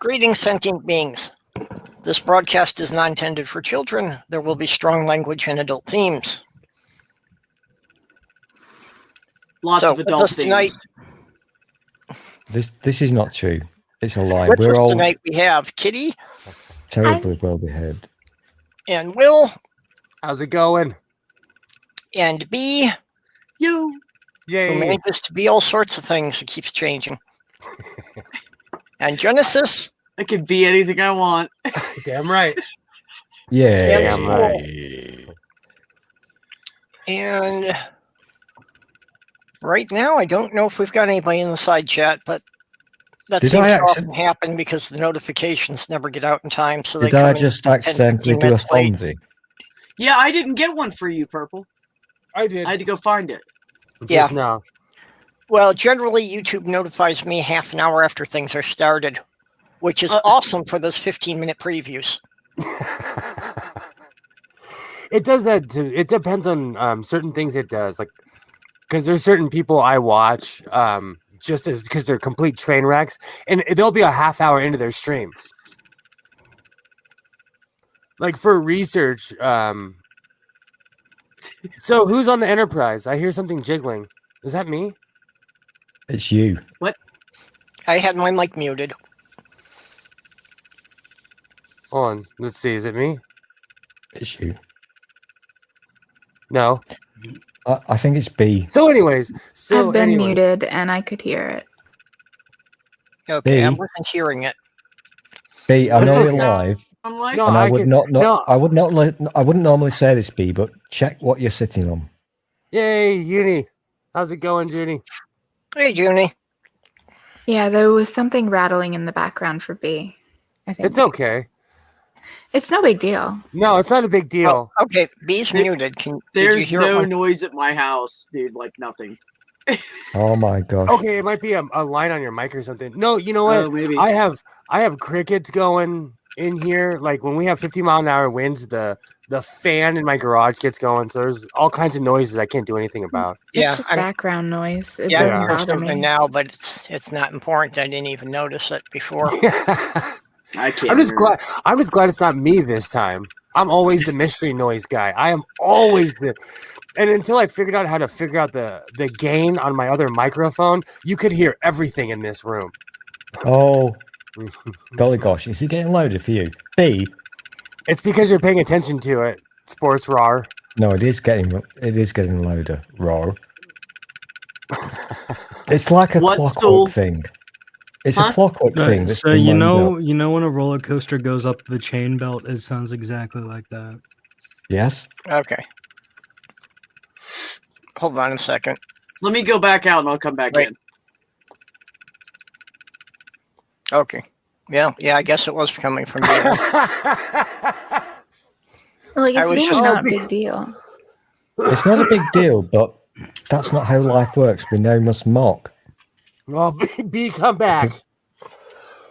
Greetings, sentient beings. This broadcast is not intended for children. There will be strong language and adult themes. Lots of adult themes. Tonight, This is not true. It's a lie. With us tonight we have Kitty. Terribly well behaved. And Will. How's it going? And Bee. You. Yay. Who manages to be all sorts of things. It keeps changing. And Genesis. I can be anything I want. Damn right. Yeah. Damn right. And right now, I don't know if we've got anybody in the side chat, but that seems to often happen because the notifications never get out in time. So did I just accidentally do a Fonzie? Yeah, I didn't get one for you, Purple. I did. I had to go find it. Yeah. No. Well, generally, YouTube notifies me half an hour after things are started, which is awesome for those 15-minute previews. It does that too. It depends on certain things it does. Like, because there's certain people I watch just as because they're complete train wrecks, and they'll be a half hour into their stream. Like for research, so who's on the Enterprise? I hear something jiggling. Is that me? It's you. What? I had my mic muted. Hold on. Let's see. Is it me? It's you. No. I think it's B. So anyways. I've been muted and I could hear it. Okay, B. I wasn't hearing it. B, I know you're live. No, and I wouldn't normally say this, B, but check what you're sitting on. Yay, Uni. How's it going, Junie? Hey, Junie. Yeah, there was something rattling in the background for B. I think it's okay. It's no big deal. No, it's not a big deal. Oh, okay, B's muted. There's no noise at my house, dude. Like nothing. Oh my god. Okay, it might be a line on your mic or something. No, you know what? Maybe. I have crickets going in here. Like when we have 50-mile-an-hour winds, the fan in my garage gets going. So there's all kinds of noises I can't do anything about. It's just background noise. It doesn't bother something me. now, but it's not important. I didn't even notice it before. I can't. I'm just glad it's not me this time. I'm always the mystery noise guy. I am always and until I figured out how to figure out the gain on my other microphone, you could hear everything in this room. Oh, golly gosh, is it getting louder for you? B? It's because you're paying attention to it, Sports Raw. No, it is getting louder, Raw. It's like a clockwork thing. It's a clockwork thing. So you know when a roller coaster goes up the chain belt, it sounds exactly like that. Yes. Okay. Hold on a second. Let me go back out and I'll come back in. Okay. Yeah, I guess it was coming from you. Like, it's really not a big deal. It's not a big deal, but that's not how life works. We now must mock. Well, B, come back.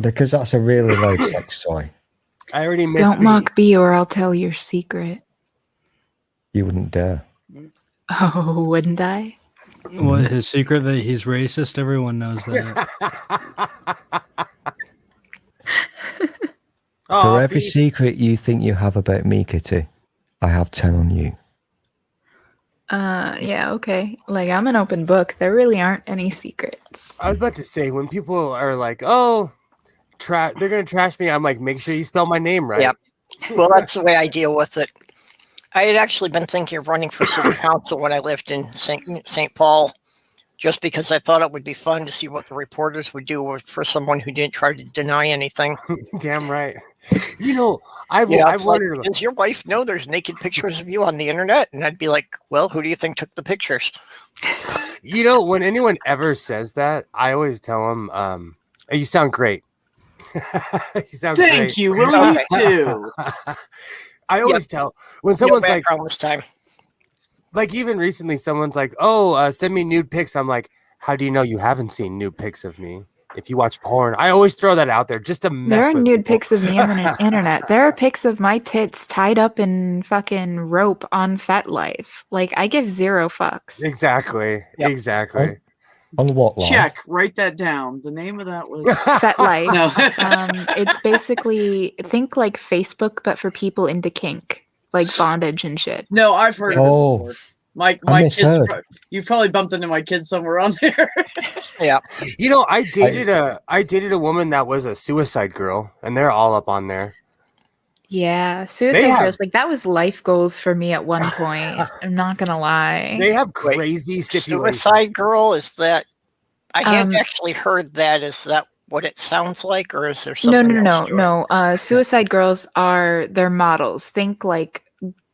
Because that's a really low sex toy. I already missed Don't mock B or I'll tell your secret. You wouldn't dare. Oh, wouldn't I? What, his secret that he's racist? Everyone knows that. For every secret you think you have about me, Kitty, I have 10 on you. Yeah, okay. Like, I'm an open book. There really aren't any secrets. I was about to say, when people are like, oh, they're going to trash me, I'm like, make sure you spell my name right. Yeah. Well, that's the way I deal with it. I had actually been thinking of running for city council when I lived in St. Paul, just because I thought it would be fun to see what the reporters would do for someone who didn't try to deny anything. Damn right. You know, I've wondered. Like, does your wife know there's naked pictures of you on the internet? And I'd be like, well, who do you think took the pictures? You know, when anyone ever says that, I always tell them, you sound great. You sound great. Thank you. Will you too? I always tell when someone's like, this time. Like even recently, someone's like, oh, send me nude pics. I'm like, how do you know you haven't seen nude pics of me? If you watch porn, I always throw that out there just to mess There are with nude people. pics of me on the internet. There are pics of my tits tied up in fucking rope on FetLife. Like, I give zero fucks. Exactly. Yep. Exactly. On what line? Check. Write that down. The name of that was Set Life. no. It's basically think like Facebook, but for people into kink, like bondage and shit. No, I've heard of it Oh. before. My I kids. misheard. You've probably bumped into my kids somewhere on there. Yeah. You know, I dated a woman that was a suicide girl, and they're all up on there. Yeah, They suicide have- girls, like that was life goals for me at one point. I'm not gonna lie. They have Wait, crazy stipulations. Suicide Girl, is that? I hadn't Um, actually heard that. Is that what it sounds like, or is there No, something no, else to it? no. Suicide girls are their models. Think like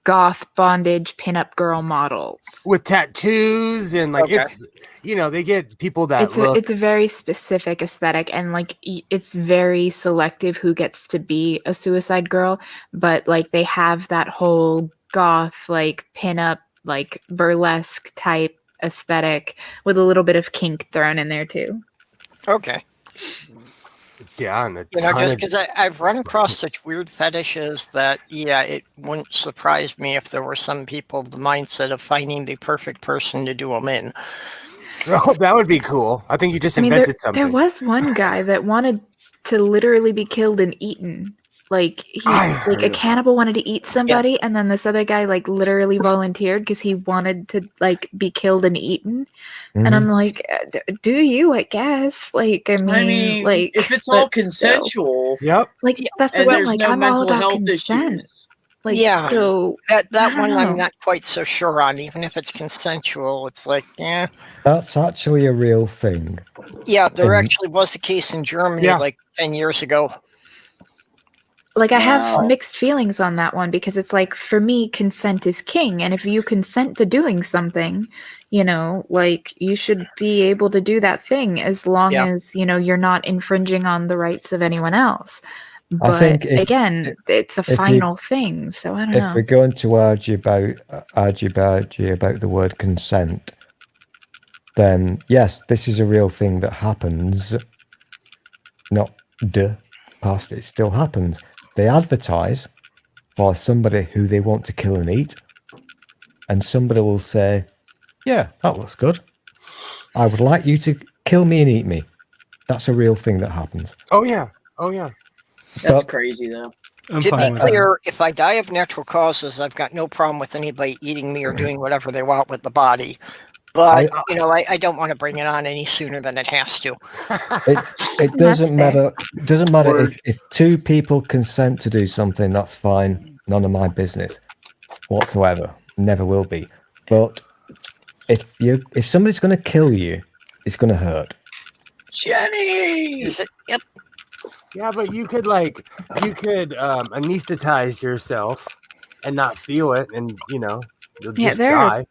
goth bondage pinup girl models. With tattoos and like Okay. it's, they get people that It's look. it's a very specific aesthetic, and like it's very selective who gets to be a suicide girl. But like they have that whole goth like pinup like burlesque type aesthetic with a little bit of kink thrown in there too. Okay. Yeah, and a You know, ton just of- because I've run across such weird fetishes that, yeah, it wouldn't surprise me if there were some people of the mindset of finding the perfect person to do them in. Oh, that would be cool. I think you just I mean, invented there something. was one guy that wanted to literally be killed and eaten. Like I he's like heard a of cannibal wanted to eat somebody, and then this other guy like literally volunteered because he wanted to like be killed and eaten. And Mhm. I'm like, do you? I guess. Like, I mean, like if it's all but still. consensual Yep. Like that's the and thing. there's Like no I'm all mental about health consent. issues. Like, Yeah. so That I one don't I'm know. not quite so sure on. Even if it's consensual, it's like, yeah. That's actually a real thing. Yeah, there And- actually was a case in Germany Yeah. like 10 years ago. Like I have Wow. mixed feelings on that one because it's like for me consent is king, and if you consent to doing something, like you should be able to do that thing as long Yeah. as you're not infringing on the rights of anyone else. I But think if- again, it's a if we- final thing, so I don't If know. we're going to argue about the word consent, then yes, this is a real thing that happens. Not past, it still happens. They advertise for somebody who they want to kill and eat, and somebody will say, "Yeah, that looks good. I would like you to kill me and eat me." That's a real thing that happens. Oh yeah. Oh yeah. That's But- crazy though. I'm To be fine with that. clear, if I die of natural causes, I've got no problem with anybody eating me or doing whatever they want with the body. But, I don't want to bring it on any sooner than it has to. It That's doesn't fair. matter. Doesn't matter Word. if two people consent to do something. That's fine. None of my business whatsoever. Never will be. But if somebody's going to kill you, it's going to hurt. Jenny! Is it? Yep. Yeah, but you could anesthetize yourself and not feel it, and you'll Yeah, just there die.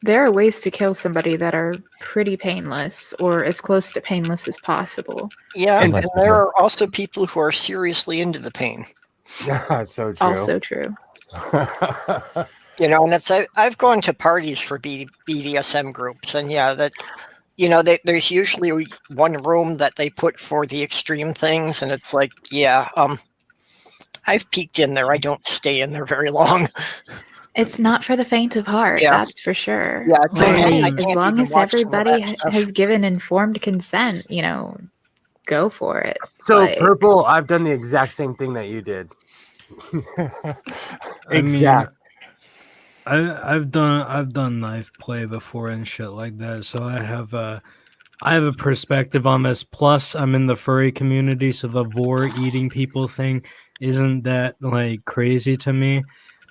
There are ways to kill somebody that are pretty painless or as close to painless as possible. Yeah, And- and there are also people who are seriously into the pain. Yeah, so true. Also true. And I've gone to parties for BDSM groups, and yeah, that there's usually one room that they put for the extreme things, and it's like, yeah, I've peeked in there. I don't stay in there very long. It's not for the faint of heart, Yeah. that's for sure. Yeah, it's But like, hey, I as can't long even as watch some of everybody that stuff. has given informed consent, go for it. So Like- Purple, I've done the exact same thing that you did. Exact. I've done knife play before and shit like that, so I have a perspective on this. Plus, I'm in the furry community, so the vor eating people thing isn't that like crazy to me.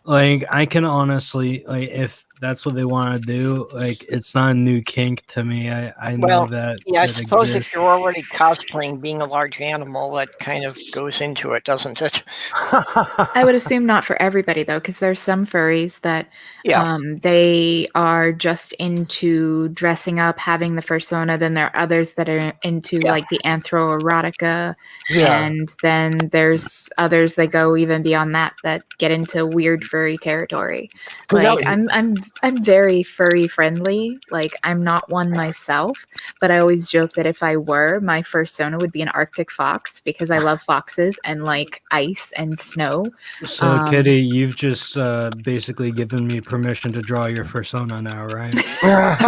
Like, I can honestly, like, if that's what they want to do, like, it's not a new kink to me. I know Well, that. Yeah, I that suppose if exists. you're already cosplaying being a large animal, that kind of goes into it, doesn't it? I would assume not for everybody though, because there's some furries that Yeah. they are just into dressing up, having the fursona. Then there are others that are into Yeah. like the anthroerotica, Yeah. and then there's others that go even beyond that get into weird furry territory. 'Cause that Like was- I'm I'm very furry friendly. Like, I'm not one myself, but I always joke that if I were, my fursona would be an Arctic fox because I love foxes and like ice and snow. So, Kitty, you've just basically given me permission to draw your persona now, right?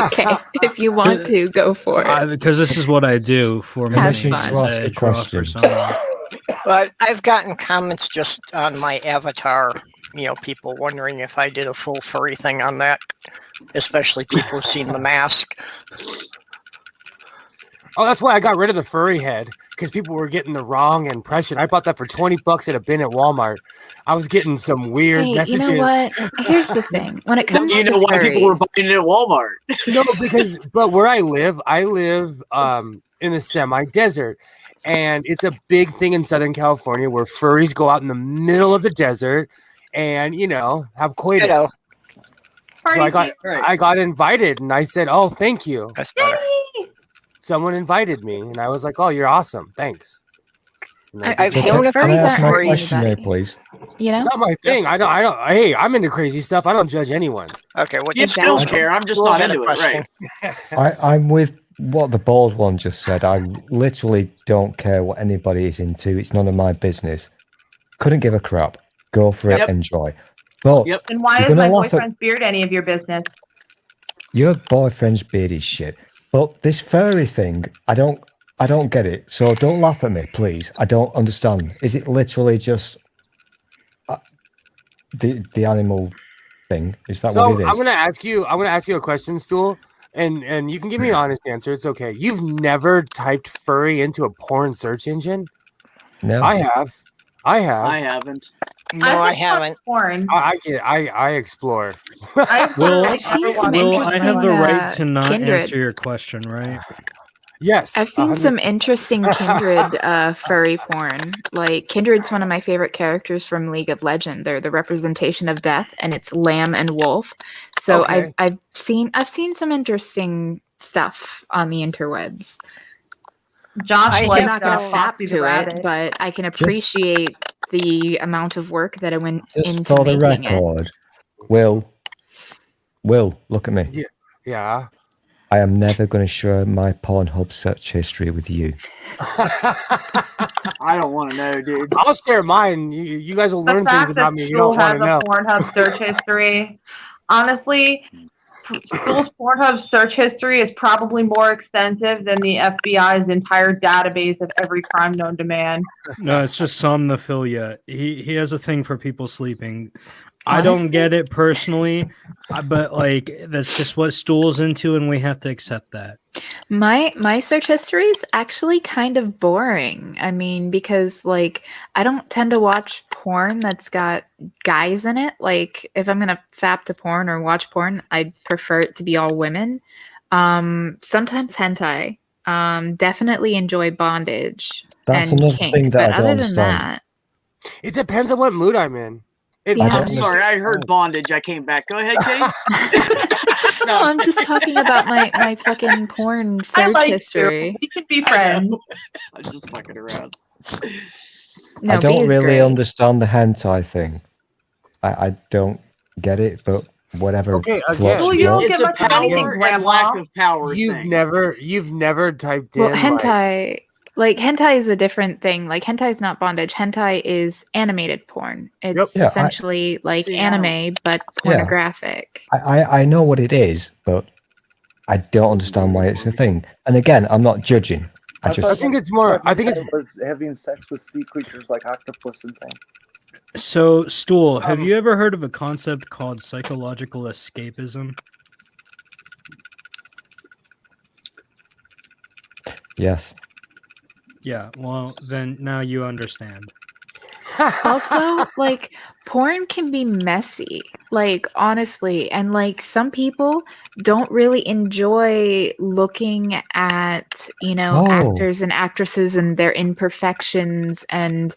Okay, if you want to, go for it. Because this is what I do for my Have name. fun. is Ask I a draw question. persona. But I've gotten comments just on my avatar, people wondering if I did a full furry thing on that, especially people who've seen the mask. Oh, that's why I got rid of the furry head, because people were getting the wrong impression. I bought that for $20 at a bin at Walmart. I was getting some weird Hey, messages. you know what? Here's the thing. When it comes You to know why people were furries, buying it at Walmart? No, but where I live in the semi-desert, and it's a big thing in Southern California where furries go out in the middle of the desert and have coitus. Ditto. So I got invited, and I said, "Oh, thank you." That's better. Someone invited me, and I was like, "Oh, you're awesome, thanks." And I I've did Hey, known that. a Can I furries couple ask aren't my hurting question there, anybody. please? You It's know? not my thing. I don't. Hey, I'm into crazy stuff. I don't judge anyone. Okay, what You Exactly. still care. I'm just We'll not get a into it, question. right? I'm with what the bald one just said. I literally don't care what anybody is into. It's none of my business. Couldn't give a crap. Go for it. Yep. Enjoy. But Yep. And why you're is my gonna laugh at boyfriend's beard any of your business? your boyfriend's beard is shit. But this furry thing, I don't get it. So don't laugh at me, please. I don't understand. Is it literally just the animal thing? Is that So what it is? I'm gonna ask you a question, Stool, and you can give me an honest answer. It's okay. You've never typed furry into a porn search engine? No. I have. I haven't. No, I watched haven't. Porn. I explore. Well, I've seen some Will, I have the interesting, right to not kindred. answer your question, right? Yes. I've seen 100 some interesting Kindred furry porn. Like Kindred's one of my favorite characters from League of Legends. They're the representation of death, and it's lamb and wolf. So Okay. I've seen some interesting stuff on the interwebs. Josh I was have not no gonna Fap Foxy the to it, rabbit. but I can appreciate the amount of work that I went Just into for the making it. record, Will, look at me. Yeah. I am never going to share my Pornhub search history with you. I don't want to know, dude. I'll share mine. You guys will The learn things fact about that me you Stool don't want has to know. a Pornhub search history, honestly, Stool's Pornhub search history is probably more extensive than the FBI's entire database of every crime known to man. No, it's just somnophilia. He has a thing for people sleeping. I don't get it personally, but like that's just what Stool's into, and we have to accept that. My search history is actually kind of boring. I mean, because like I don't tend to watch porn that's got guys in it. Like if I'm gonna fap to porn or watch porn, I prefer it to be all women. Sometimes hentai. Definitely enjoy bondage. That's and another kink, thing that but I don't other than understand. that, It depends on what mood I'm in. It Yeah. I don't I'm sorry, I heard bondage. I came back. Go ahead, Kate. no, I'm just talking about my fucking porn I search like history. you. We should be friends. I was just fucking around. No, I B don't is really great. understand the hentai thing. I don't get it, but whatever. Okay, floats again. Well, your you don't boat. get It's a much of anything, power and Grandma. lack of power You've thing. never typed Well, in hentai, like hentai is a different thing. Like hentai is not bondage. Hentai is animated porn. It's Yeah, essentially like See, anime, but pornographic. I know what it is, but I don't understand why it's a thing. And again, I'm not judging. I I just think it's more. I think it's. was having sex with sea creatures like octopus and things. So, Stool, have you ever heard of a concept called psychological escapism? yes. Yeah, well, then now you understand. Also, like porn can be messy, like honestly, and like some people don't really enjoy looking at, Oh. actors and actresses and their imperfections and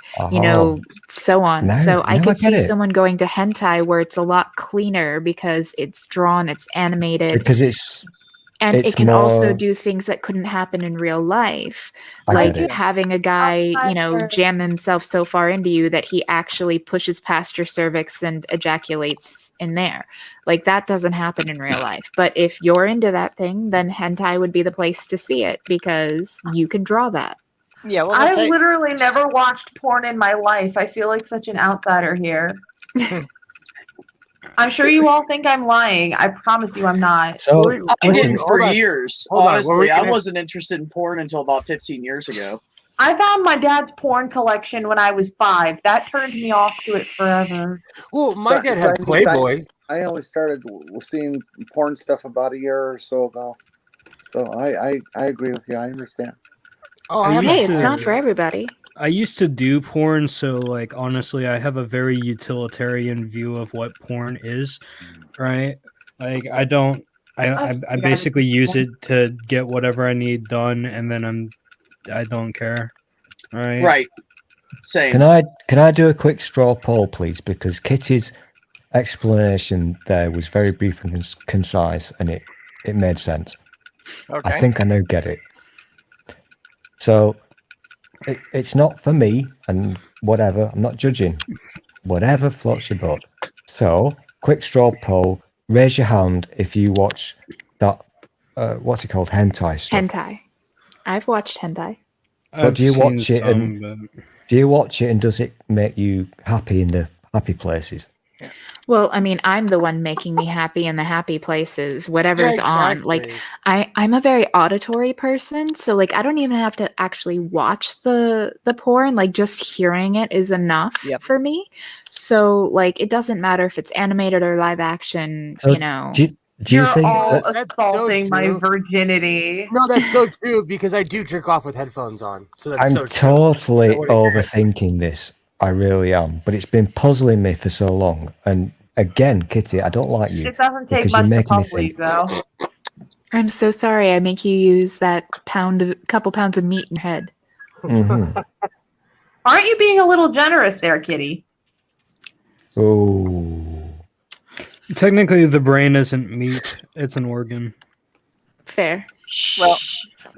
so on. Now- So I now I could get see it. someone going to hentai where it's a lot cleaner because it's drawn, it's animated. Because it's And It's it can also more- do things that couldn't happen in real life. I Like get it. having a guy, Sure. jam himself so far into you that he actually pushes past your cervix and ejaculates in there. Like that doesn't happen in real life. But if you're into that thing, then hentai would be the place to see it because you can draw that. Yeah, well, I've that's it. literally never watched porn in my life. I feel like such an outsider here. I'm sure you all think I'm lying. I promise you I'm not. So I listen, didn't hold for on. years. Hold on, were Honestly, we I gonna- wasn't interested in porn until about 15 years ago. I found my dad's porn collection when I was 5. That turned me off to it forever. Well, my dad It's had like- Playboys. I only started seeing porn stuff about a year or so ago. So I agree with you. I understand. Oh, I I have used Hey, to- it's not for everybody. I used to do porn, so like honestly, I have a very utilitarian view of what porn is, right? Like I don't, I basically use it to get whatever I need done, and then I don't care, right? Right. Same. can I do a quick straw poll, please? Because Kitty's explanation there was very brief and concise, and it made sense. Okay. I think I now get it. So it's not for me, and whatever. I'm not judging. Whatever floats your boat. So, quick straw poll. Raise your hand if you watch that. What's it called? Hentai stuff. Hentai. I've watched hentai. I've do you seen watch it some, but- Do you watch it, and does it make you happy in the happy places? Well, I mean, I'm the one making me happy in the happy places, whatever's on. Like, I'm a very auditory person, so like I don't even have to actually watch the porn. Like just hearing it is enough Yep. for me. So like it doesn't matter if it's animated or live action, So you know. Do you You're think all that, That's so assaulting my true. virginity. No, that's so true because I do jerk off with headphones on. So that's I'm so true. totally I wanna hear it. overthinking this? I really am, but it's been puzzling me for so long. And again, Kitty, I don't like you. It doesn't take because you're much to making me puzzle think. you, though. I'm so sorry I make you use that couple pounds of meat in your head. Mhm. Aren't you being a little generous there, Kitty? Oh, Technically, the brain isn't meat; it's an organ. Fair. Well,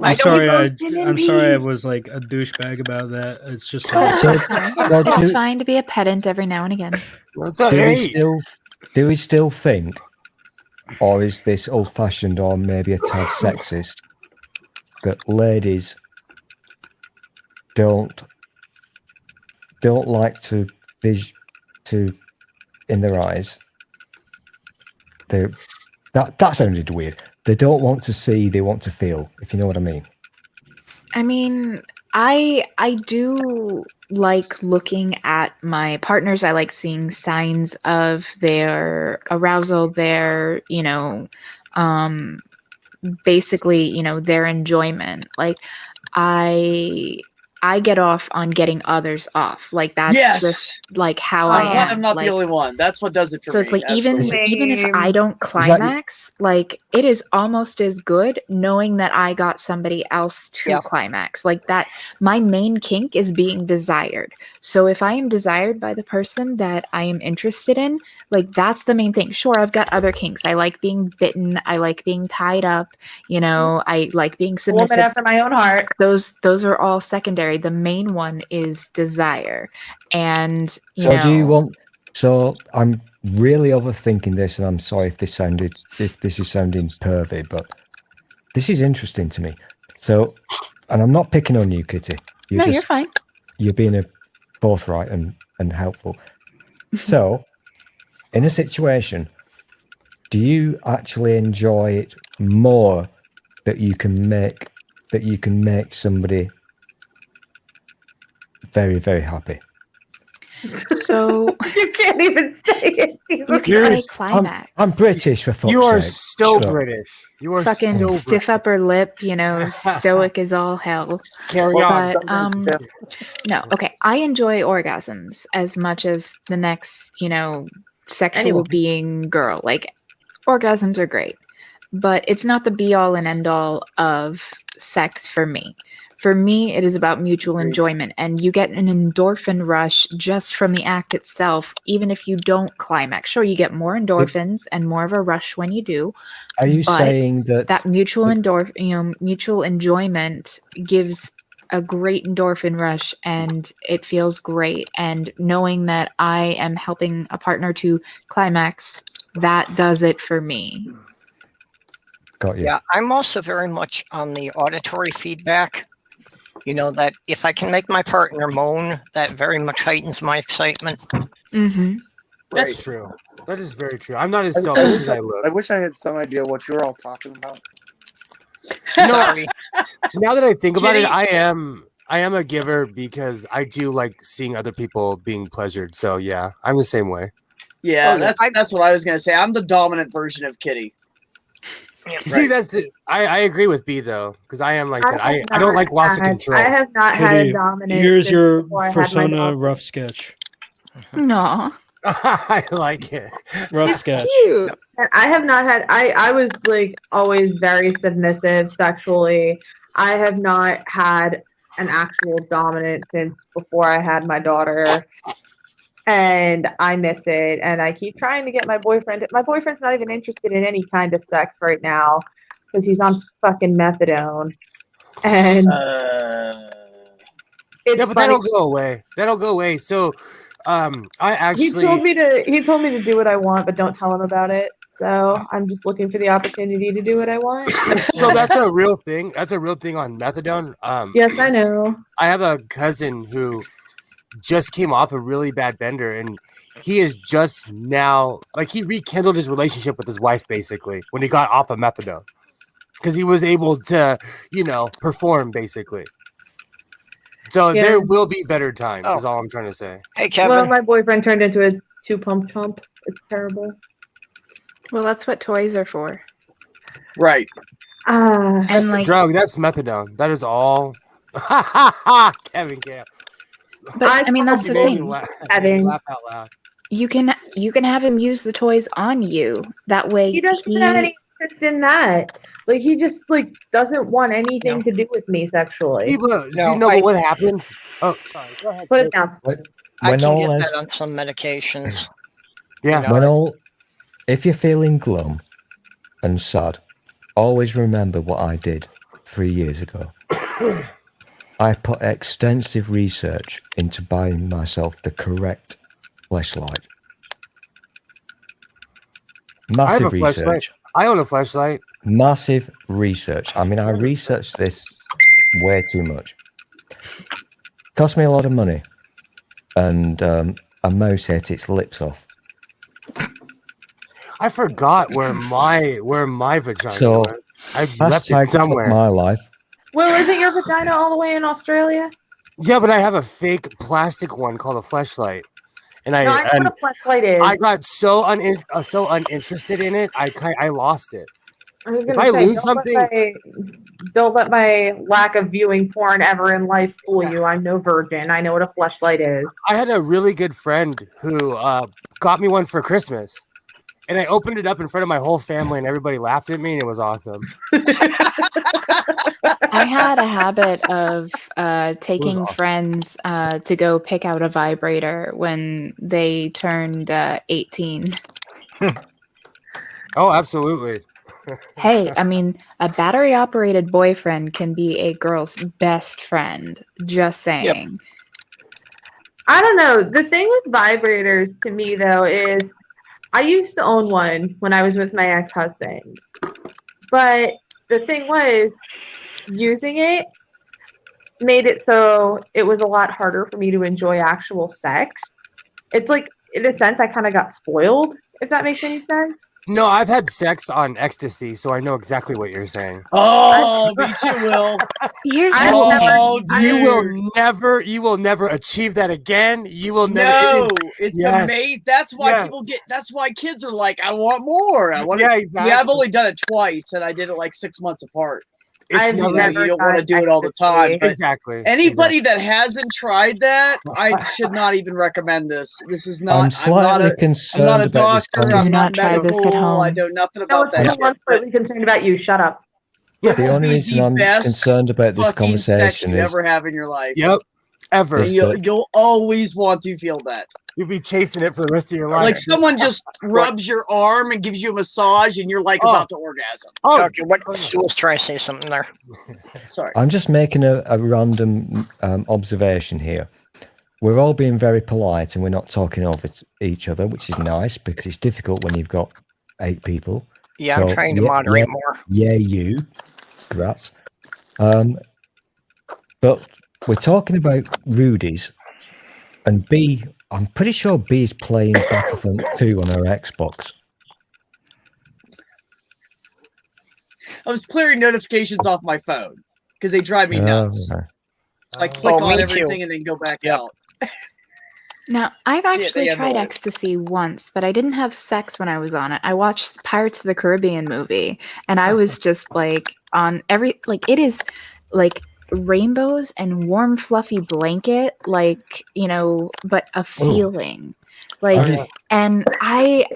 I I'm don't sorry. even I'm sorry. I meat. was like a douchebag about that. It's just Oh, So- it's fine. so It's do- fine to be a pedant every now and again. What's up? do we Hey, still think, or is this old-fashioned, or maybe a tad sexist, that ladies don't like to be in their eyes? That sounded weird. They don't want to see; they want to feel. If you know what I mean. I mean, I do like looking at my partners. I like seeing signs of their arousal, their, basically, their enjoyment. Like I get off on getting others off. Like that's Yes. just like how I'm I glad am. I'm not Like, the only one. That's what does it for so me. it's like even absolutely. if I Same. don't climax, like it is almost as good knowing that I got somebody else to Yeah. climax. Like that, my main kink is being desired. So if I am desired by the person that I am interested in, like that's the main thing. Sure, I've got other kinks. I like being bitten. I like being tied up. I like being A woman submissive. after my own heart. Those are all secondary. The main one is desire, and So do you want? So I'm really overthinking this, and I'm sorry if this is sounding pervy, but this is interesting to me. So, and I'm not picking on you, Kitty. You're fine. You're being forthright and helpful. So, in a situation, do you actually enjoy it more that you can make somebody very, very happy? So You can't even say it. you can You're- say climax. I'm British, for fuck's you are sake. so Shut up. British. You are Fucking so stiff upper lip, stoic as all hell. Carry Well, on. But sometimes, yeah. no, okay. I enjoy orgasms as much as the next, sexual Anyone. being girl. Like orgasms are great, but it's not the be all and end all of sex for me. For me, it is about mutual enjoyment, and you get an endorphin rush just from the act itself, even if you don't climax. Sure, you get more endorphins and more of a rush when you do. Are you but saying that mutual mutual enjoyment gives a great endorphin rush, and it feels great. And knowing that I am helping a partner to climax, that does it for me. got you? Yeah, I'm also very much on the auditory feedback. You know, that if I can make my partner moan, that very much heightens my excitement. Mm-hmm. That's true. That is very true. I'm not as selfish as I look. I wish I had some idea what you were all talking about. Sorry. Now that I think about it, Kitty- I am a giver because I do like seeing other people being pleasured. So yeah, I'm the same way. Yeah, Oh, that's what I was gonna say. I'm the dominant version of Kitty. See, that's the I agree with B though, because I am like that. I don't like loss of control. I have not had Kitty, a dominant. here's since your before I had my persona dog. rough sketch. No, I like it. Rough sketch. cute. And I have not had. I was like always very submissive sexually. I have not had an actual dominant since before I had my daughter, and I miss it. And I keep trying to get my boyfriend. My boyfriend's not even interested in any kind of sex right now because he's on fucking methadone. And it's Yeah, but funny. that'll go away. That'll go away. So, I He told actually me to do what I want, but don't tell him about it. So I'm just looking for the opportunity to do what I want. so that's a real thing. That's a real thing on methadone. Yes, I know. I have a cousin who just came off a really bad bender, and he is just now like he rekindled his relationship with his wife basically when he got off of methadone because he was able to, perform basically. So Yeah. there will be better times. Is Oh. all I'm trying to say. Hey, Kevin. Well, my boyfriend turned into a 2-pump chump. It's terrible. Well, that's what toys are for. Right. Ah, That's And the like, drug. That's methadone. That is all. Kevin Camp. but I mean, that's the You made me thing. laugh, Kevin. laugh out loud. You can have him use the toys on you. That way, he doesn't have any interest in that. Like he just doesn't want anything No. to do with me sexually. But what happened? Oh, sorry. Go ahead. Put it down. I When can all get is- that on some medications. Yeah. You know, if you're feeling glum and sad, always remember what I did 3 years ago. I put extensive research into buying myself the correct fleshlight. I have Massive a flashlight. research. I own a flashlight. Massive research. I mean, I researched this way too much. Cost me a lot of money. And a mouse ate its lips off. I forgot where my vagina So, was. I left it Hashtag fuck somewhere. my life. Well, isn't your vagina all the way in Australia? Yeah, but I have a fake plastic one called a fleshlight, and No, I know what a flashlight is. I got so uninterested in it. I lost it. I was if gonna I say, lose don't let my lack of viewing porn ever in life fool you. I'm no virgin. I know what a fleshlight is. I had a really good friend who got me one for Christmas, and I opened it up in front of my whole family, and everybody laughed at me, and it was awesome. I had a habit of taking awesome. friends to go pick out a vibrator when they turned 18. Oh, absolutely. Hey, I mean, a battery operated boyfriend can be a girl's best friend. Just saying. I don't know. The thing with vibrators to me though is I used to own one when I was with my ex-husband. But the thing was using it made it so it was a lot harder for me to enjoy actual sex. It's like in a sense I kind of got spoiled, if that makes any sense. No, I've had sex on ecstasy, so I know exactly what you're saying. Oh, me too, Will. Here's I've the never- Oh, You will never achieve that again. You will never. No, it's yes. amazing. That's why Yeah. people get. That's why kids are like, I want more. I want. Yeah, Yeah, exactly. I've only done it twice, and I did it like 6 months apart. It's I've You know, never you don't want to done do it all the time. ecstasy. But Exactly. anybody that hasn't tried that, I should not even recommend this. This is not. I'm slightly I'm concerned not a about this doctor. Do I'm not not try this at medical. I home. know nothing No, about it's that no shit. one's But slightly concerned about you. Shut up. The only Be reason the I'm best concerned about this fucking sex conversation you is ever have in your life. Yep. Ever. Is that- You'll always want to feel that. You'll be chasing it for the rest of your life. Like someone just rubs your arm and gives you a massage, and you're like Oh. about to orgasm. Oh, Okay, what Stu's trying to say something there? Sorry. I'm just making a random observation here. We're all being very polite and we're not talking over each other, which is nice because it's difficult when you've got 8 people. Yeah, So, I'm trying to moderate more. Yeah, you. Congrats. But we're talking about Rudy's and B. I'm pretty sure B is playing Battlefront 2 on her Xbox. I was clearing notifications off my phone because they drive me nuts. Okay. So I click Oh, on me everything too. and then go back Yep. out. Now, I've actually they tried annoy. ecstasy once, but I didn't have sex when I was on it. I watched Pirates of the Caribbean movie, and I was just like on every it is like rainbows and warm fluffy blanket, like, you know, but a feeling. Like, and I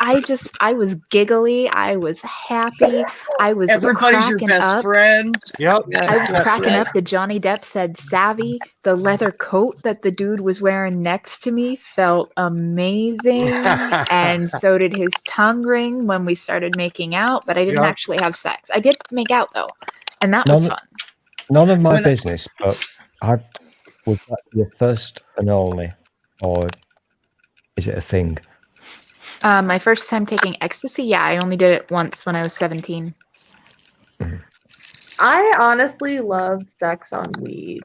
was giggly, I was happy, I was Everybody's your cracking best up. friend. Yep. I was That's cracking right. up that Johnny Depp said savvy. The leather coat that the dude was wearing next to me felt amazing. And so did his tongue ring when we started making out, but I didn't Yeah. actually have sex. I did make out though, and that No, was no. fun. None of my When- business, but was that your first and only, or is it a thing? My first time taking ecstasy, yeah, I only did it once when I was 17. I honestly love sex on weed.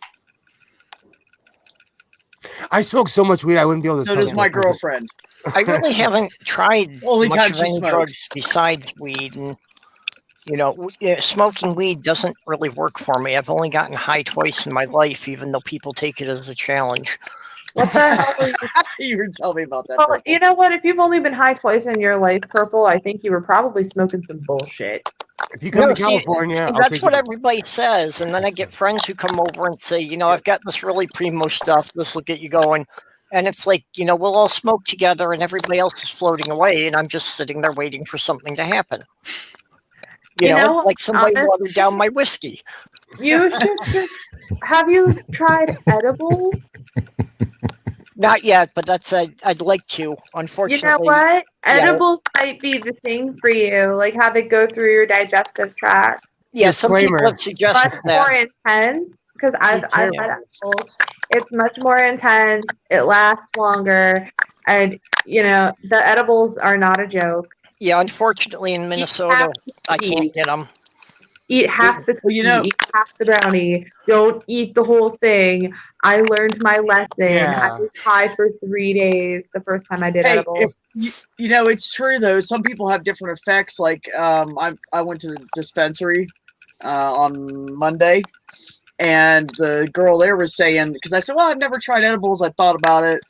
I smoke so much weed I wouldn't be able to So tell does you my what was it. girlfriend. I really haven't tried Only much time of she any smokes. drugs besides weed, and smoking weed doesn't really work for me. I've only gotten high twice in my life, even though people take it as a challenge. What the hell are you? You were telling me about that. Well, Purple. you know what? If you've only been high twice in your life, Purple, I think you were probably smoking some bullshit. If you come No, to see, California, I'll that's take what you. everybody says, and then I get friends who come over and say, I've got this really primo stuff. This will get you going. And it's like, we'll all smoke together, and everybody else is floating away, and I'm just sitting there waiting for something to happen. You know, like somebody honest- watered down my whiskey. You should just. Have you tried edibles? Not yet, but I'd like to. You Unfortunately, know what? yeah. Edibles might be the thing for you. Like have it go through your digestive tract. Yeah, some people Disclaimer. have suggested Much that. more intense because I've had careful. edibles. It's much more intense. It lasts longer, and the edibles are not a joke. Yeah, unfortunately, in Minnesota, I can't get them. Eat half the Well, cookie, eat half the brownie. Don't eat the whole thing. I learned my lesson. Yeah. I was high for 3 days the first time I did Hey, edibles. it's true though. Some people have different effects. Like, I went to the dispensary on Monday, and the girl there was saying, because I said, well, I've never tried edibles. I thought about it,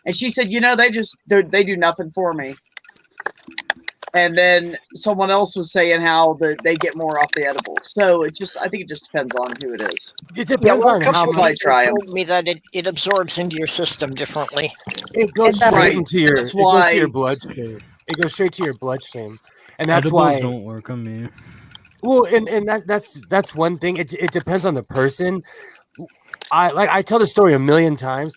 and she said, they do nothing for me. And then someone else was saying how they get more off the edibles. So I think it just depends on who it is. It Yeah, depends well, on a how couple much- of much people try 'em. told me that it absorbs into your system differently. it goes That's straight right. into your. That's It goes why- to your bloodstream. It goes straight to your bloodstream, and that's Edibles why. don't work on me. Well, and that's one thing. It depends on the person. I tell the story a million times.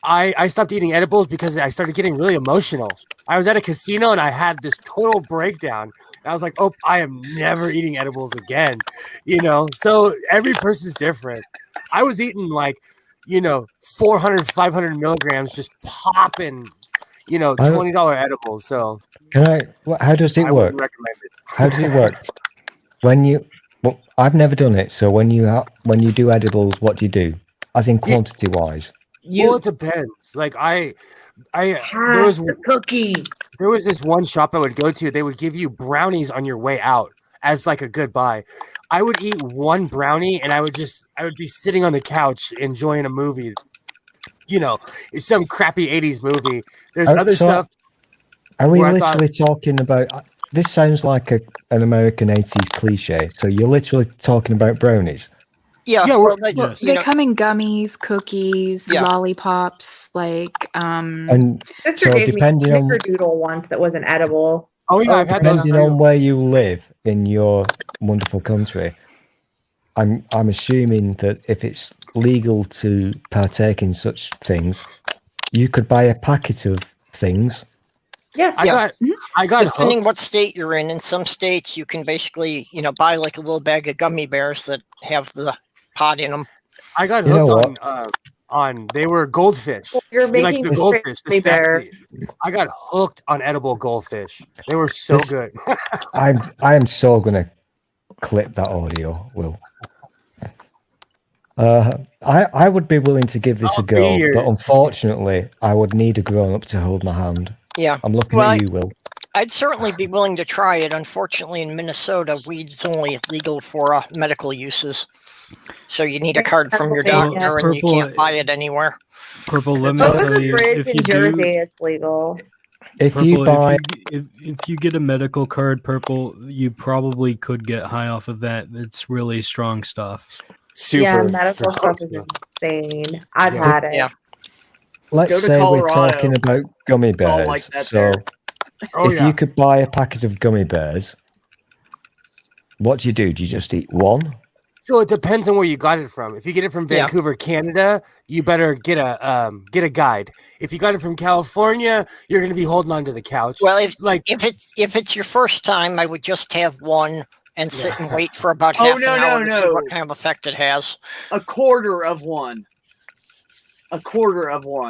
I stopped eating edibles because I started getting really emotional. I was at a casino and I had this total breakdown. And I was like, oh, I am never eating edibles again. So every person's different. I was eating 400, 500 milligrams, just popping, $20 edibles. So How does it I work? wouldn't recommend it. How does it work? I've never done it. So when you do edibles, what do you do? As in quantity wise? Well, it depends. Like there was the cookie. There was this one shop I would go to. They would give you brownies on your way out as like a goodbye. I would eat one brownie and I would be sitting on the couch enjoying a movie. It's some crappy 80s movie. There's other stuff. Are we where I literally talking about? This sounds like an American 80s cliche. So you're literally talking about brownies. Yeah, Yeah, well, Well, they come in gummies, cookies, Yeah. lollipops, And Sister so gave me depending on snickerdoodle once that was an edible. Oh yeah, I've had those depending too. on where you live in your wonderful country, I'm assuming that if it's legal to partake in such things, you could buy a packet of things. Yes. I got Depending hooked. what state you're in some states you can basically, buy like a little bag of gummy bears that have the pod in them. I got You know hooked what? on they were goldfish. You're You like making the me goldfish, the crazy, bear. snappy. I got hooked on edible goldfish. They were so This- good. I am so gonna clip that audio, Will. I would be willing to give this I'll a go, be but here. unfortunately, I would need a grown up to hold my hand. Yeah. I'm looking Well, at you, Will. I'd certainly be willing to try it. Unfortunately, in Minnesota, weed's only legal for medical uses. So you need a card from your Pennsylvania. doctor, and you Purple- can't buy it anywhere. Purple, let me That's Over tell the you, bridge if in you Jersey, do, it's legal. If Purple, you buy, if you get a medical card, Purple, you probably could get high off of that. It's really strong stuff. Super. Yeah, medical strong stuff is stuff. insane. I've Yeah. had it. Yeah. let's Go to say we're Colorado. talking about gummy It's all bears. like that So there. Oh if yeah. you could buy a packet of gummy bears, what do? Do you just eat one? So it depends on where you got it from. If you get it from Yeah. Vancouver, Canada, you better get a guide. If you got it from California, you're going to be holding onto the couch. Well, if it's your first time, I would just have one and sit and wait for about Oh, half no, an no, hour to see no. what kind of effect it has. A quarter of one.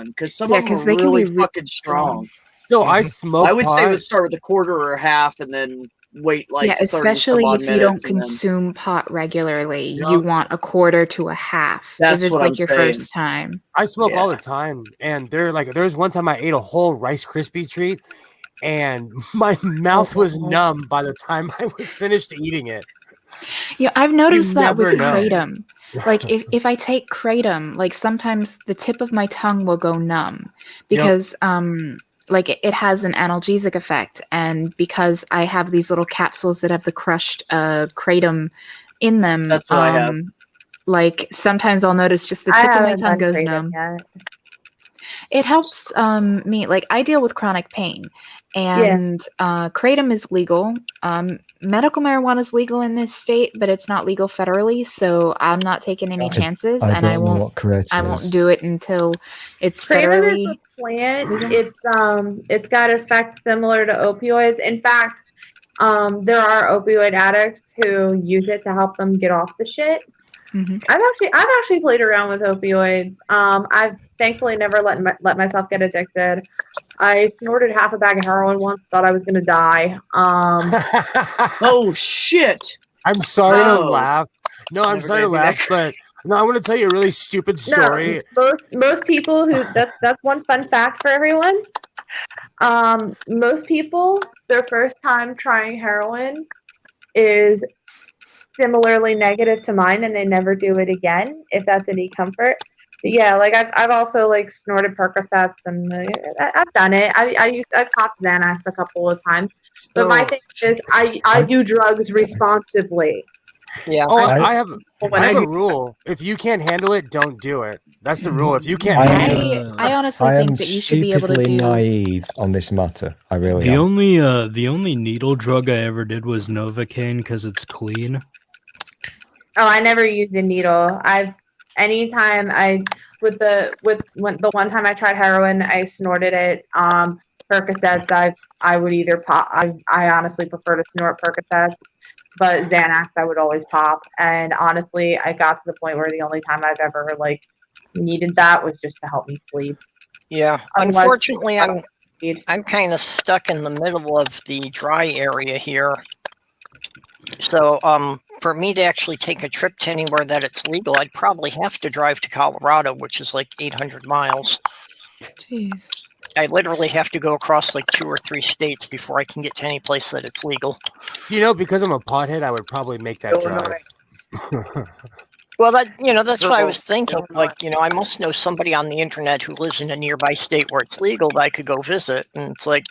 Because some Yeah, of them 'cause are they can really be really fucking strong. So I smoke I would say pot. let's start with a quarter or a half and then wait like yeah, 30 some especially odd if you don't minutes and then- consume pot regularly, Yeah. you want a quarter to a half. That's if it's what like I'm your saying. first time. I smoke all Yeah. the time, and there's one time I ate a whole Rice Krispie treat, and my mouth was numb by the time I was finished eating it. Yeah, I've noticed that never with know. kratom. Like if I take kratom, like sometimes the tip of my tongue will go numb because like it has an analgesic effect, and because I have these little capsules that have the crushed kratom in them. That's what I have. Like sometimes I'll notice just the I tip of my haven't tongue done goes kratom numb. yet. It helps me. Like I deal with chronic pain, and kratom is legal. Medical marijuana is legal in this state, but it's not legal federally. So I'm not taking any chances, I and don't I know won't. what kratom I is. won't do it until it's Kratom is federally. a plant. legal. It's got effects similar to opioids. In fact, there are opioid addicts who use it to help them get off the shit. Mhm. I've actually played around with opioids. I've thankfully never let myself get addicted. I snorted half a bag of heroin once, thought I was gonna die. Oh shit! I'm sorry to No. laugh. No, I'm Never sorry to gonna do laugh, that. but no, I want to tell you a really stupid story. No, most people who that's one fun fact for everyone. Most people, their first time trying heroin is similarly negative to mine, and they never do it again. If that's any comfort. But yeah, like I've also like snorted Percocets, and I've done it. I've popped Xanax a couple of times. But my So- thing is, I do drugs responsibly. Yeah. Oh, I- I have When I have I a do- rule. If you can't handle it, don't do it. That's the rule. If you can't I- handle it, I honestly I am think that you should be able to stupidly do. naive on this matter. I really The am. the only needle drug I ever did was Novocaine because it's clean. Oh, I never used a needle. Anytime the one time I tried heroin, I snorted it. Percocets, I would either pop. I honestly prefer to snort Percocets, but Xanax I would always pop. And honestly, I got to the point where the only time I've ever like needed that was just to help me sleep. Yeah. Otherwise- Unfortunately, I'm kind of stuck in the middle of the dry area here. So, for me to actually take a trip to anywhere that it's legal, I'd probably have to drive to Colorado, which is like 800 miles. Jeez. I literally have to go across like 2 or 3 states before I can get to any place that it's legal. because I'm a pothead, I would probably make that drive. Well, that's what I was thinking. Like, I must know somebody on the internet who lives in a nearby state where it's legal that I could go visit. And it's like,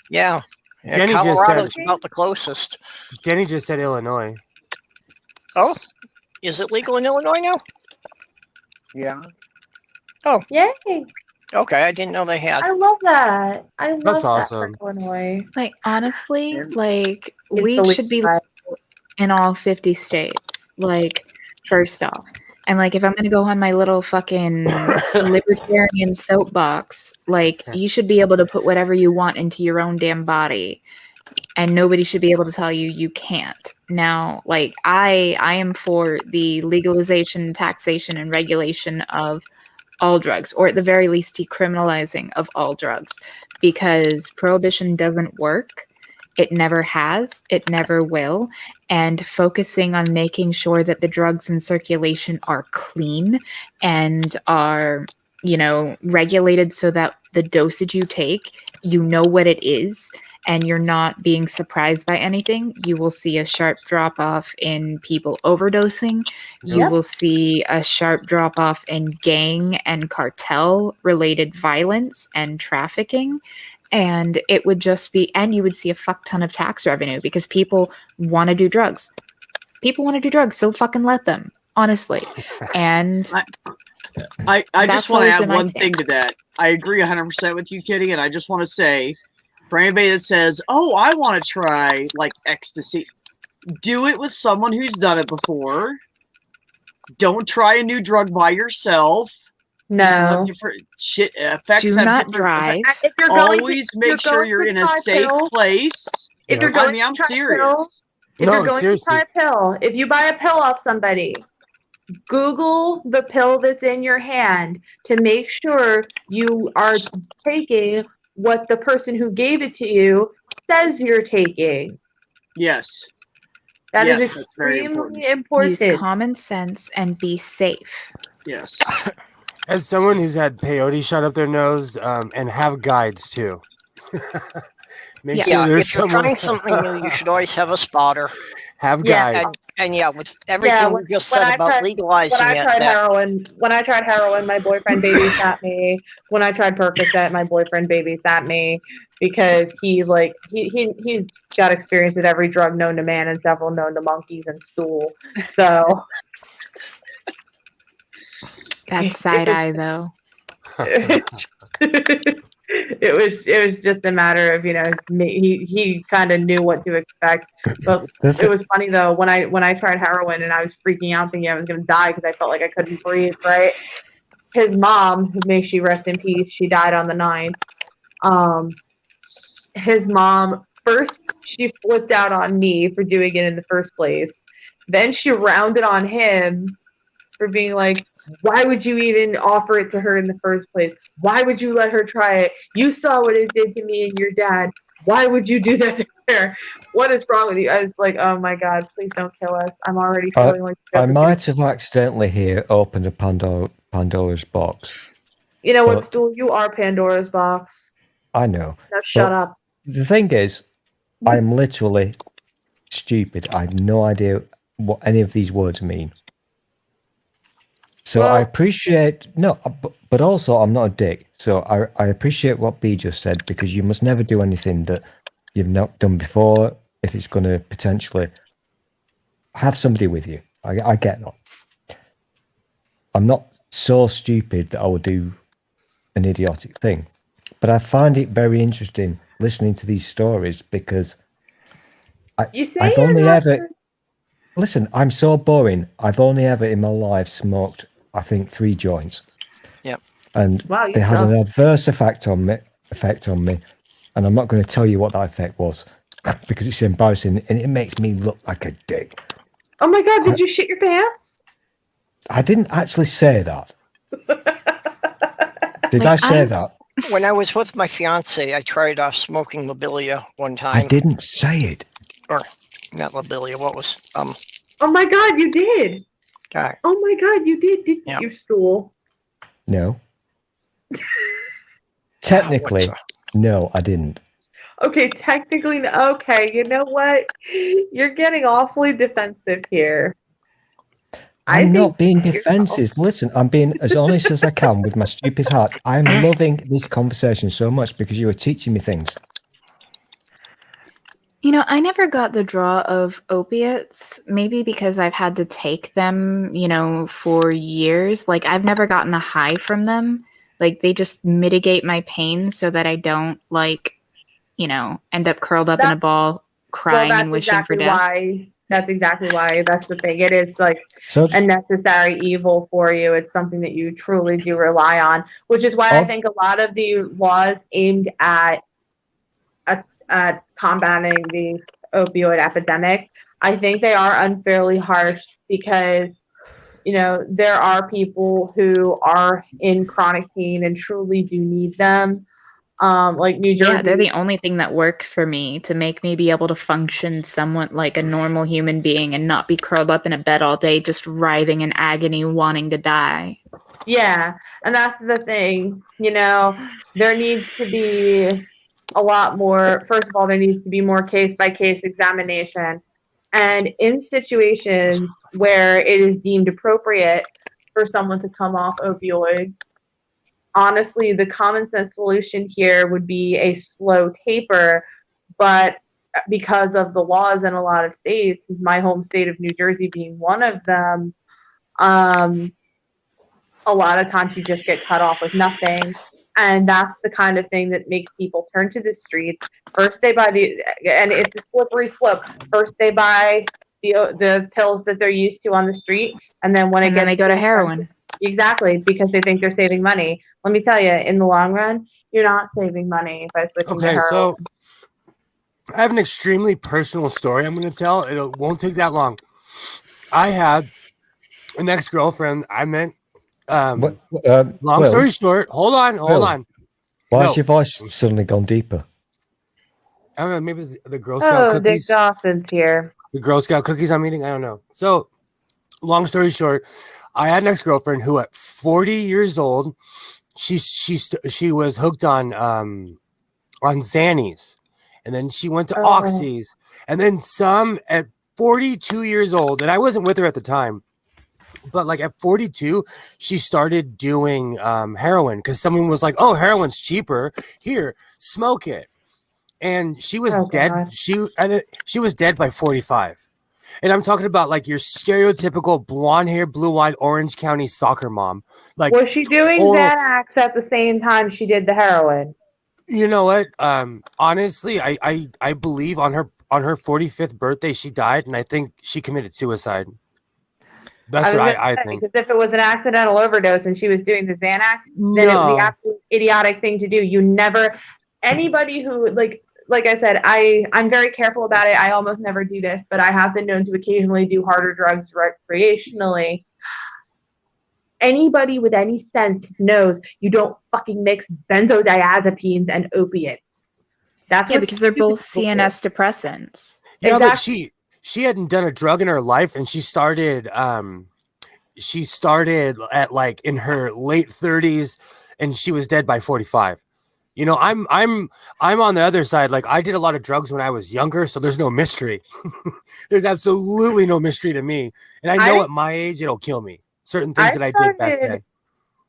yeah, Jenny just Colorado's said- about the closest. Jenny just said Illinois. Oh, is it legal in Illinois now? Yeah. Yay! Okay, I didn't know they had. I love that. I love That's that awesome. for Illinois. Like honestly, And- like It's weed the should be legal- in all 50 states. Like first off. And like, if I'm gonna go on my little fucking libertarian soapbox, like, you should be able to put whatever you want into your own damn body, and nobody should be able to tell you you can't. Now, like, I am for the legalization, taxation, and regulation of all drugs, or at the very least, decriminalizing of all drugs, because prohibition doesn't work. It never has. It never will. And focusing on making sure that the drugs in circulation are clean and are, regulated so that the dosage you take, you know what it is, and you're not being surprised by anything, you will see a sharp drop off in people overdosing. You will see a sharp drop off in gang and cartel related violence and trafficking. And it would just be, and you would see a fuck ton of tax revenue because people want to do drugs. People want to do drugs, so fucking let them, honestly. And I just want to add one thing to that. I agree 100% with you, Kitty, and I just want to say, for anybody that says, "Oh, I want to try like ecstasy," do it with someone who's done it before. Don't try a new drug by yourself. No. Different shit effects. Do not drive. Always make sure you're in a safe place. If you're going I'm serious. If you're going to try a pill, if you buy a pill off somebody, Google the pill that's in your hand to make sure you are taking what the person who gave it to you says you're taking. Yes. That is extremely important. Use common sense and be safe. Yes. As someone who's had peyote shot up their nose, and have guides too. Make sure there's if you're trying something new, you should always have a spotter. Have guides. And with everything you just said about legalizing when I tried heroin, my boyfriend babysat me. When I tried Percocet, my boyfriend babysat me because he's got experience with every drug known to man and several known to monkeys and stool. So that's side eye though. It was just a matter of he kind of knew what to expect. But it was funny though when I tried heroin and I was freaking out thinking I was going to die because I felt like I couldn't breathe. Right, his mom, may she rest in peace, she died on the 9th. His mom first she flipped out on me for doing it in the first place. Then she rounded on him for being like, why would you even offer it to her in the first place? Why would you let her try it? You saw what it did to me and your dad. Why would you do that to her? What is wrong with you? I was like, oh my God, please don't kill us. I'm already feeling like... I might have accidentally here opened a Pandora's box. You know what, Stool? You are Pandora's box. I know. Now shut up. The thing is, I'm literally stupid. I have no idea what any of these words mean. So I appreciate, but also I'm not a dick. So I appreciate what B just said, because you must never do anything that you've not done before if it's going to potentially have somebody with you. I get that. I'm not so stupid that I would do an idiotic thing, but I find it very interesting listening to these stories because I've only ever... Listen, I'm so boring. I've only ever in my life smoked, I think, 3 joints. Yep. And they had an adverse effect on me, and I'm not going to tell you what that effect was because it's embarrassing and it makes me look like a dick. Oh my God, did you shit your pants? I didn't actually say that. Did I say that? When I was with my fiance, I tried smoking lobelia one time. I didn't say it. Or not lobelia, what was Oh my God, you did. God. Oh my God, you did you, Stool? No. Technically, no, I didn't. Okay, technically, okay. You know what? You're getting awfully defensive here. I'm not being defensive. Listen, I'm being as honest as I can with my stupid heart. I'm loving this conversation so much because you are teaching me things. I never got the draw of opiates, maybe because I've had to take them, for years. Like, I've never gotten a high from them. Like, they just mitigate my pain so that I don't, end up curled up in a ball crying and wishing for death. That's exactly why. That's the thing. It is like So a necessary evil for you. It's something that you truly do rely on, which is why I think a lot of the laws aimed at combating the opioid epidemic, I think they are unfairly harsh because, there are people who are in chronic pain and truly do need them. Like New Jersey. Yeah, they're the only thing that worked for me to make me be able to function somewhat like a normal human being and not be curled up in a bed all day, just writhing in agony, wanting to die. Yeah, and that's the thing. There needs to be a lot more. First of all, there needs to be more case by case examination. And in situations where it is deemed appropriate for someone to come off opioids, honestly, the common sense solution here would be a slow taper. But because of the laws in a lot of states, my home state of New Jersey being one of them, a lot of times you just get cut off with nothing. And that's the kind of thing that makes people turn to the streets. First they buy and it's a slippery slope. First they buy the pills that they're used to on the street, and then when they go to heroin. Exactly, because they think they're saving money. Let me tell you, in the long run, you're not saving money by switching to heroin. So I have an extremely personal story I'm going to tell. It won't take that long. I had an ex-girlfriend I met. Long story short, hold on. Why has your voice suddenly gone deeper? I don't know, maybe the Girl Scout cookies. Dick Dawson's here. The Girl Scout cookies I'm eating? I don't know. So, long story short, I had an ex-girlfriend who at 40 years old, she was hooked on Xannies, and then she went to Oxys, and then some at 42 years old, and I wasn't with her at the time. But like at 42, she started doing heroin because someone was like, "Oh, heroin's cheaper. Here, smoke it." And she was dead. God. She was dead by 45. And I'm talking about like your stereotypical blonde hair, blue eyed, Orange County soccer mom. Like, was she doing Xanax at the same time she did the heroin? You know what? Honestly, I believe on her 45th birthday she died, and I think she committed suicide. That's what I think. Because if it was an accidental overdose and she was doing the Xanax, then it would be the absolute idiotic thing to do. You never, anybody who, like I said, I'm very careful about it. I almost never do this, but I have been known to occasionally do harder drugs recreationally. Anybody with any sense knows you don't fucking mix benzodiazepines and opiates. That's because they're both CNS depressants. Yeah, exactly. But she hadn't done a drug in her life, and she started at like in her late 30s, and she was dead by 45. You know, I'm on the other side. Like, I did a lot of drugs when I was younger, so there's no mystery. There's absolutely no mystery to me, and I know at my age it'll kill me. Certain things that I did back then.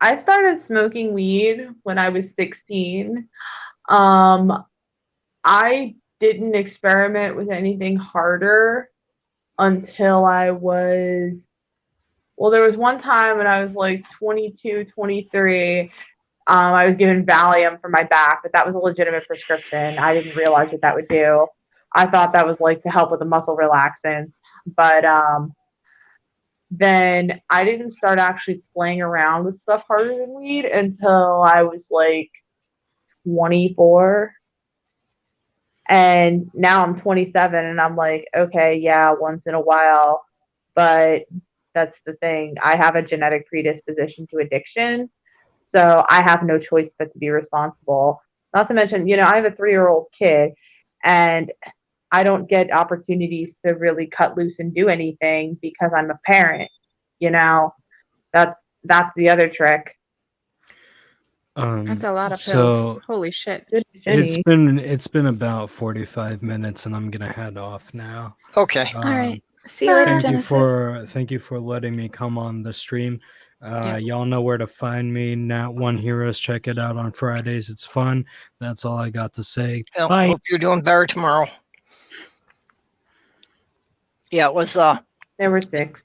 I started smoking weed when I was 16. I didn't experiment with anything harder until I was, there was one time when I was like 22, 23. I was given Valium for my back, but that was a legitimate prescription. I didn't realize what that would do. I thought that was like to help with the muscle relaxant. But then I didn't start actually playing around with stuff harder than weed until I was like 24. And now I'm 27 and I'm like, okay, yeah, once in a while. But that's the thing. I have a genetic predisposition to addiction. So I have no choice but to be responsible. Not to mention, I have a 3-year-old kid and I don't get opportunities to really cut loose and do anything because I'm a parent. That's the other trick. That's a lot of pills. Holy shit. It's been about 45 minutes and I'm gonna head off now. Okay. All right. See you later, Genesis. Thank you for letting me come on the stream. Y'all know where to find me. Nat One Heroes. Check it out on Fridays. It's fun. That's all I got to say. Bye. Hope you're doing better tomorrow. Yeah, it was there were 6.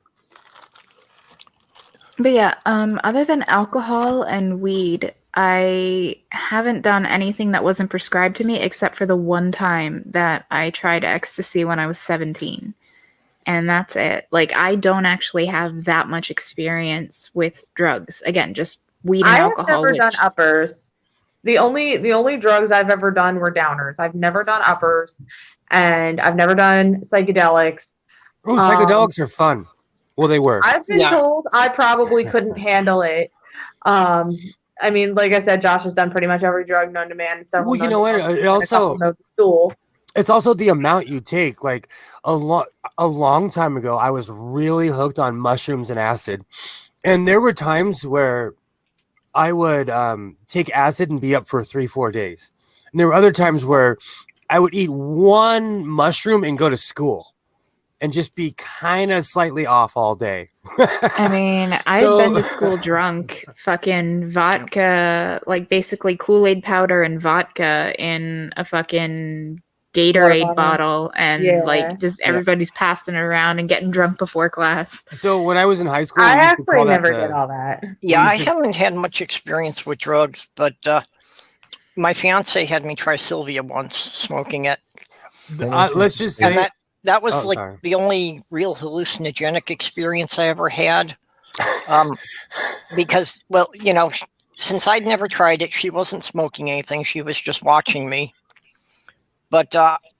But yeah, other than alcohol and weed, I haven't done anything that wasn't prescribed to me except for the one time that I tried ecstasy when I was 17. and that's it. Like, I don't actually have that much experience with drugs. Again, just weed and I have alcohol. never done uppers. The only drugs I've ever done were downers. I've never done uppers, and I've never done psychedelics. Oh, psychedelics are fun. Well, they were. I've been told I probably couldn't handle it. I mean, like I said, Josh has done pretty much every drug known to man. Well, you know what? It also it's also the amount you take. Like a long time ago, I was really hooked on mushrooms and acid, and there were times where I would take acid and be up for 3-4 days, and there were other times where I would eat one mushroom and go to school, and just be kind of slightly off all day. I mean, I've been to school drunk, fucking vodka, like basically Kool-Aid powder and vodka in a fucking Gatorade bottle, and like just everybody's passing it around and getting drunk before class. So when I was in high school, I actually never did all that. Yeah, I haven't had much experience with drugs, but my fiance had me try Sylvia once, smoking it. Let's just say and that was the only real hallucinogenic experience I ever had. Because, well, you know, since I'd never tried it, she wasn't smoking anything. She was just watching me. But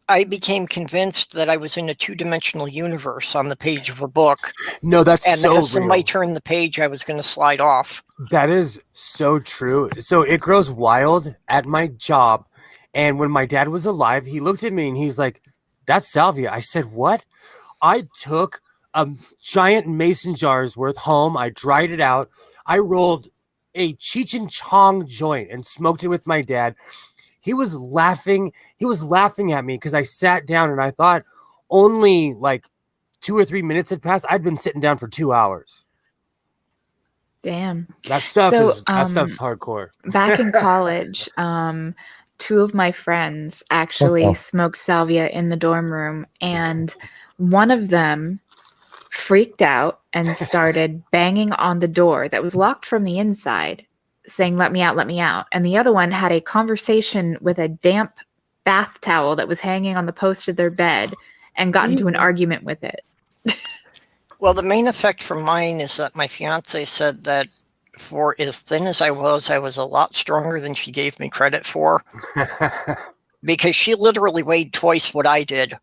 I became convinced that I was in a two-dimensional universe on the page of a book. No, that's and so as somebody real. turned the page, I was going to slide off. That is so true. So it grows wild at my job. And when my dad was alive, he looked at me and he's like, "That's salvia." I said, "What?" I took a giant mason jar's worth home. I dried it out. I rolled a Cheech and Chong joint and smoked it with my dad. He was laughing. He was laughing at me because I sat down and I thought only like 2 or 3 minutes had passed. I'd been sitting down for 2 hours. Damn. That stuff's hardcore. Back in college, 2 of my friends actually smoked salvia in the dorm room, and one of them freaked out and started banging on the door that was locked from the inside, saying, "Let me out, let me out." And the other one had a conversation with a damp bath towel that was hanging on the post of their bed and got into an argument with it. Well, the main effect from mine is that my fiance said that for as thin as I was a lot stronger than she gave me credit for. Because she literally weighed twice what I did.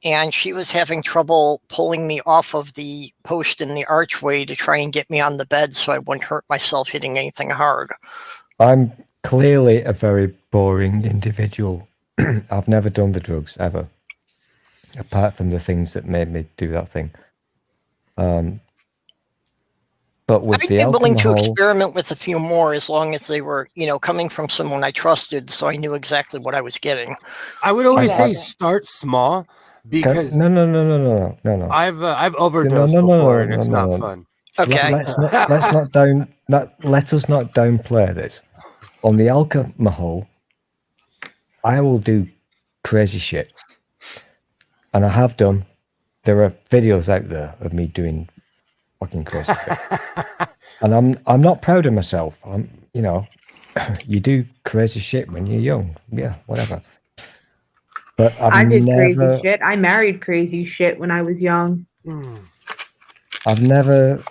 And she was having trouble pulling me off of the post in the archway to try and get me on the bed so I wouldn't hurt myself hitting anything hard. I'm clearly a very boring individual. I've never done the drugs, ever. Apart from the things that made me do that thing. But with I'd the be willing to alcohol, experiment with a few more as long as they were, you know, coming from someone I trusted so I knew exactly what I was getting. I would always say start small because no. I've overdosed before and it's not fun. Okay. Let us not downplay this. On the alcohol, I will do crazy shit, and I have done. There are videos out there of me doing fucking crazy shit, and I'm not proud of myself. You know, you do crazy shit when you're young. Yeah, whatever. But I did crazy shit. I married crazy shit when I was young. I've never,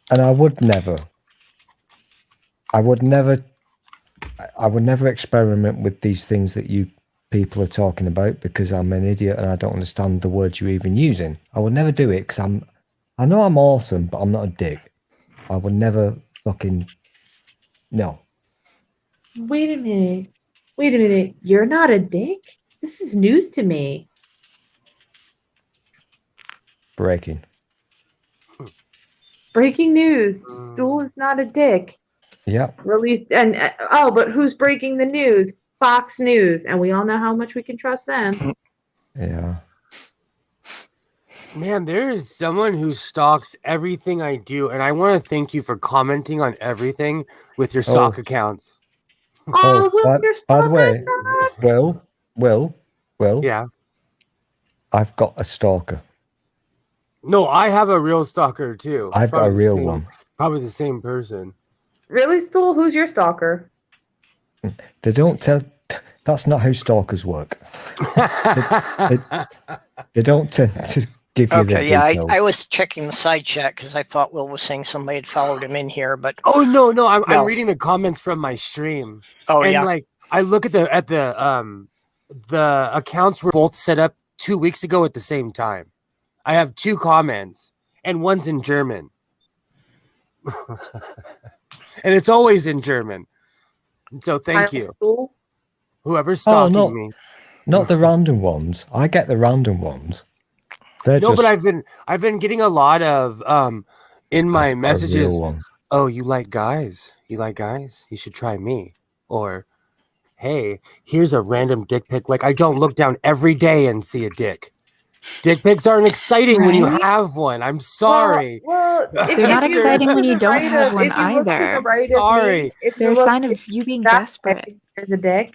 and I would never experiment with these things that you people are talking about because I'm an idiot and I don't understand the words you're even using. I would never do it because I know I'm awesome, but I'm not a dick. I would never fucking, no. Wait a minute. You're not a dick? This is news to me. Breaking news. Stool is not a dick. Yep. Released but who's breaking the news? Fox News, and we all know how much we can trust them. Yeah. Man, there is someone who stalks everything I do, and I want to thank you for commenting on everything with your sock accounts. By the way, Will. Yeah. I've got a stalker. No, I have a real stalker too. I've got a real one. Probably the same person. Really, Stool? Who's your stalker? They don't tell. That's not how stalkers work. They don't tend to give you the Okay, yeah, details. I was checking the side chat because I thought Will was saying somebody had followed him in here, but Oh no, no, I'm No. reading the comments from my stream. oh And yeah, like I look at the accounts were both set up 2 weeks ago at the same time. I have 2 comments and one's in German. And it's always in German. So thank you. School. Whoever's stalking no. me. Not the random ones. I get the random ones. They're No, just but I've been getting a lot of in my a messages. real one. Oh, you like guys? You like guys? You should try me. Or, hey, here's a random dick pic. Like I don't look down every day and see a dick. Dick pics aren't exciting when you Right? have one. I'm sorry. Well, if They're not you exciting look when to you the don't right have of- one if you look to either. the right Sorry. Of me, if They're you a look sign of you being that desperate. way, there's a dick.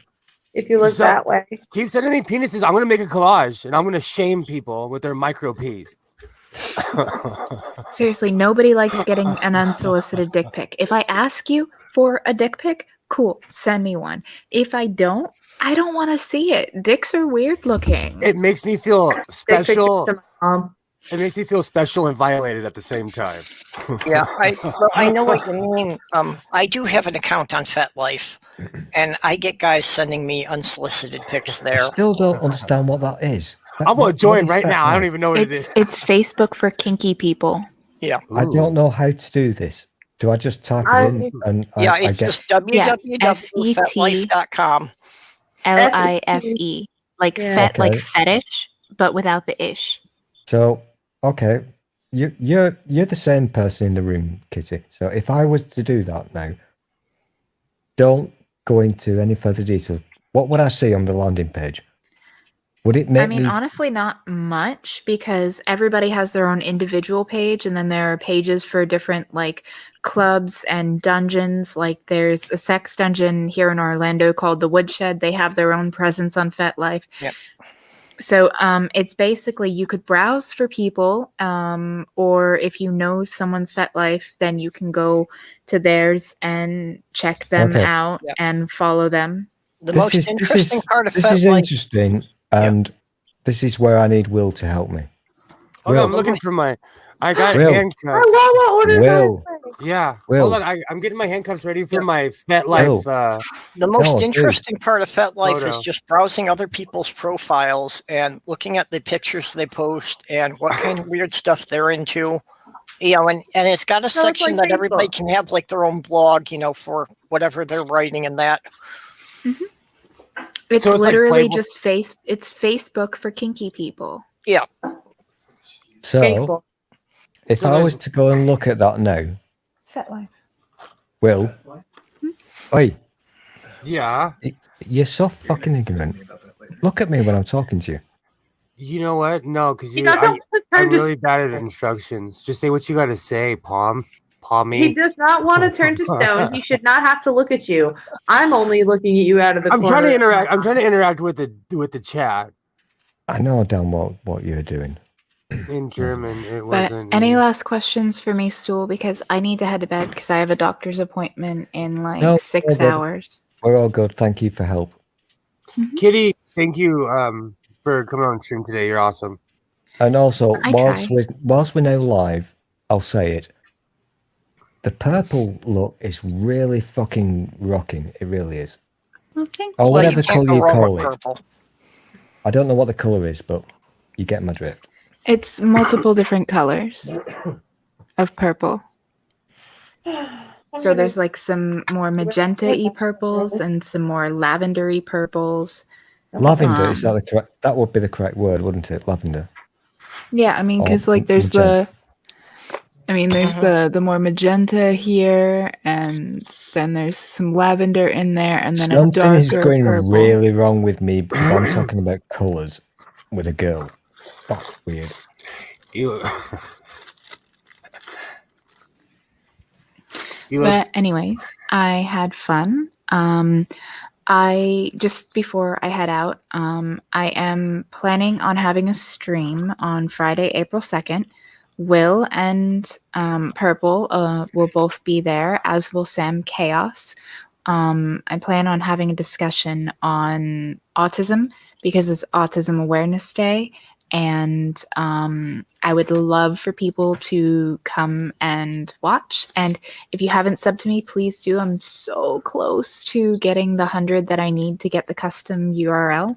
If you look So- that way, Keep sending me penises. I'm gonna make a collage and I'm gonna shame people with their micro P's. Seriously, nobody likes getting an unsolicited dick pic. If I ask you for a dick pic, cool, send me one. If I don't want to see it. Dicks are weird looking. It makes me feel dick pics special. to my mom. It makes me feel special and violated at the same time. yeah. I know what you mean. I do have an account on FetLife, and I get guys sending me unsolicited pics I there. still don't understand what that is. I'm gonna join right now. I don't even know what it is. It's Facebook for kinky people. Yeah, I don't know how to do this. Do I just type it in and yeah. I It's get just Yeah, www.fetlife.com. LIFE. Like Yeah. fet like Okay. fetish, but without the ish. so okay. You're the same person in the room, Kitty. So if I was to do that now, don't go into any further details. What would I see on the landing page? Would it make I mean, me honestly, not much because everybody has their own individual page, and then there are pages for different like clubs and dungeons. Like there's a sex dungeon here in Orlando called the Woodshed. They have their own presence on FetLife. Yep. So it's basically you could browse for people, or if you know someone's FetLife, then you can go to theirs and check them Okay. out Yep. and follow them. The most interesting part of this is FetLife. interesting, and this is where I need Will to help me. Hold Will. on, I'm looking for my. I got Will. handcuffs. what order Will. Yeah. Will. Hold on. I'm getting my handcuffs ready for my FetLife. The most dude. interesting part of FetLife is Photo. just browsing other people's profiles and looking at the pictures they post and what kind of weird stuff they're into. You know, and it's got a it's section like that everybody Facebook. can have like their own blog, you know, for whatever they're writing and that. It's So it's like literally Playboy- just it's Facebook for kinky people. So Painful. if So I there's- was to go and look at that now, FetLife. Will, oi, Yeah. you're so fucking ignorant. Look at me when I'm talking to you. You know what? No, because He doesn't want to I'm turn to really bad at instructions. Just say what you got to say, Palm. Palm He me. does not want to turn to stone. He should not have to look at you. I'm only looking at you out of the I'm corner. trying to interact. I'm trying to interact with the chat I know damn well what you're doing. in German. It But wasn't. any me. last questions for me, Stool? Because I need to head to bed because I have a doctor's appointment in like No, 6 all good. hours. We're all good. Thank you for help. Kitty, thank you for coming on stream today. You're awesome. And also, I whilst try. we're now live, I'll say it. The purple look is really fucking rocking. It really is. Well, thank Or you. Well, whatever you can't colour go you wrong call with it. purple. I don't know what the colour is, but you get my drift. It's multiple different colors of purple. So there's like some more magenta-y purples and some more lavender-y purples. Lavender, is that Um, the correct? That would be the correct word, wouldn't it? Lavender. Yeah, I mean, Or because like there's magenta. there's the more magenta here, and then there's some lavender in there, and then a Something is darker going purple. really wrong with me because I'm talking about colours with a girl. That's weird. You. You look. But anyways, I had fun. I just before I head out, I am planning on having a stream on Friday, April 2nd. Will and Purple will both be there, as will Sam Chaos. I plan on having a discussion on autism because it's Autism Awareness Day, and I would love for people to come and watch. And if you haven't subbed to me, please do. I'm so close to getting the 100 that I need to get the custom URL.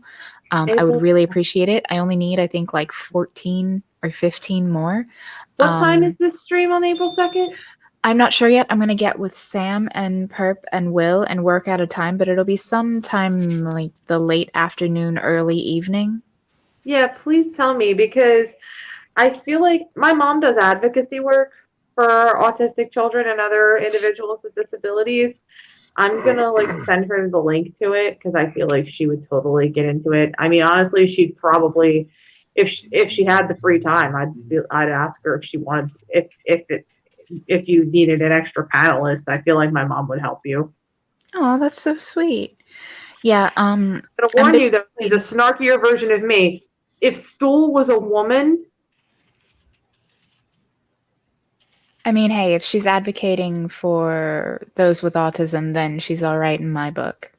I would really appreciate it. I only need, I think, like 14 or 15 more. What time is this stream on April 2nd? I'm not sure yet. I'm going to get with Sam and Perp and Will and work out a time, but it'll be sometime like the late afternoon, early evening. Yeah, please tell me, because I feel like my mom does advocacy work for autistic children and other individuals with disabilities. I'm going to like send her the link to it because I feel like she would totally get into it. I mean, honestly, she'd probably, if she had the free time, I'd ask her if she wanted, if you needed an extra panelist. I feel like my mom would help you. Oh, that's so sweet. Yeah. I'm going to warn you though, she's a snarkier version of me. If Stool was a woman, I mean, hey, if she's advocating for those with autism, then she's all right in my book.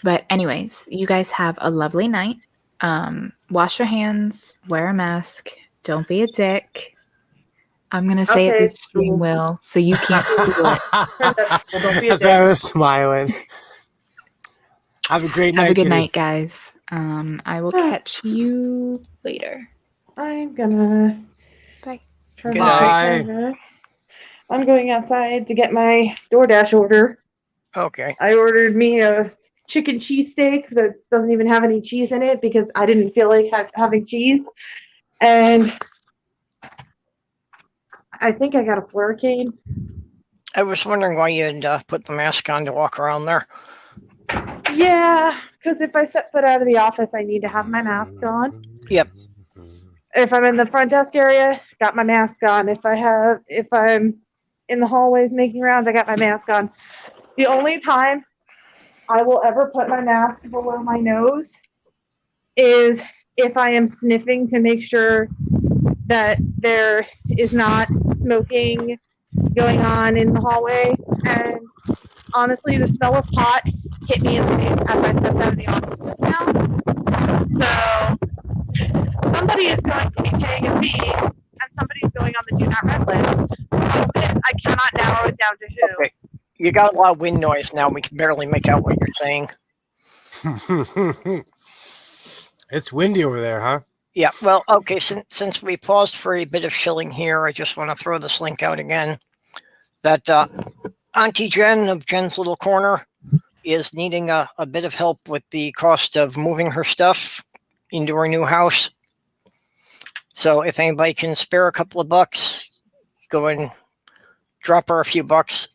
But anyways, you guys have a lovely night. Wash your hands, wear a mask, don't be a dick. I'm going to say it this stream, Will, so you can't do it. Don't be a As I was smiling. Have a great night. Have a good Kitty. night, guys. I will catch you later. I'm gonna Bye. turn Good my night. camera. I'm going outside to get my DoorDash order. Okay. I ordered me a chicken cheesesteak that doesn't even have any cheese in it because I didn't feel like having cheese. And I think I got a Flurricane. I was wondering why you'd put the mask on to walk around there. Yeah, because if I set foot out of the office, I need to have my mask on. Yep. If I'm in the front desk area, got my mask on. If I'm in the hallways making rounds, I got my mask on. The only time I will ever put my mask below my nose is if I am sniffing to make sure that there is not smoking going on in the hallway. And honestly, the smell of pot hit me in the face as I stepped out of the office just now. So somebody is going to be paying a fee, and somebody's going on the do not rent list. I cannot narrow it down to who. Okay. You got a lot of wind noise now. We can barely make out what you're saying. It's windy over there, huh? Yeah. Well, okay. Since we paused for a bit of shilling here, I just want to throw this link out again. That Aunty Jen of Jen's Little Corner is needing a bit of help with the cost of moving her stuff into her new house. So if anybody can spare a couple of bucks, go and drop her a few bucks.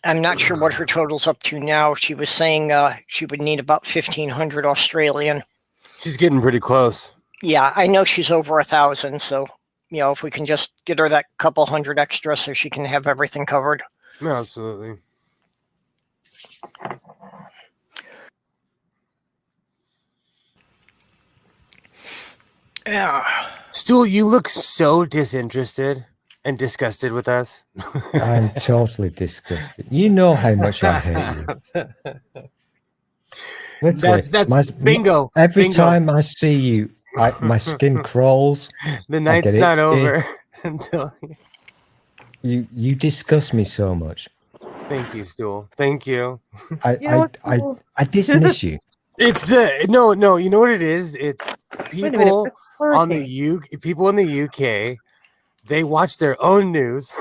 I'm not sure what her total's up to now. She was saying she would need about 1,500 Australian. She's getting pretty close. Yeah, I know she's over 1,000. So, if we can just get her that couple hundred extra so she can have everything covered. No, absolutely. Yeah. Stool, you look so disinterested and disgusted with us. I'm totally disgusted. You know how much I hate you. Literally, That's bingo. Every bingo. time I see you, my skin crawls. The night's get not itchy. over until. You disgust me so much. Thank you, Stool. Thank you. I dismiss you. It's the no. You know what it is? It's Wait a minute, people what's on Flurricane? the people in the UK. They watch their own news,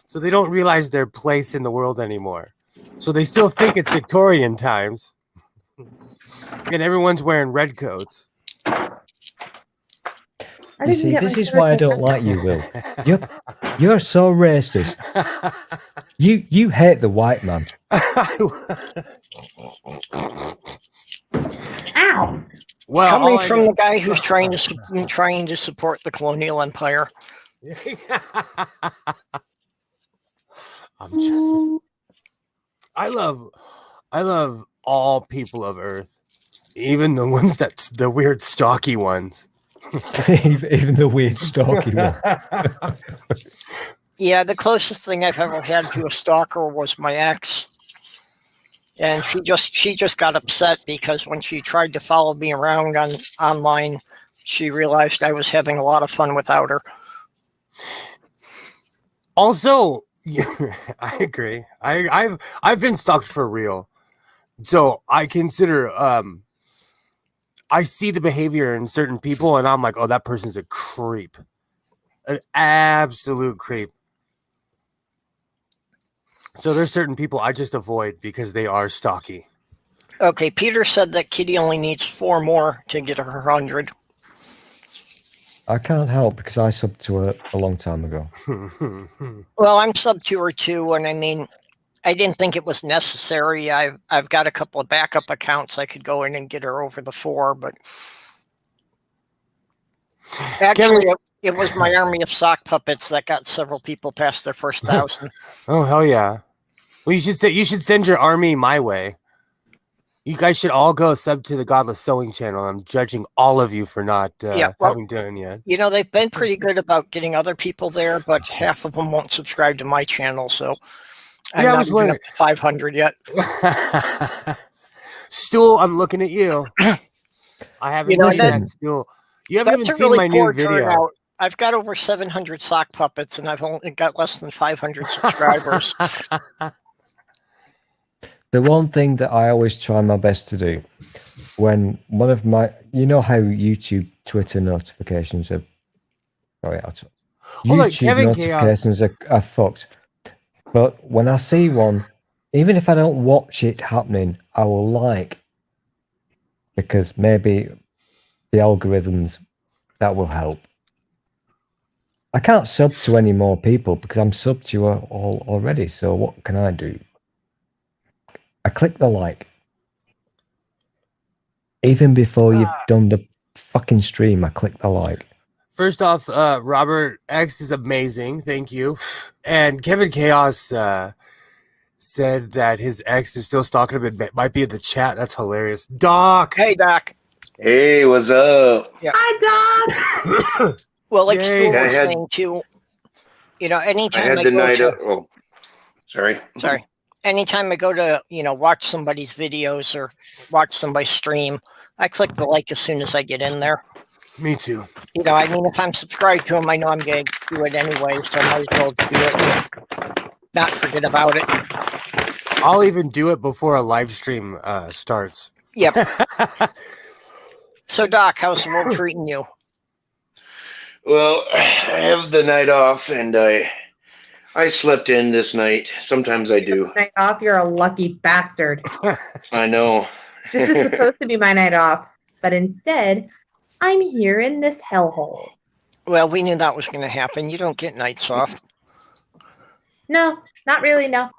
so they don't realize their place in the world anymore. So they still think it's Victorian times, and everyone's wearing red coats. You see, this is why I don't like you, Will. You're so racist. You hate the white man. Ow! Well, Coming all I from know- the guy who's trying to support the colonial empire. I love all people of Earth, even the ones that's the weird stocky ones. Even the weird stalky one. Yeah, the closest thing I've ever had to a stalker was my ex. And she just got upset because when she tried to follow me around online, she realized I was having a lot of fun without her. Also, I agree. I've been stalked for real. So I consider I see the behavior in certain people and I'm like, oh, that person's a creep. An absolute creep. So there's certain people I just avoid because they are stalky. Okay, Peter said that Kitty only needs 4 more to get her 100. I can't help because I subbed to her a long time ago. Well, I'm sub to her too, and I mean, I didn't think it was necessary. I've got a couple of backup accounts I could go in and get her over the 4, but actually, it was my army of sock puppets that got several people past their first 1,000. Oh, hell yeah. Well, you should send your army my way. You guys should all go sub to the Godless Sewing channel. I'm judging all of you for not having done yet. You know, they've been pretty good about getting other people there, but half of them won't subscribe to my channel, so I'm not even up to 500 yet. Stool, I'm looking at you. I haven't seen that, Stool. You haven't even seen my new video. I've got over 700 sock puppets, and I've only got less than 500 subscribers. The one thing that I always try my best to do when one of my, you know how YouTube, Twitter notifications are, YouTube notifications are fucked. But when I see one, even if I don't watch it happening, I will like, because maybe the algorithms, that will help. I can't sub to any more people because I'm subbed to you all already. So what can I do? I click the like. Even before you've done the fucking stream, I click the like. First off, Robert X is amazing. Thank you. And Kevin Chaos said that his ex is still stalking him and might be in the chat. That's hilarious. Doc. Hey, Doc. Hey, what's up? Yeah. Hi, Doc. Well, like Stu was saying too, you know, anytime I go to... Oh, sorry. Anytime I go to, you know, watch somebody's videos or watch somebody stream, I click the like as soon as I get in there. Me too. You know, I mean, if I'm subscribed to them, I know I'm going to do it anyway, so I might as well do it and not forget about it. I'll even do it before a live stream starts. Yep. So, Doc, how's the world treating you? Well, I have the night off, and I slept in this night. Sometimes I do. Night off, you're a lucky bastard. I know. This is supposed to be my night off, but instead, I'm here in this hellhole. Well, we knew that was going to happen. You don't get nights off. No, not really, no.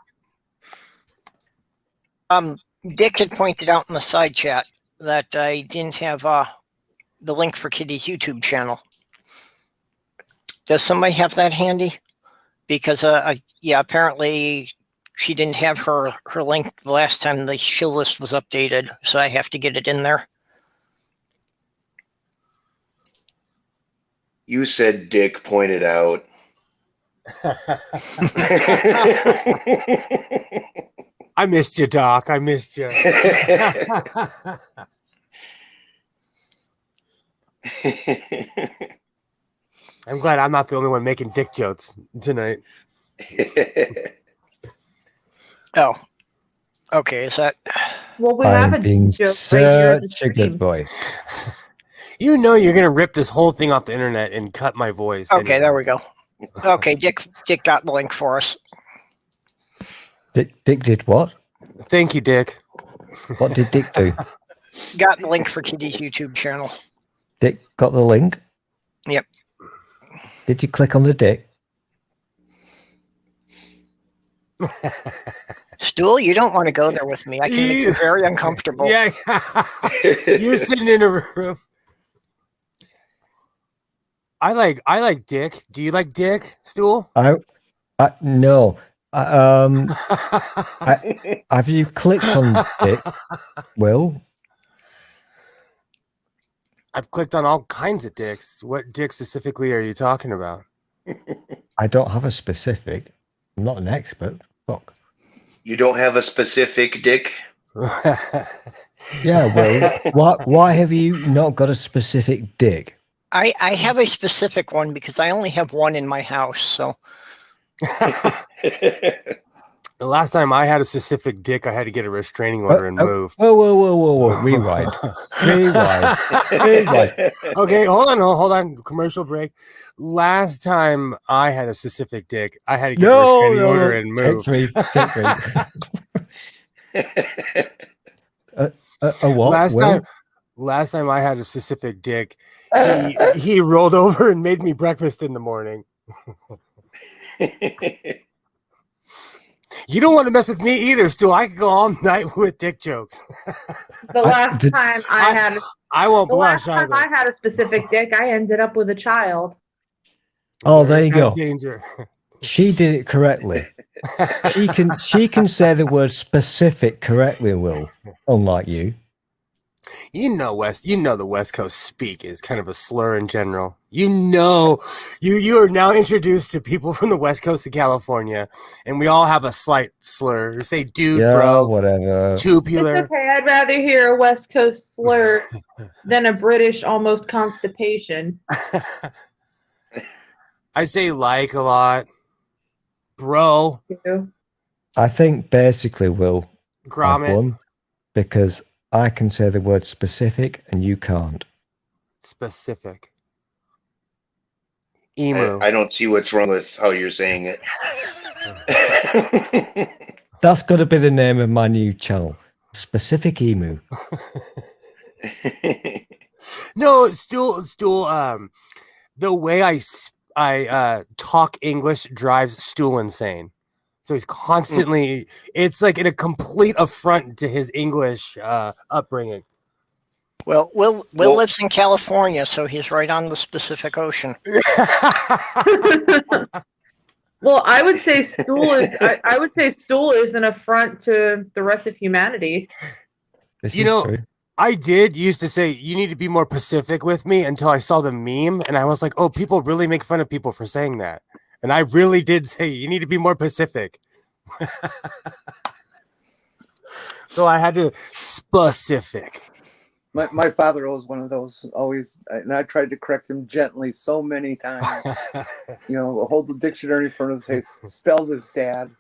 Dick had pointed out in the side chat that I didn't have the link for Kitty's YouTube channel. Does somebody have that handy? Because, yeah, apparently she didn't have her link the last time the show list was updated, so I have to get it in there. You said Dick pointed out. I missed you, Doc. I missed you. I'm glad I'm not the only one making dick jokes tonight. Oh, okay. Is that? Well, we have a being joke such right a good boy. You know you're gonna rip this whole thing off the internet and cut my voice. Okay, there we go. Okay, Dick got the link for us. Dick did what? Thank you, Dick. What did Dick do? Got the link for Kitty's YouTube channel. Dick got the link? Yep. Did you click on the dick? Stool, you don't want to go there with me. I can make you very uncomfortable. Yeah. You're sitting in a room. I like Dick. Do you like Dick, Stool? No. Have you clicked on Dick, Will? I've clicked on all kinds of dicks. What dick specifically are you talking about? I don't have a specific. I'm not an expert. Fuck. You don't have a specific dick? Yeah, Will, why have you not got a specific dick? I have a specific one because I only have one in my house. So The last time I had a specific dick, I had to get a restraining order and move. Whoa. Rewind. Rewind. Okay, hold on. Commercial break. Last time I had a specific dick, I had to get a restraining order and move. Take three. A what? Last time I had a specific dick, he rolled over and made me breakfast in the morning. You don't want to mess with me either, Stu. I could go all night with dick jokes. The last time I won't blush. The last time I had a specific dick, I ended up with a child. Oh, there you go. Danger. She did it correctly. She can say the word specific correctly, Will, unlike you. You know the West Coast speak is kind of a slur in general. You are now introduced to people from the West Coast of California, and we all have a slight slur. Say dude, bro, whatever. Tubular. It's okay. I'd rather hear a West Coast slur than a British almost constipation. I say like a lot. Bro. I think basically, Will, Grommet. won because I can say the word specific and you can't. Specific. Emu. I don't see what's wrong with how you're saying it. That's got to be the name of my new channel. Specific Emu. No, it's still the way I talk English drives Stool insane. So he's constantly, it's like in a complete affront to his English upbringing. Will lives in California, so he's right on the Pacific Ocean. Well, I would say stool is an affront to the rest of humanity. True. I used to say you need to be more Pacific with me until I saw the meme, and I was like, oh, people really make fun of people for saying that. And I really did say you need to be more Pacific. So I had to specific. My father was one of those always, and I tried to correct him gently so many times. Hold the dictionary in front of his face, spell his dad.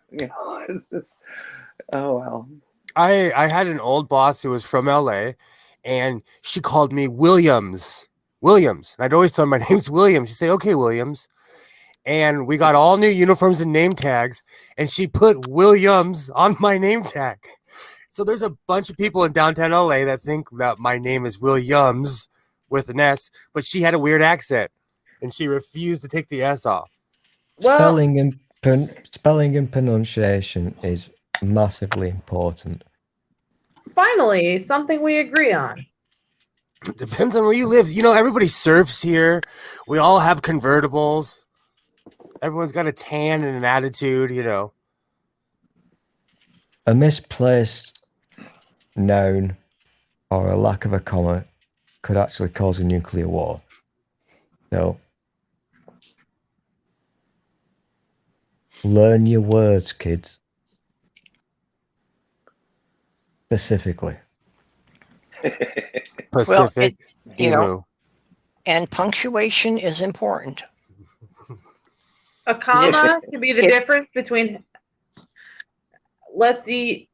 Oh well. I had an old boss who was from LA, and she called me Williams. And I'd always tell her my name's Williams. She'd say, okay, Williams. And we got all new uniforms and name tags, and she put Williams on my name tag. So there's a bunch of people in downtown LA that think that my name is Williams with an S, but she had a weird accent, and she refused to take the S off. Well, spelling and pronunciation is massively important. Finally, something we agree on. It depends on where you live. Everybody surfs here. We all have convertibles. Everyone's got a tan and an attitude, A misplaced noun or a lack of a comma could actually cause a nuclear war. So, learn your words, kids. Specifically. Pacific. And punctuation is important. A comma can be the difference between let's eat.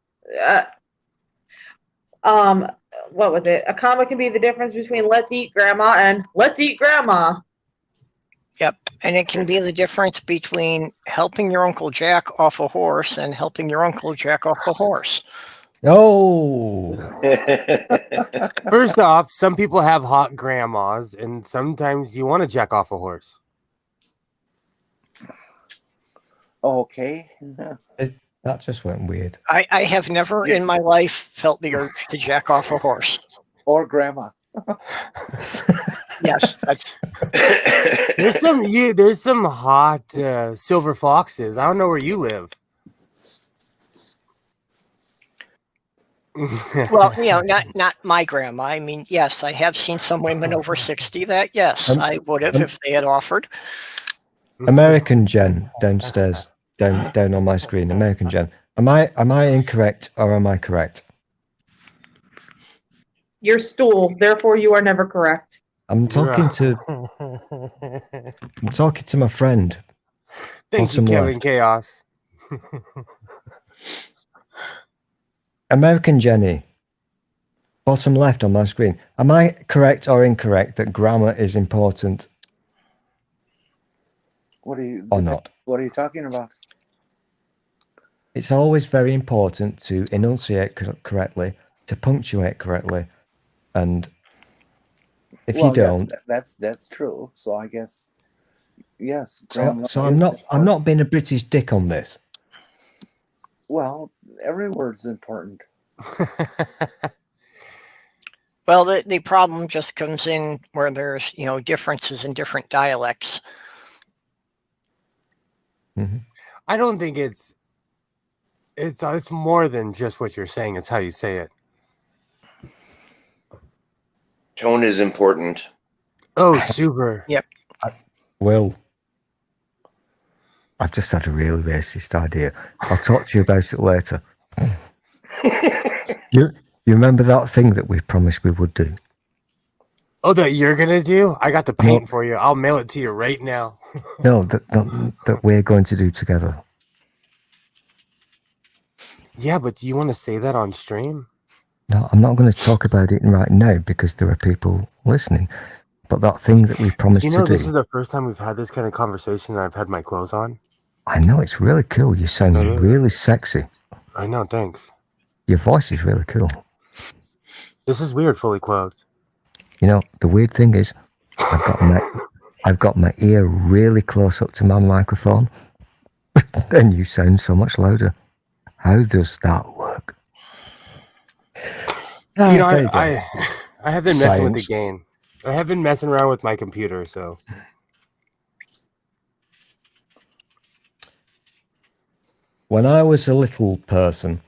What was it? A comma can be the difference between let's eat grandma and let's eat grandma. Yep. And it can be the difference between helping your Uncle Jack off a horse and helping your Uncle Jack off a horse. Oh. First off, some people have hot grandmas, and sometimes you want to jack off a horse. Okay. That just went weird. I have never in my life felt the urge to jack off a horse. Or grandma. Yes, that's. There's some hot silver foxes. I don't know where you live. Well, not my grandma. I mean, yes, I have seen some women over 60 that, yes, I would have if they had offered. American Jen downstairs, down on my screen. American Jen. Am I incorrect or am I correct? Your stool, therefore you are never correct. I'm talking to my friend. Thank you, Bottom Kevin left. Chaos. American Jenny. Bottom left on my screen. Am I correct or incorrect that grammar is important What are you? or not? What are you talking about? It's always very important to enunciate correctly, to punctuate correctly, and if you don't, that's true. So I guess yes. so I'm not being a British dick on this. Well, every word's important. Well, the problem just comes in where there's, differences in different dialects. Mm-hmm. I don't think it's more than just what you're saying. It's how you say it. Tone is important. Oh, super. Yep. Will, I've just had a really racist idea. I'll talk to you about it later. You remember that thing that we promised we would do? Oh, that you're gonna do? I got the paint for you. I'll mail it to you right now. No, that we're going to do together. Yeah, but do you want to say that on stream? No, I'm not going to talk about it right now because there are people listening. But that thing that we promised to do. This is the first time we've had this kind of conversation and I've had my clothes on. I know, it's really cool. You sound really sexy. I know, thanks. Your voice is really cool. This is weird, fully clothed. The weird thing is, I've got my ear really close up to my microphone, and you sound so much louder. How does that work? I have been messing with the Science. game. I have been messing around with my computer, so. When I was a little person,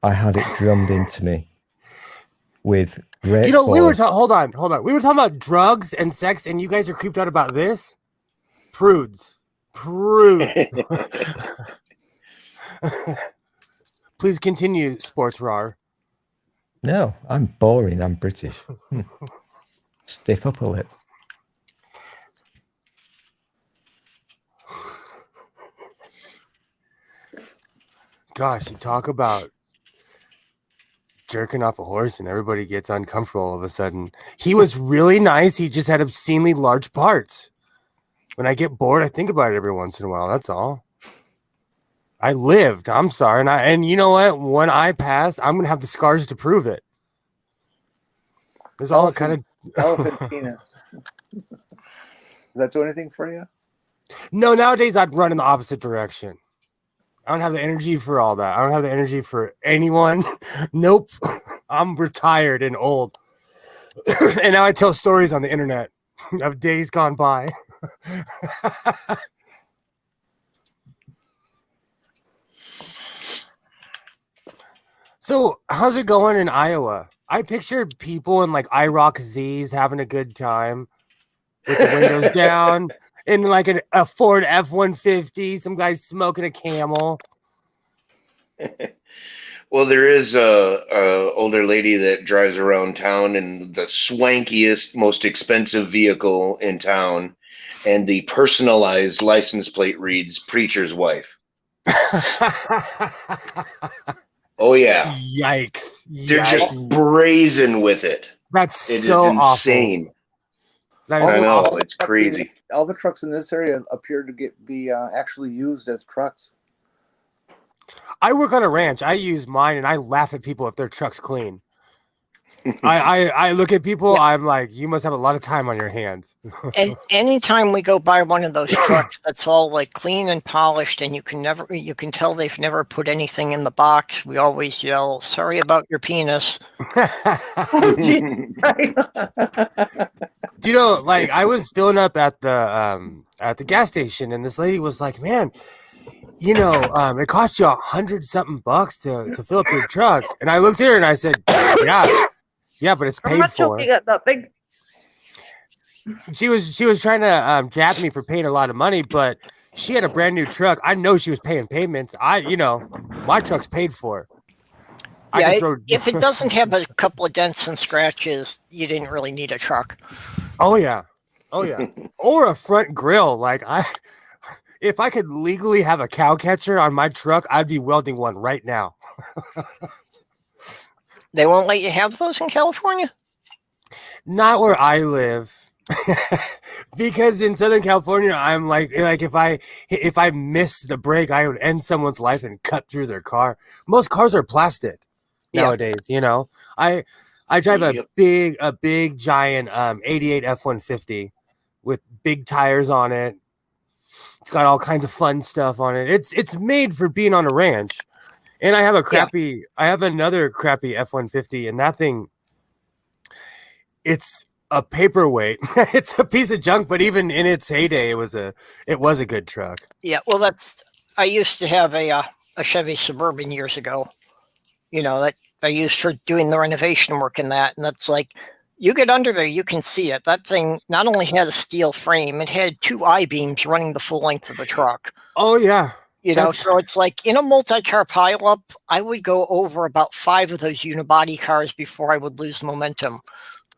I had it drummed into me with great we were force. hold on. We were talking about drugs and sex, and you guys are creeped out about this? Prudes. Please continue, Sports Rar. No, I'm boring. I'm British. Stiff upper lip. Gosh, you talk about jerking off a horse and everybody gets uncomfortable all of a sudden. He was really nice. He just had obscenely large parts. When I get bored, I think about it every once in a while. That's all. I lived. I'm sorry. And you know what? When I pass, I'm going to have the scars to prove it. There's all kind of elephant penis. Does that do anything for you? No, nowadays I'd run in the opposite direction. I don't have the energy for all that. I don't have the energy for anyone. Nope. I'm retired and old. And now I tell stories on the internet of days gone by. So, how's it going in Iowa? I pictured people in like IROC Z's having a good time with the windows down in like a Ford F-150, some guys smoking a Camel. Well, there is a older lady that drives around town in the swankiest, most expensive vehicle in town, and the personalized license plate reads "Preacher's Wife." Oh yeah! Yikes! They're just brazen with it. That's It so is insane. That I is know, awful. it's crazy. All the trucks in this area appear to be actually used as trucks. I work on a ranch. I use mine, and I laugh at people if their truck's clean. I look at people. Yeah. I'm like, you must have a lot of time on your hands. And anytime we go by one of those trucks that's all like clean and polished, and you can tell they've never put anything in the box, we always yell, "Sorry about your penis." Do you know, like I was filling up at the gas station, and this lady was like, "Man, you know, it costs you $100-something to fill up your truck." And I looked at her and I said, "Yeah, but it's paid I'm not for." joking at that big. She was trying to jab me for paying a lot of money, but she had a brand new truck. I know she was paying payments. My truck's paid for. Yeah, if it doesn't have a couple of dents and scratches, you didn't really need a truck. Oh yeah, or a front grill. Like if I could legally have a cow catcher on my truck, I'd be welding one right now. They won't let you have those in California? Not where I live. Because in Southern California, I'm like if I miss the brake, I would end someone's life and cut through their car. Most cars are plastic nowadays. I drive a big giant 88 F-150 with big tires on it. It's got all kinds of fun stuff on it. It's made for being on a ranch. And I have another crappy F-150, and that thing, it's a paperweight. It's a piece of junk, but even in its heyday, it was a good truck. Yeah, well, I used to have a Chevy Suburban years ago, that I used for doing the renovation work in that. And that's like, you get under there, you can see it. That thing not only had a steel frame, it had 2 I-beams running the full length of the truck. Oh, yeah. So it's like in a multi-car pileup, I would go over about 5 of those unibody cars before I would lose momentum.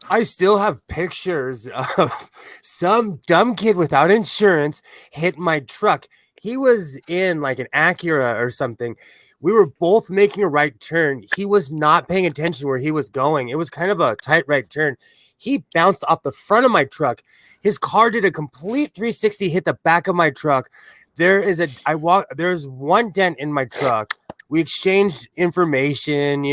I still have pictures of some dumb kid without insurance hit my truck. He was in like an Acura or something. We were both making a right turn. He was not paying attention where he was going. It was kind of a tight right turn. He bounced off the front of my truck. His car did a complete 360, hit the back of my truck. There's one dent in my truck. We exchanged information,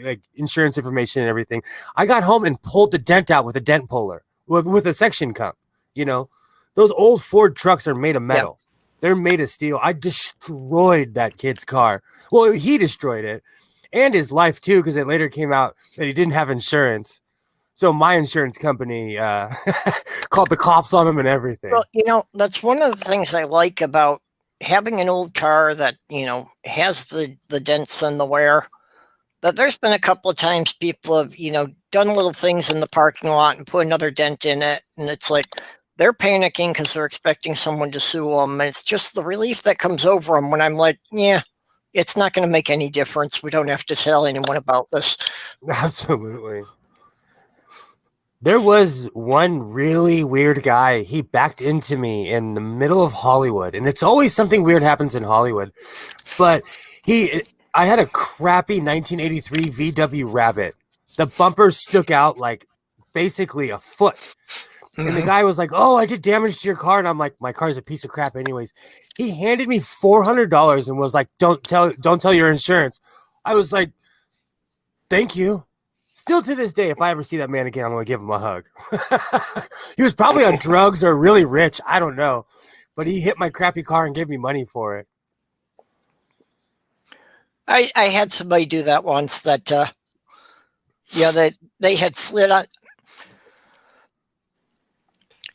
like insurance information and everything. I got home and pulled the dent out with a dent puller, with a section cup. Those old Ford trucks are made of metal. Yeah. They're made of steel. I destroyed that kid's car. Well, he destroyed it and his life too, because it later came out that he didn't have insurance. So my insurance company called the cops on him and everything. Well, that's one of the things I like about having an old car that, has the dents and the wear. That there's been a couple of times people have, done little things in the parking lot and put another dent in it. And it's like they're panicking because they're expecting someone to sue them. And it's just the relief that comes over them when I'm like, yeah, it's not going to make any difference. We don't have to tell anyone about this. Absolutely. There was one really weird guy. He backed into me in the middle of Hollywood, and it's always something weird happens in Hollywood. But I had a crappy 1983 VW Rabbit. The bumper stuck out like basically a foot. Mm-hmm. And the guy was like, "Oh, I did damage to your car," and I'm like, "My car's a piece of crap, anyways." He handed me $400 and was like, "Don't tell your insurance." I was like, "Thank you." Still to this day, if I ever see that man again, I'm going to give him a hug. He was probably on drugs or really rich. I don't know. But he hit my crappy car and gave me money for it. I had somebody do that once that, they had slid on.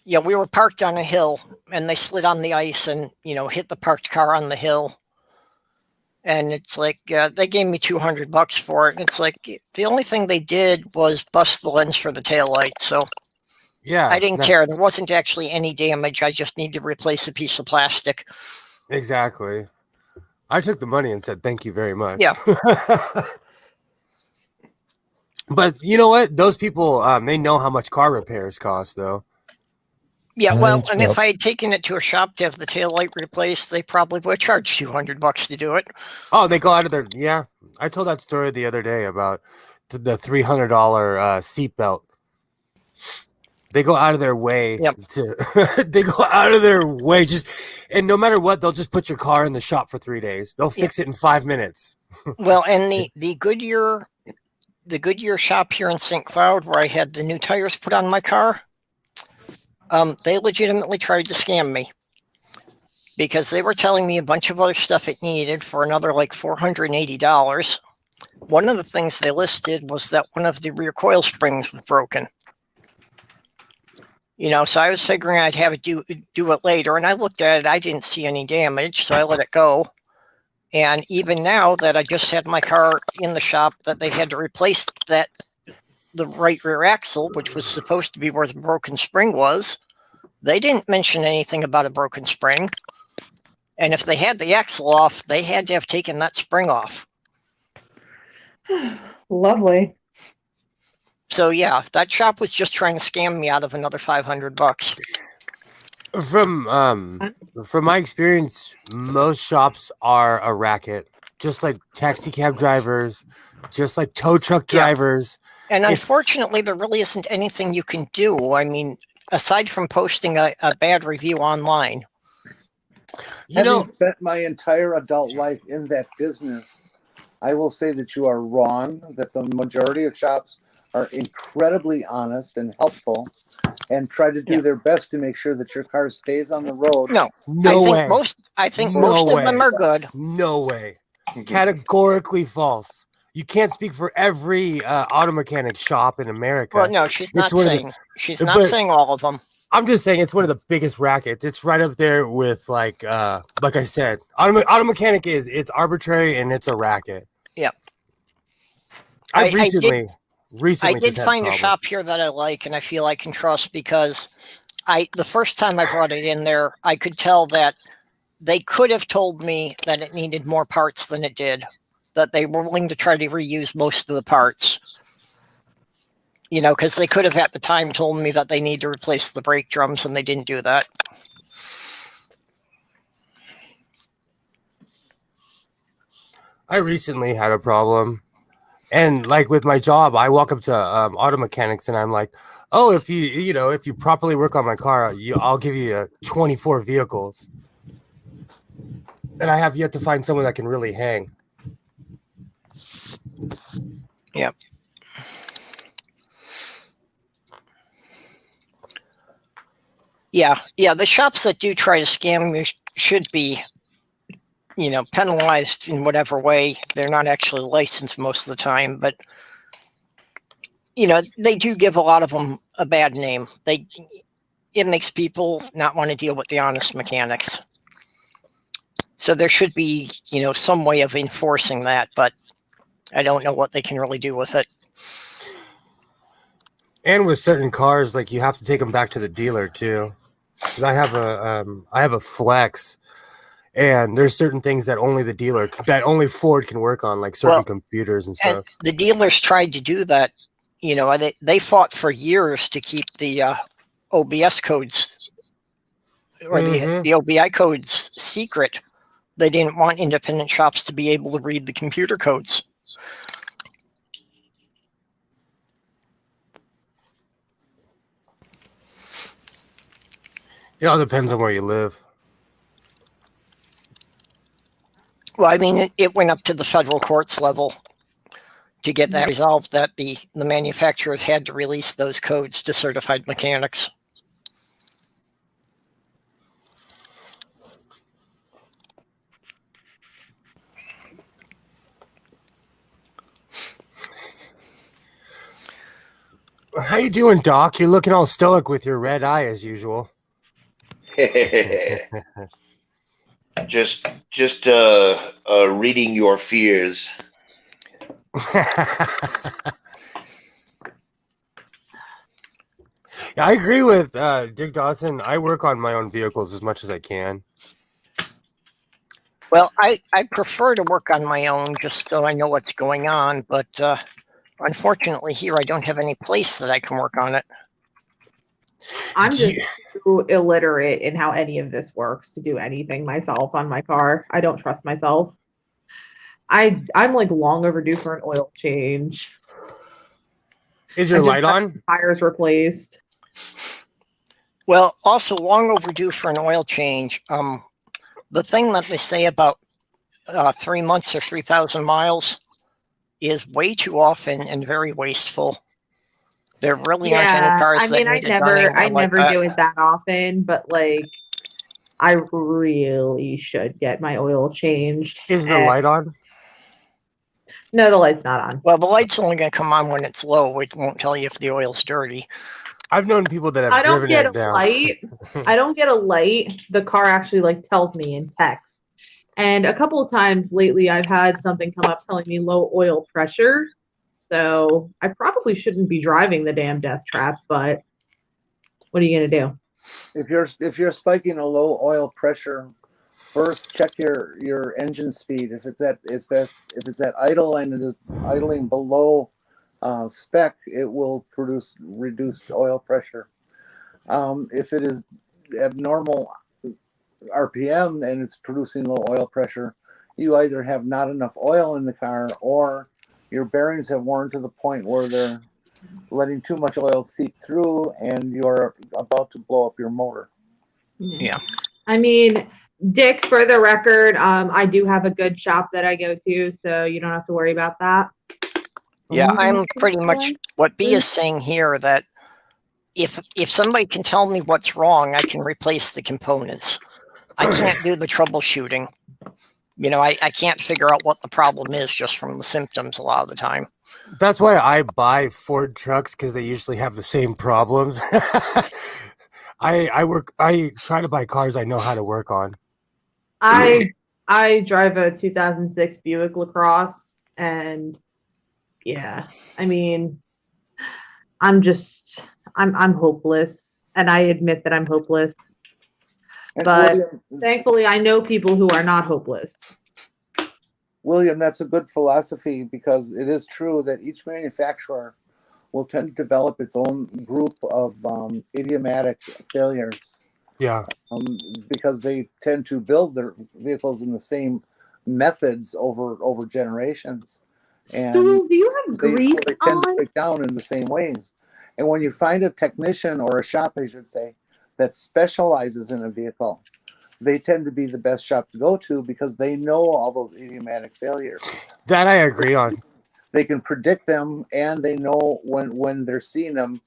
Yeah, we were parked on a hill and they slid on the ice and, hit the parked car on the hill. And it's like, they gave me $200 for it. And it's like, the only thing they did was bust the lens for the taillight. So yeah, I didn't care. There wasn't actually any damage. I just need to replace a piece of plastic. Exactly. I took the money and said, thank you very much. Yeah. But you know what? Those people, they know how much car repairs cost, though. Yeah, well, and if I had taken it to a shop to have the taillight replaced, they probably would charge $200 to do it. Oh, they go out of their, yeah. I told that story the other day about the $300 seatbelt. They go out of their way they go out of their way and no matter what, they'll just put your car in the shop for 3 days. They'll fix it in 5 minutes. Well, and the Goodyear shop here in St. Cloud where I had the new tires put on my car, they legitimately tried to scam me because they were telling me a bunch of other stuff it needed for another like $480. One of the things they listed was that one of the rear coil springs was broken. So I was figuring I'd have it do it later, and I looked at it. I didn't see any damage, so I let it go. And even now that I just had my car in the shop, that they had to replace the right rear axle, which was supposed to be where the broken spring was. They didn't mention anything about a broken spring. And if they had the axle off, they had to have taken that spring off. Lovely. So yeah, that shop was just trying to scam me out of another $500. From my experience, most shops are a racket. Just like taxi cab drivers, just like tow truck drivers. And unfortunately, there really isn't anything you can do. I mean, aside from posting a bad review online. Having spent my entire adult life in that business, I will say that you are wrong, that the majority of shops are incredibly honest and helpful and try to do their best to make sure that your car stays on the road. No way. I think most of them are good. No way. Categorically false. You can't speak for every auto mechanic shop in America. Well, no, she's not saying all of them. I'm just saying it's one of the biggest rackets. It's right up there with like I said, auto mechanic it's arbitrary and it's a racket. Yep. I recently did find a shop here that I like and I feel I can trust because the first time I brought it in there, I could tell that they could have told me that it needed more parts than it did, that they were willing to try to reuse most of the parts. You know, because they could have at the time told me that they need to replace the brake drums and they didn't do that. I recently had a problem. And like with my job, I walk up to auto mechanics and I'm like, oh, if you properly work on my car, I'll give you 24 vehicles. And I have yet to find someone that can really hang. Yep. Yeah. The shops that do try to scam you should be, penalized in whatever way. They're not actually licensed most of the time, but they do give a lot of them a bad name. It makes people not want to deal with the honest mechanics. So there should be, some way of enforcing that, but I don't know what they can really do with it. And with certain cars, like you have to take them back to the dealer too. Because I have a Flex, and there's certain things that only Ford can work on, like certain computers and stuff. And the dealers tried to do that. They fought for years to keep the OBS codes or the OBI codes secret. They didn't want independent shops to be able to read the computer codes. It all depends on where you live. Well, I mean, it went up to the federal courts level to get that resolved, that the manufacturers had to release those codes to certified mechanics. How you doing, Doc? You're looking all stoic with your red eye as usual. just reading your fears. Yeah, I agree with Dick Dawson. I work on my own vehicles as much as I can. Well, I prefer to work on my own just so I know what's going on, but unfortunately here I don't have any place that I can work on it. I'm just too illiterate in how any of this works to do anything myself on my car. I don't trust myself. I'm like long overdue for an oil change. Is your light on? Tires replaced. Well, also long overdue for an oil change. The thing that they say about 3 months or 3,000 miles is way too often and very wasteful. There really aren't any cars that need it done I never do it that often, but like I really should get my oil changed. Is the light on? No, the light's not on. Well, the light's only going to come on when it's low. It won't tell you if the oil's dirty. I've known people that have driven it down. I don't get a light. The car actually like tells me in text. And a couple of times lately, I've had something come up telling me low oil pressure. So I probably shouldn't be driving the damn death trap, but what are you gonna do? If you're spiking a low oil pressure first check your engine speed. If it's at idle and it is idling below spec, it will produce reduced oil pressure. If it is at normal RPM and it's producing low oil pressure, you either have not enough oil in the car or your bearings have worn to the point where they're letting too much oil seep through and you're about to blow up your motor. Yeah. I mean, Dick, for the record, I do have a good shop that I go to, so you don't have to worry about that. Yeah, I'm pretty much what B is saying here, that if somebody can tell me what's wrong, I can replace the components. I can't do the troubleshooting. You know, I can't figure out what the problem is just from the symptoms a lot of the time. That's why I buy Ford trucks, because they usually have the same problems. I try to buy cars I know how to work on. I drive a 2006 Buick LaCrosse, and yeah, I mean, I'm hopeless, and I admit that I'm hopeless. And But William, thankfully, I know people who are not hopeless. William, that's a good philosophy, because it is true that each manufacturer will tend to develop its own group of idiomatic failures. Yeah. Because they tend to build their vehicles in the same methods over generations. And Stu, do you have grease so they tend to on? break down in the same ways. And when you find a technician, or a shop, I should say, that specializes in a vehicle, they tend to be the best shop to go to, because they know all those idiomatic failures. That I agree on. They can predict them, and they know when they're seeing them,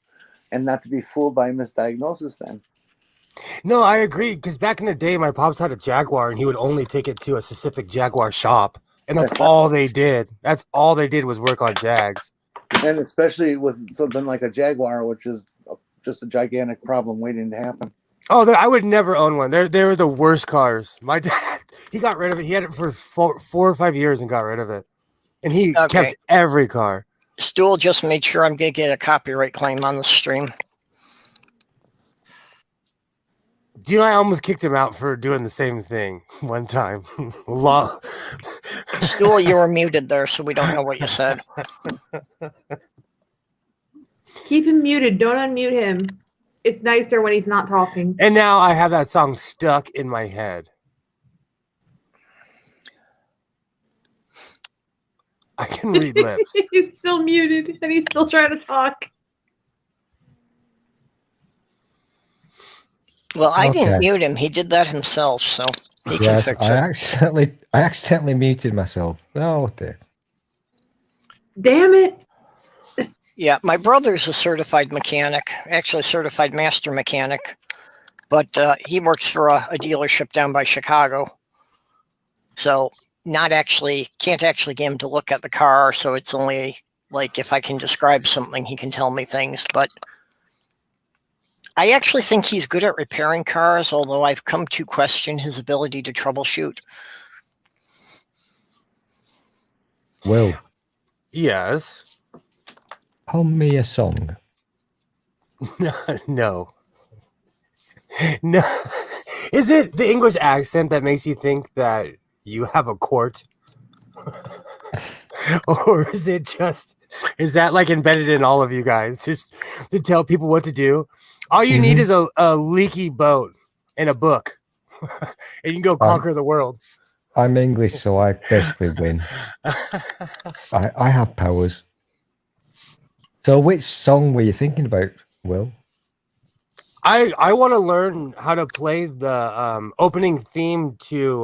and not to be fooled by misdiagnosis then. No, I agree, because back in the day, my pops had a Jaguar, and he would only take it to a specific Jaguar shop, and that's all they did. That's all they did was work on Jags. And especially with something like a Jaguar, which is just a gigantic problem waiting to happen. Oh, I would never own one. They were the worst cars. My dad, he got rid of it. He had it for 4 or 5 years and got rid of it. And he kept every car. Stool just made sure I'm going to get a copyright claim on the stream. Do you know, I almost kicked him out for doing the same thing one time. Stool, you were muted there, so we don't know what you said. Keep him muted. Don't unmute him. It's nicer when he's not talking. And now I have that song stuck in my head. I can read lips. He's still muted, and he's still trying to talk. Well, I didn't mute him. He did that himself, so he can fix it. I accidentally muted myself. Oh dear. Damn it. Yeah, my brother's a certified mechanic, actually a certified master mechanic, but he works for a dealership down by Chicago. So can't actually get him to look at the car. So it's only like if I can describe something, he can tell me things. But I actually think he's good at repairing cars, although I've come to question his ability to troubleshoot. Will, Yes. hum me a song. No. No. Is it the English accent that makes you think that you have a court? Or is that like embedded in all of you guys, just to tell people what to do? All you need is a leaky boat and a book, and you can go conquer the world. I'm English, so I basically win. I have powers. So which song were you thinking about, Will? I want to learn how to play the opening theme to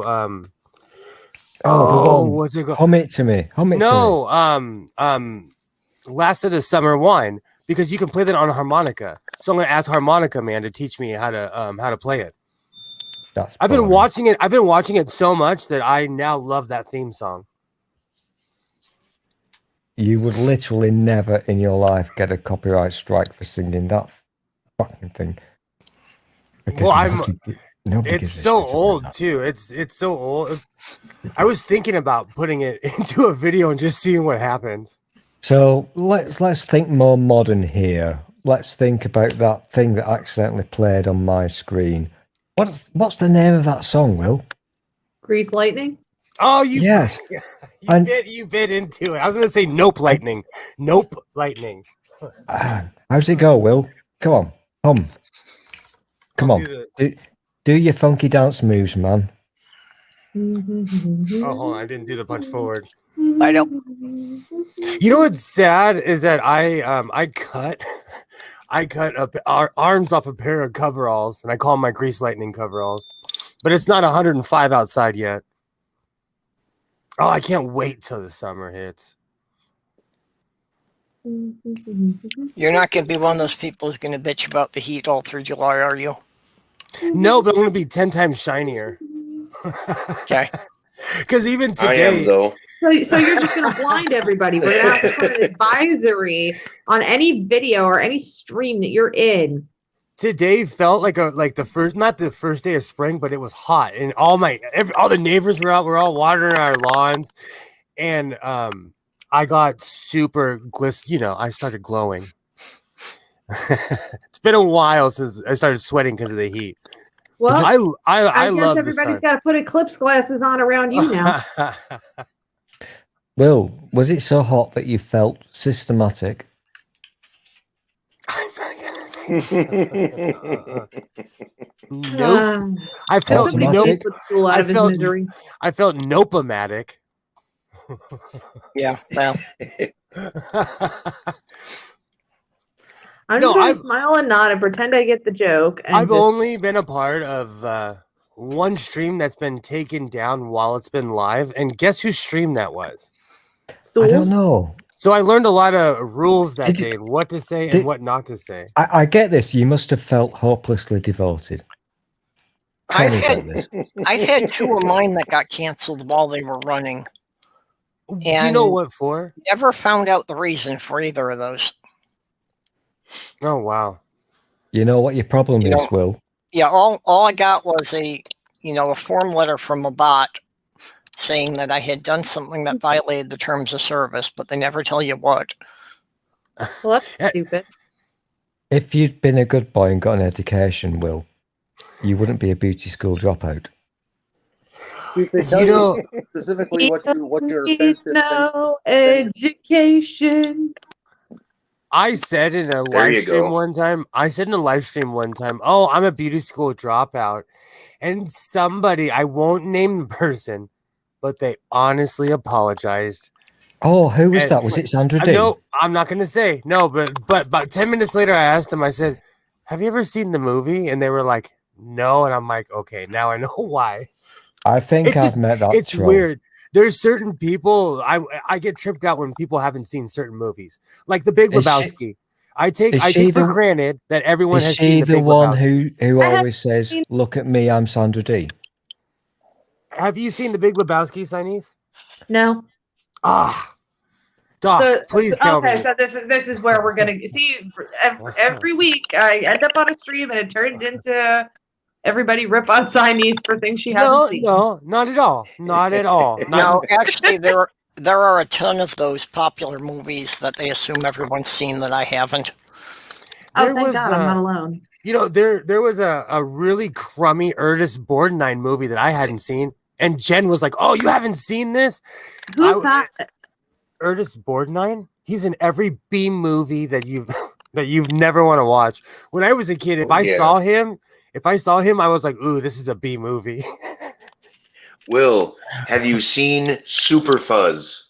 what's it called? Hum it to me. Last of the Summer Wine, because you can play that on a harmonica. So I'm going to ask Harmonica Man to teach me how to play it. I've been watching it so much that I now love that theme song. You would literally never in your life get a copyright strike for singing that fucking thing. Because it's so old too. It's so old. I was thinking about putting it into a video and just seeing what happens. So let's think more modern here. Let's think about that thing that accidentally played on my screen. What's the name of that song, Will? Grease lightning? Oh, you Yes. you bit into it. I was gonna say nope lightning. Nope lightning. How's it go, Will? Come on. Come I'll on. do the- Do your funky dance moves, man. Oh, hold on. I didn't do the punch forward. I don't. You know what's sad is that I cut our arms off a pair of coveralls, and I call them my grease lightning coveralls. But it's not 105 outside yet. Oh, I can't wait till the summer hits. You're not going to be one of those people who's going to bitch about the heat all through July, are you? No, but I'm gonna be 10 times shinier. Okay. Because even I today, am though. So you're just going to blind everybody. We're going to have to put an advisory on any video or any stream that you're in. today felt like the first, not the first day of spring, but it was hot, and all the neighbors were out. We're all watering our lawns, and I got super I started glowing. It's been a while since I started sweating because of the heat. Well, I guess love everybody's got to put eclipse glasses on around you now. Will, was it so hot that you felt systematic? Nope. I felt Somebody nope. take Put school out I of his felt- misery. I felt nope-o-matic. Yeah. Well, I'm No, just going I've- to smile and nod and pretend I get the joke. And I've just- only been a part of one stream that's been taken down while it's been live, and guess whose stream that was? I don't Stools? know. So I learned a lot of rules that Did you- day and what to say did- and what not to say. I get this. You must have felt hopelessly devoted. Tell I've me had about this. I've had two of mine that got canceled while they were running. Do you know And- what for? Never found out the reason for either of those. Oh wow. You know what your problem You is, know- Will? Yeah, all I got was a form letter from a bot saying that I had done something that violated the terms of service, but they never tell you what. Well, that's stupid. If you'd been a good boy and got an education, Will, you wouldn't be a beauty school dropout. If they tell You know- you specifically what your You offense is, then no education. I said in a There you live stream go. one time, oh, I'm a beauty school dropout. And somebody, I won't name the person, but they honestly apologized. Oh, who was And- that? Was it Sandra D? No, I'm not gonna say no, but about 10 minutes later, I asked them. I said, "Have you ever seen the movie?" And they were like, "No." And I'm like, "Okay, now I know why." I think It I've just- met that It's troll. weird. There's certain people I get tripped out when people haven't seen certain movies, like The Big Is she- Lebowski. I take is she for the- granted that everyone Is has she seen The the Big one Lebowski. who I have always says, seen- "Look at me, I'm Sandra D"? Have you seen The Big Lebowski, Chinese? No. Ah, Doc, So- please tell okay, me. so this is where we're gonna see every week. I end up on a stream and it turns into everybody rip on Siamese for things she hasn't seen. No, not at all. Not at all. No, actually, there are a ton of those popular movies that they assume everyone's seen that I haven't. Oh, There thank was, God I'm not alone. You know, there was a really crummy Ernest Borgnine movie that I hadn't seen, and Jen was like, "Oh, you haven't seen this?" Who's that? Ernest Borgnine? He's in every B movie that you've never want to watch. When I was a kid, if Oh, I yeah. saw him, I was like, "Ooh, this is a B movie." Will, have you seen Super Fuzz?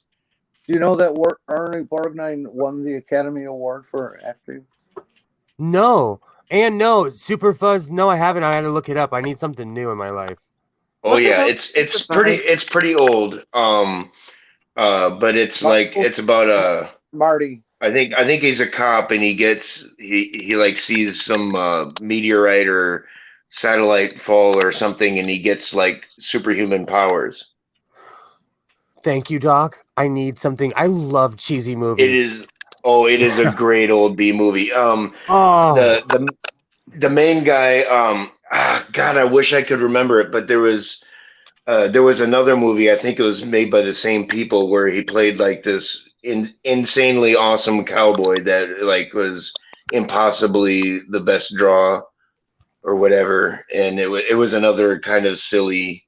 do you know that Ernie Borgnine won the Academy Award for acting? No, Super Fuzz. No, I haven't. I had to look it up. I need something new in my life. Oh What the yeah, hell it's is Super Fuzz? pretty old. But it's like it's about Marty. I think he's a cop and he like sees some meteorite or satellite fall or something and he gets like superhuman powers. Thank you, Doc. I need something. I love cheesy movies. It is a great old B movie. Oh, The main guy, God, I wish I could remember it, but there was another movie, I think it was made by the same people, where he played like this insanely awesome cowboy that like was impossibly the best draw or whatever, and it was another kind of silly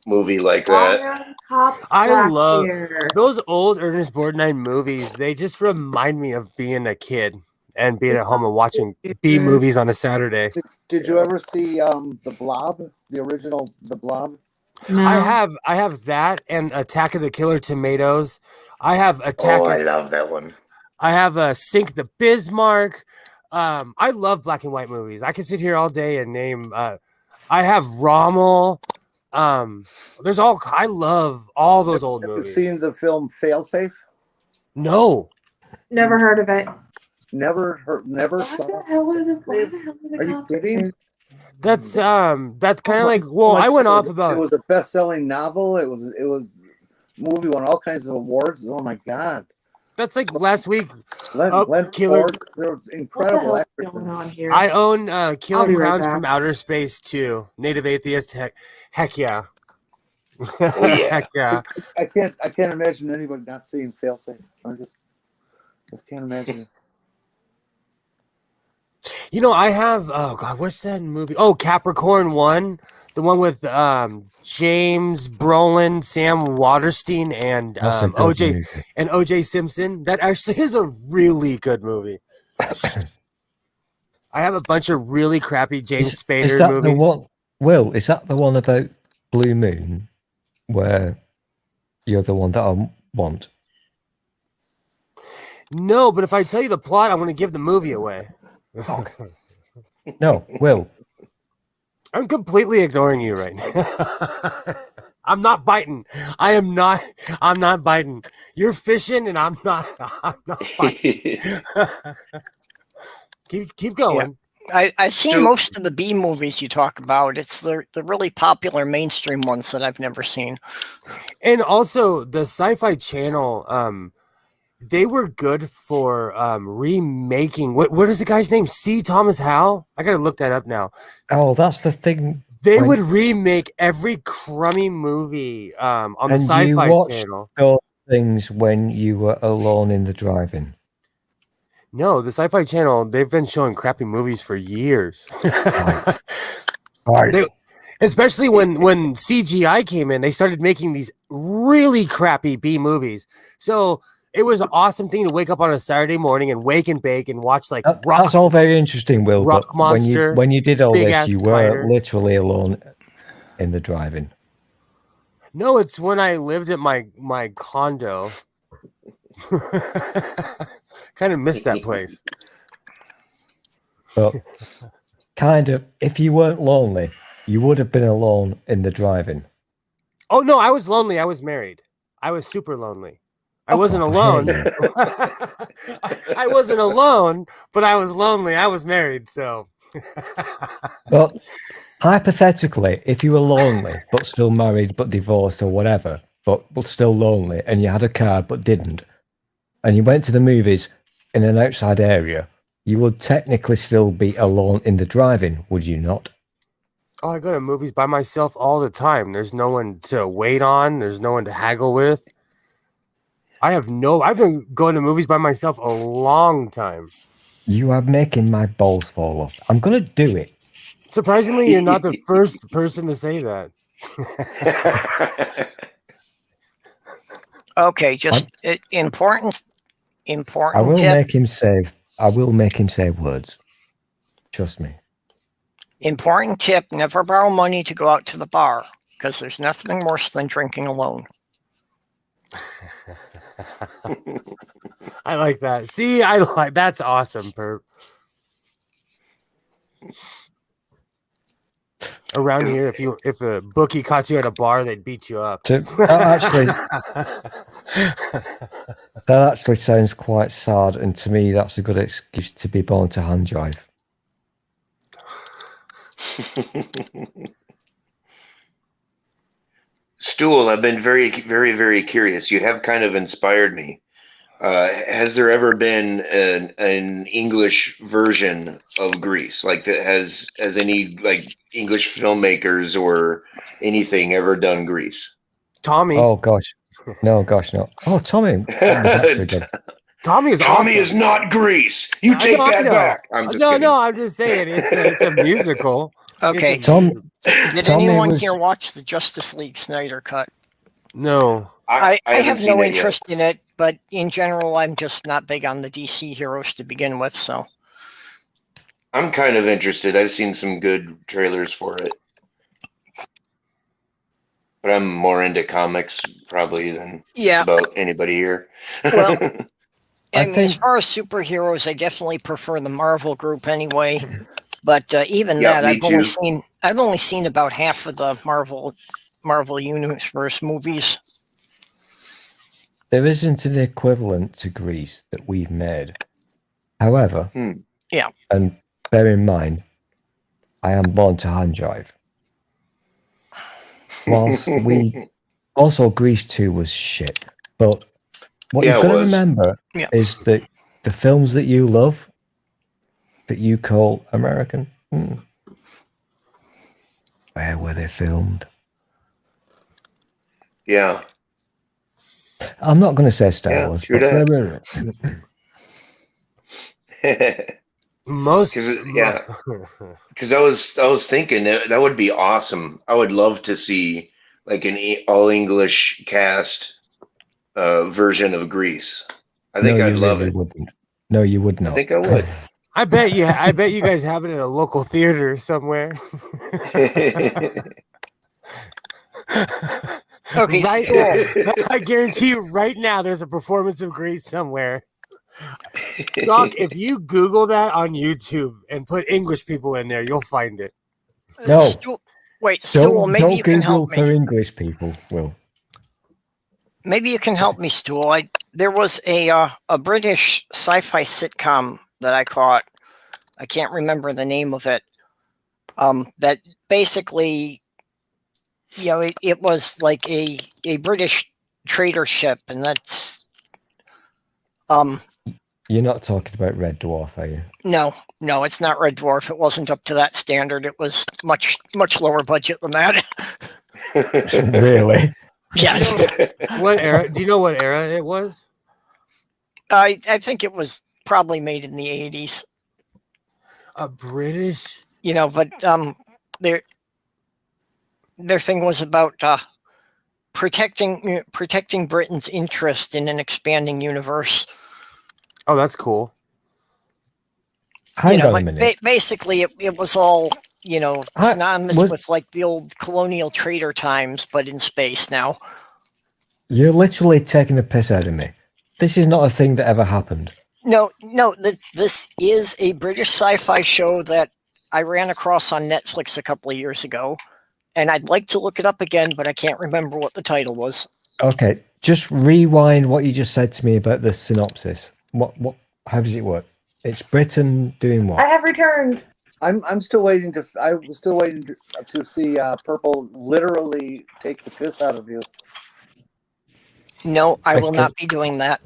movie like that. Iron Cop I love here. those old Ernest Borgnine movies. They just remind me of being a kid and being at home and watching B movies on a Saturday. Did you ever see the Blob, the original The Blob? No. I have that and Attack of the Killer Tomatoes. I have I love that one. I have Sink the Bismarck. I love black and white movies. I can sit here all day and name. I have Rommel. There's all. I love all those old Have you movies. seen the film Failsafe? No. Never heard of it. Never heard. Never What saw. the hell was it? Failsafe? What the hell was it Are you called? kidding? That's kind of like. Well, I went off about. It was a best-selling novel. It was movie won all kinds of awards. Oh my god! That's like last week. Glenn Killer. Ford, they're incredible What the actors. hell's going on here? I own I'll Killing be right Crowns back. from Outer Space too. Native Atheist. Heck yeah. Oh, yeah. Heck yeah. I can't imagine anybody not seeing Failsafe. I just can't imagine it. You know, I have. Oh God, what's that movie? Oh, Capricorn 1, the one with James Brolin, Sam Waterstein, and That's a good OJ movie. and OJ Simpson. That actually is a really good movie. I have a bunch of really crappy James Is Spader that movies. the one? Will, is that the one about Blue Moon, where you're the one that I want? No, but if I tell you the plot, I'm going to give the movie away. No, Will. I'm completely ignoring you right now. I'm not biting. I'm not biting. You're fishing, and I'm not biting. keep going. I've seen So- most of the B movies you talk about. It's the really popular mainstream ones that I've never seen. And also the Sci-Fi Channel, they were good for remaking. What is the guy's name? C. Thomas Howell? I gotta look that up now. Oh, that's the thing. They When- would remake every crummy movie on the And you Sci-Fi watched Channel. those things when you were alone in the drive-in. No, the Sci-Fi Channel, they've been showing crappy movies for years. Right. They- especially when CGI came in, they started making these really crappy B movies. So it was an awesome thing to wake up on a Saturday morning and wake and bake and watch like That's all very interesting, Will. Rock But Monster, when you did all Big this, Ass you were Spider. literally alone in the drive-in. No, it's when I lived at my condo. Kind of missed that place. But kind of, if you weren't lonely, you would have been alone in the drive-in. Oh no, I was lonely. I was married. I was super lonely. I wasn't Oh, alone. hey. I wasn't alone, but I was lonely. I was married, so Well, hypothetically, if you were lonely but still married but divorced or whatever, but still lonely, and you had a car but didn't, and you went to the movies in an outside area, you would technically still be alone in the drive-in, would you not? oh, I go to movies by myself all the time. There's no one to wait on. There's no one to haggle with. I've been going to movies by myself a long time. You are making my balls fall off. I'm going to do it. Surprisingly, you're not the first person to say that. Okay, just important I will tip. make him say. I will make him say words. Trust me. Important tip: never borrow money to go out to the bar, because there's nothing worse than drinking alone. I like that. See, I like that's awesome, Perp. Around here, if a bookie caught you at a bar, they'd beat you up. That actually sounds quite sad, and to me, that's a good excuse to be born to hand drive. Stool, I've been very, very, very curious. You have kind of inspired me. Has there ever been an English version of Grease? Like that has any like English filmmakers or anything ever done Grease? Tommy. Oh gosh, no. Oh, Tommy was actually good. Tommy is Tommy awesome. is not Grease. You take that back. I'm just kidding. No, I'm just saying it's a musical. Okay. It's a Did Tommy anyone was- here watch the Justice League Snyder cut? No. I haven't have seen no it yet. interest in it, but in general, I'm just not big on the DC heroes to begin with. So I'm kind of interested. I've seen some good trailers for it. But I'm more into comics probably than yeah. about anybody here. Well, I I mean, as think- far as superheroes, I definitely prefer the Marvel group anyway. But even Yeah, that, me I've only seen about half of the Marvel Universe movies. There isn't an equivalent to Grease that we've made. However, Yeah. and bear in mind, I am born to hand jive. Whilst we also Grease 2 was shit. But what Yeah, you've it got to was. remember Yeah. is that the films that you love, that you call American, where were they filmed? Hmm. Yeah. I'm not going to say Star Yeah, Wars, true but that. Most. Yeah. Because I was thinking that would be awesome. I would love to see like an all English cast version of Grease. I think no, I'd you love really it. wouldn't. No, you would not. I think I would. I bet you guys have it at a local theater somewhere. Okay, Right, Stool. I guarantee you right now there's a performance of Grease somewhere. Doc, if you Google that on YouTube and put English people in there, you'll find it. No. Stool, maybe Don't you can Google help me. for English people, Will. Maybe you can help me, Stool. There was a British sci-fi sitcom that I caught. I can't remember the name of it. That basically, it was like a British trader ship, and that's You're not talking about Red Dwarf, are you? No, it's not Red Dwarf. It wasn't up to that standard. It was much lower budget than that. Really? Yes. What era? Do you know what era it was? I think it was probably made in the 80s. A British? But their thing was about protecting Britain's interest in an expanding universe. Oh, that's cool. Hang on a minute. Basically, it was all synonymous what- with like the old colonial trader times, but in space now. You're literally taking the piss out of me. This is not a thing that ever happened. No, this is a British sci-fi show that I ran across on Netflix a couple of years ago, and I'd like to look it up again, but I can't remember what the title was. Okay, just rewind what you just said to me about the synopsis. How does it work? It's Britain doing what? I have returned. I'm still waiting to. I was still waiting to see Purple literally take the piss out of you. No, I will not be doing that.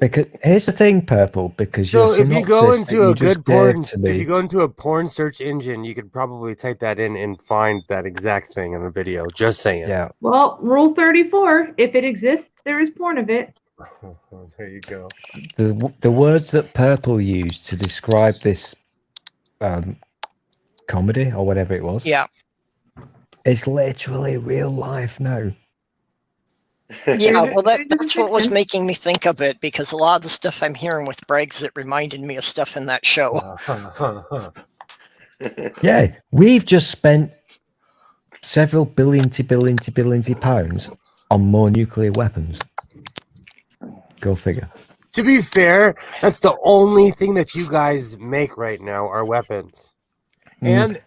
Because here's the thing, Purple. Because So your if you go synopsis that into you a just good porn, gave to me- if you go into a porn search engine, you could probably type that in and find that exact thing in a video. Just saying. yeah, Well, Rule 34: if it exists, there is porn of it. There you go. the words that Purple used to describe this comedy or whatever it was, Yeah, it's literally real life now. yeah. Well, There's a that's what was fiction. making me think of it, because a lot of the stuff I'm hearing with Brexit reminded me of stuff in that show. Yeah, we've just spent several billion pounds on more nuclear weapons. Go figure. To be fair, that's the only thing that you guys make right now are weapons. And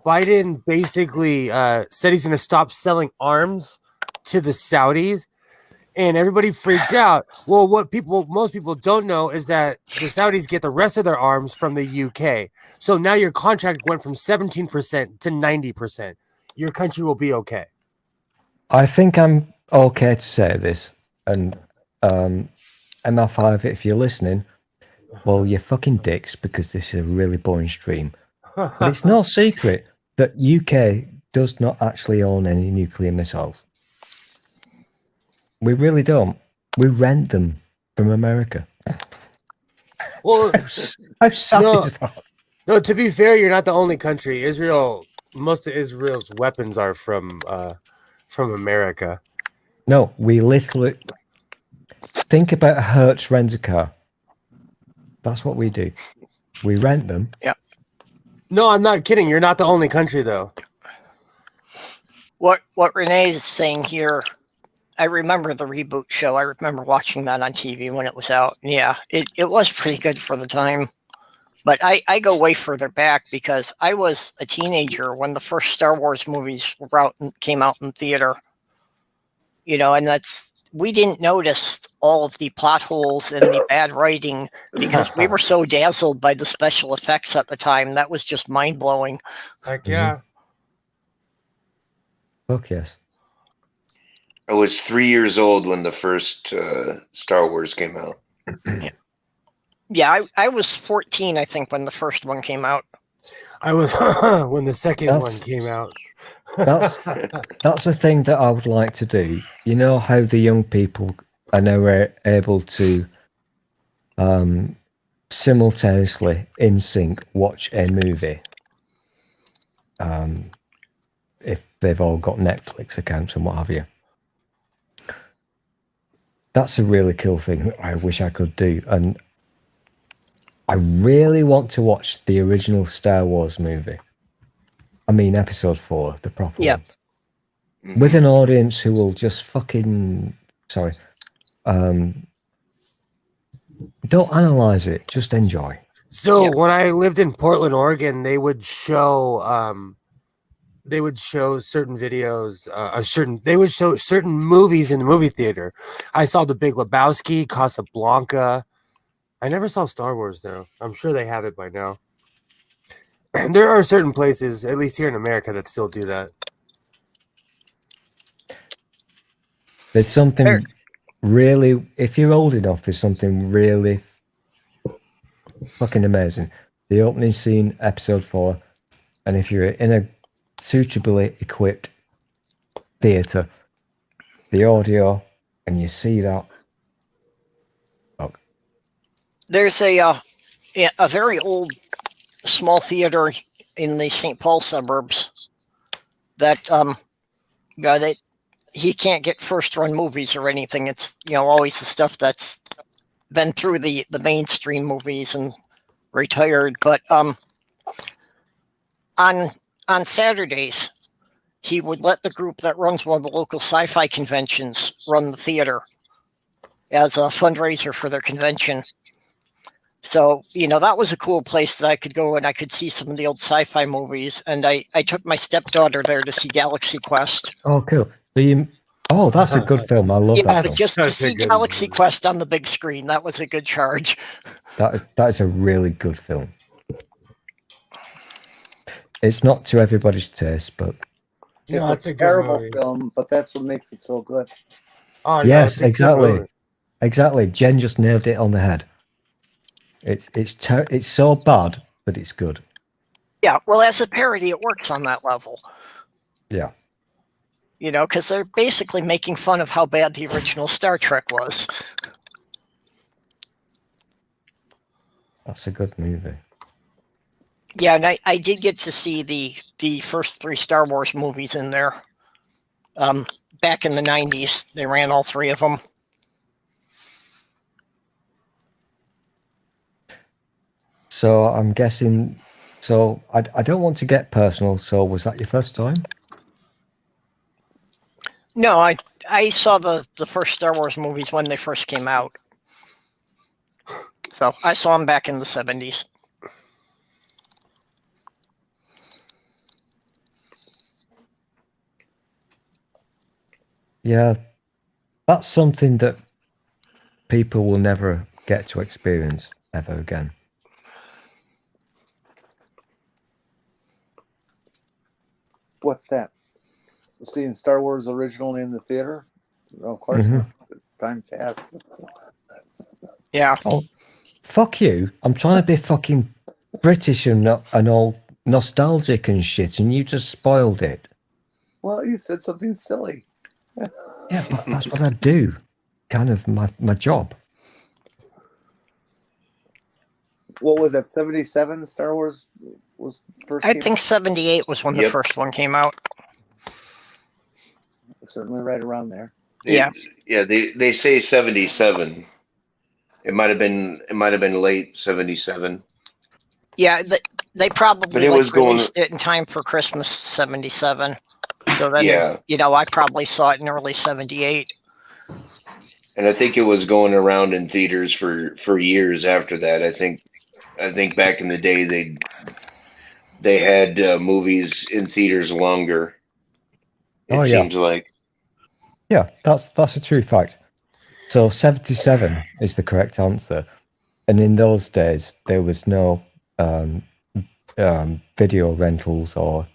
Biden basically said he's going to stop selling arms to the Saudis, and everybody freaked out. Well, most people don't know is that the Saudis get the rest of their arms from the UK. So now your contract went from 17% to 90%. Your country will be okay. I think I'm okay to say this, and ML5, if you're listening, well, you're fucking dicks because this is a really boring stream. But it's no secret that UK does not actually own any nuclear missiles. We really don't. We rent them from America. Well, How sad No. is that? No, to be fair, you're not the only country. Most of Israel's weapons are from America. No, we literally think about Hertz rent-a-car. That's what we do. We rent them. Yeah. No, I'm not kidding. You're not the only country, though. What Renee is saying here, I remember the reboot show. I remember watching that on TV when it was out. Yeah, it was pretty good for the time. But I go way further back because I was a teenager when the first Star Wars movies were out and came out in theater. You know, and we didn't notice all of the plot holes and the bad writing because we were so dazzled by the special effects at the time. That was just mind blowing. Heck yeah. Fuck yes. I was 3 years old when the first Star Wars came out. Yeah, I was 14, I think, when the first one came out. I was when the second one came out. That's a thing that I would like to do. You know how the young people are now able to simultaneously in sync watch a movie if they've all got Netflix accounts and what have you. That's a really cool thing that I wish I could do. And I really want to watch the original Star Wars movie. I mean, episode 4, the proper one. With an audience who will just fucking... Sorry. Don't analyze it. Just enjoy. So when I lived in Portland, Oregon, they would show certain videos, they would show certain movies in the movie theater. I saw The Big Lebowski, Casablanca. I never saw Star Wars though. I'm sure they have it by now. And there are certain places, at least here in America, that still do that. There's something really, if you're old enough, there's something really fucking amazing. The opening scene, episode 4, and if you're in a suitably equipped theater, the audio, and you see that. Fuck. There's a very old small theater in the St. Paul suburbs that he can't get first run movies or anything. It's always the stuff that's been through the mainstream movies and retired. But on Saturdays, he would let the group that runs one of the local sci-fi conventions run the theater as a fundraiser for their convention. So, that was a cool place that I could go and I could see some of the old sci-fi movies. And I took my stepdaughter there to see Galaxy Quest. Oh, cool. That's a good film. I love that film. Just to see Galaxy Quest on the big screen, that was a good charge. That is a really good film. It's not to everybody's taste, but... It's a terrible film, but that's what makes it so good. Oh, yes, exactly. Exactly. Jen just nailed it on the head. It's so bad that it's good. Yeah, well, as a parody, it works on that level. Yeah. Because they're basically making fun of how bad the original Star Trek was. That's a good movie. Yeah, and I did get to see the first 3 Star Wars movies in there. Back in the 90s, they ran all 3 of them. So I'm guessing. So I don't want to get personal. So was that your first time? No, I saw the first Star Wars movies when they first came out. So I saw them back in the 70s. Yeah, that's something that people will never get to experience ever again. What's that? Seeing Star Wars originally in the theater? No, of course not. Time passes. Yeah. Oh, fuck you. I'm trying to be fucking British and all nostalgic and shit, and you just spoiled it. Well, you said something silly. Yeah, but that's what I do. Kind of my job. what was that? 77. Star Wars was first. I think 78 was when the Yep. first one came out. Certainly right around there. Yeah. Yeah, they say 77. It might have been late 77. Yeah, they probably But it was going- released it in time for Christmas 77. So then, Yeah. I probably saw it in early 78. And I think it was going around in theaters for years after that. I think back in the day they had movies in theaters longer. It seems like. Yeah, that's a true fact. So 77 is the correct answer. And in those days, there was no video rentals or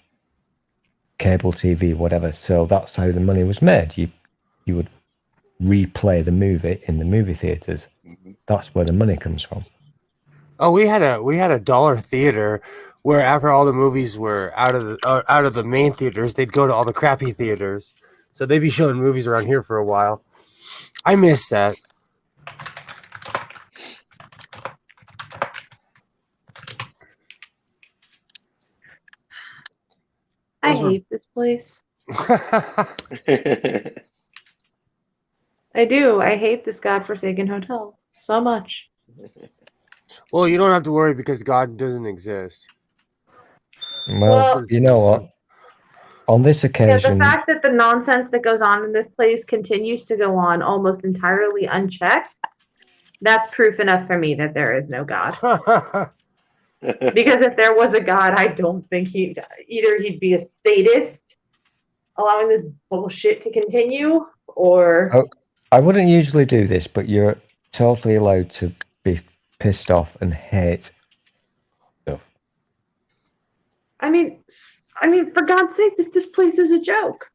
cable TV, whatever. So that's how the money was made. You would replay the movie in the movie theaters. That's where the money comes from. Oh, we had a dollar theater where after all the movies were out of the main theaters, they'd go to all the crappy theaters. So they'd be showing movies around here for a while. I miss that. I Those were- hate this place. I do. I hate this godforsaken hotel so much. Well, you don't have to worry because God doesn't exist. Well, you know what? On this Yeah, occasion, the fact that the nonsense that goes on in this place continues to go on almost entirely unchecked, that's proof enough for me that there is no God. Because if there was a God, I don't think he'd be a sadist, allowing this bullshit to continue, or I wouldn't usually do this, but you're totally allowed to be pissed off and hate stuff. I mean, for God's sake, this place is a joke.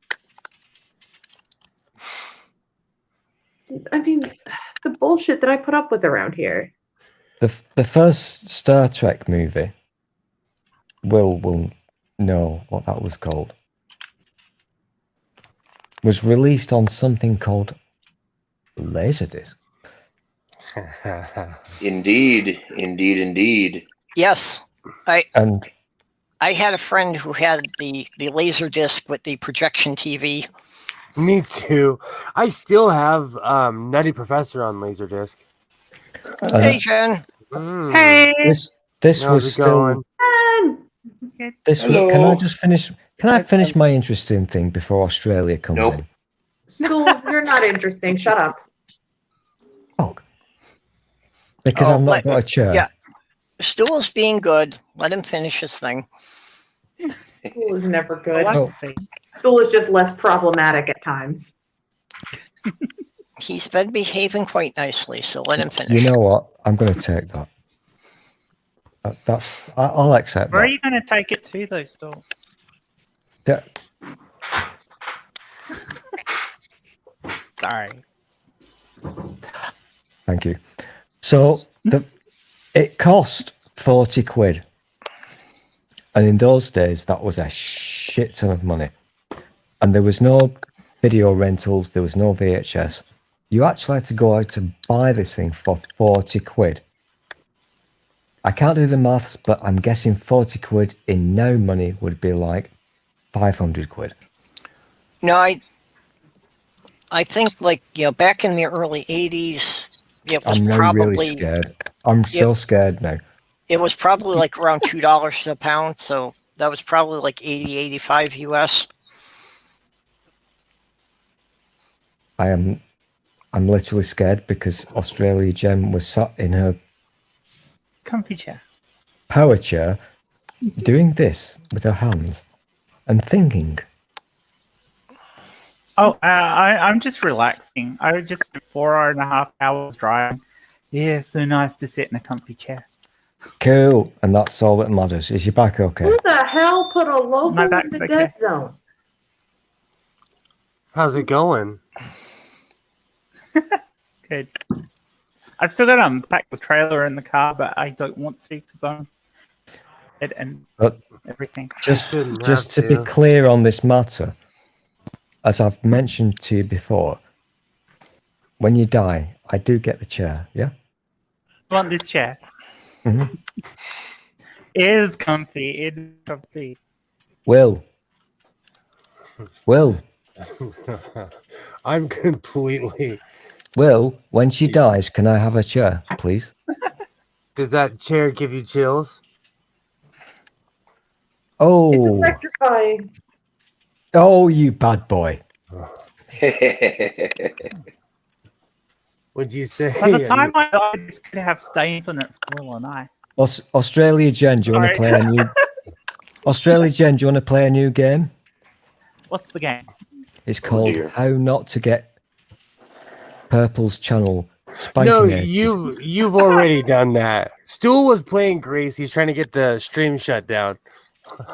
I mean, the bullshit that I put up with around here. The first Star Trek movie, will know what that was called, was released on something called Laserdisc. Indeed. Yes. And I had a friend who had the laser disc with the projection TV. Me too. I still have Nutty Professor on Laserdisc. Hey, Jen. Hey. This How's was it still. going? This was, can I just finish? Can I finish my interesting thing before Australia comes Nope. in? School, you're not interesting. Shut up. Oh, because I've not got a chair. Yeah. Stool's being good. Let him finish his thing. School is never good. Oh. School is just less problematic at times. He's been behaving quite nicely, so let him finish. You know what? I'm going to take that. I'll accept Where are that. you going to take it to, though, Stool? Yeah. Sorry. Thank you. So it cost 40 quid. And in those days, that was a shit ton of money. And there was no video rentals, there was no VHS. You actually had to go out to buy this thing for 40 quid. I can't do the maths, but I'm guessing 40 quid in now money would be like 500 quid. No, I think back in the early 80s, it was I'm now probably really scared. I'm so scared now. It was probably like around $2 a pound, so that was probably like 80, 85 US. I'm literally scared because Australia Jen was sat in her Comfy chair. power chair doing this with her hands and thinking. Oh, I'm just relaxing. I just spent 4.5 hours driving. Yeah, so nice to sit in a comfy chair. Cool. And that's all that matters. Is your back okay? Who the hell put a logo My in back's the okay. dead zone? How's it going? Good. I've still got to unpack the trailer in the car, but I don't want to because I'm it and But everything. just Shouldn't to have be to. clear on this matter, as I've mentioned to you before, when you die, I do get the chair, yeah? I want this chair. Mhm. It is comfy. It is comfy. Will. I'm completely. Will, when she dies, can I have a chair, please? Does that chair give you chills? Oh, Electrifying. oh, you bad boy. Would you say? By the time I die, this could have stains on it for all I know. Australia Jen, do you want to Sorry. play a new? Australia Jen, do you want to play a new game? What's the game? It's called dear. How Not to Get Purple's Channel Spanking. No, It. you've already done that. Stool was playing Grace. He's trying to get the stream shut down.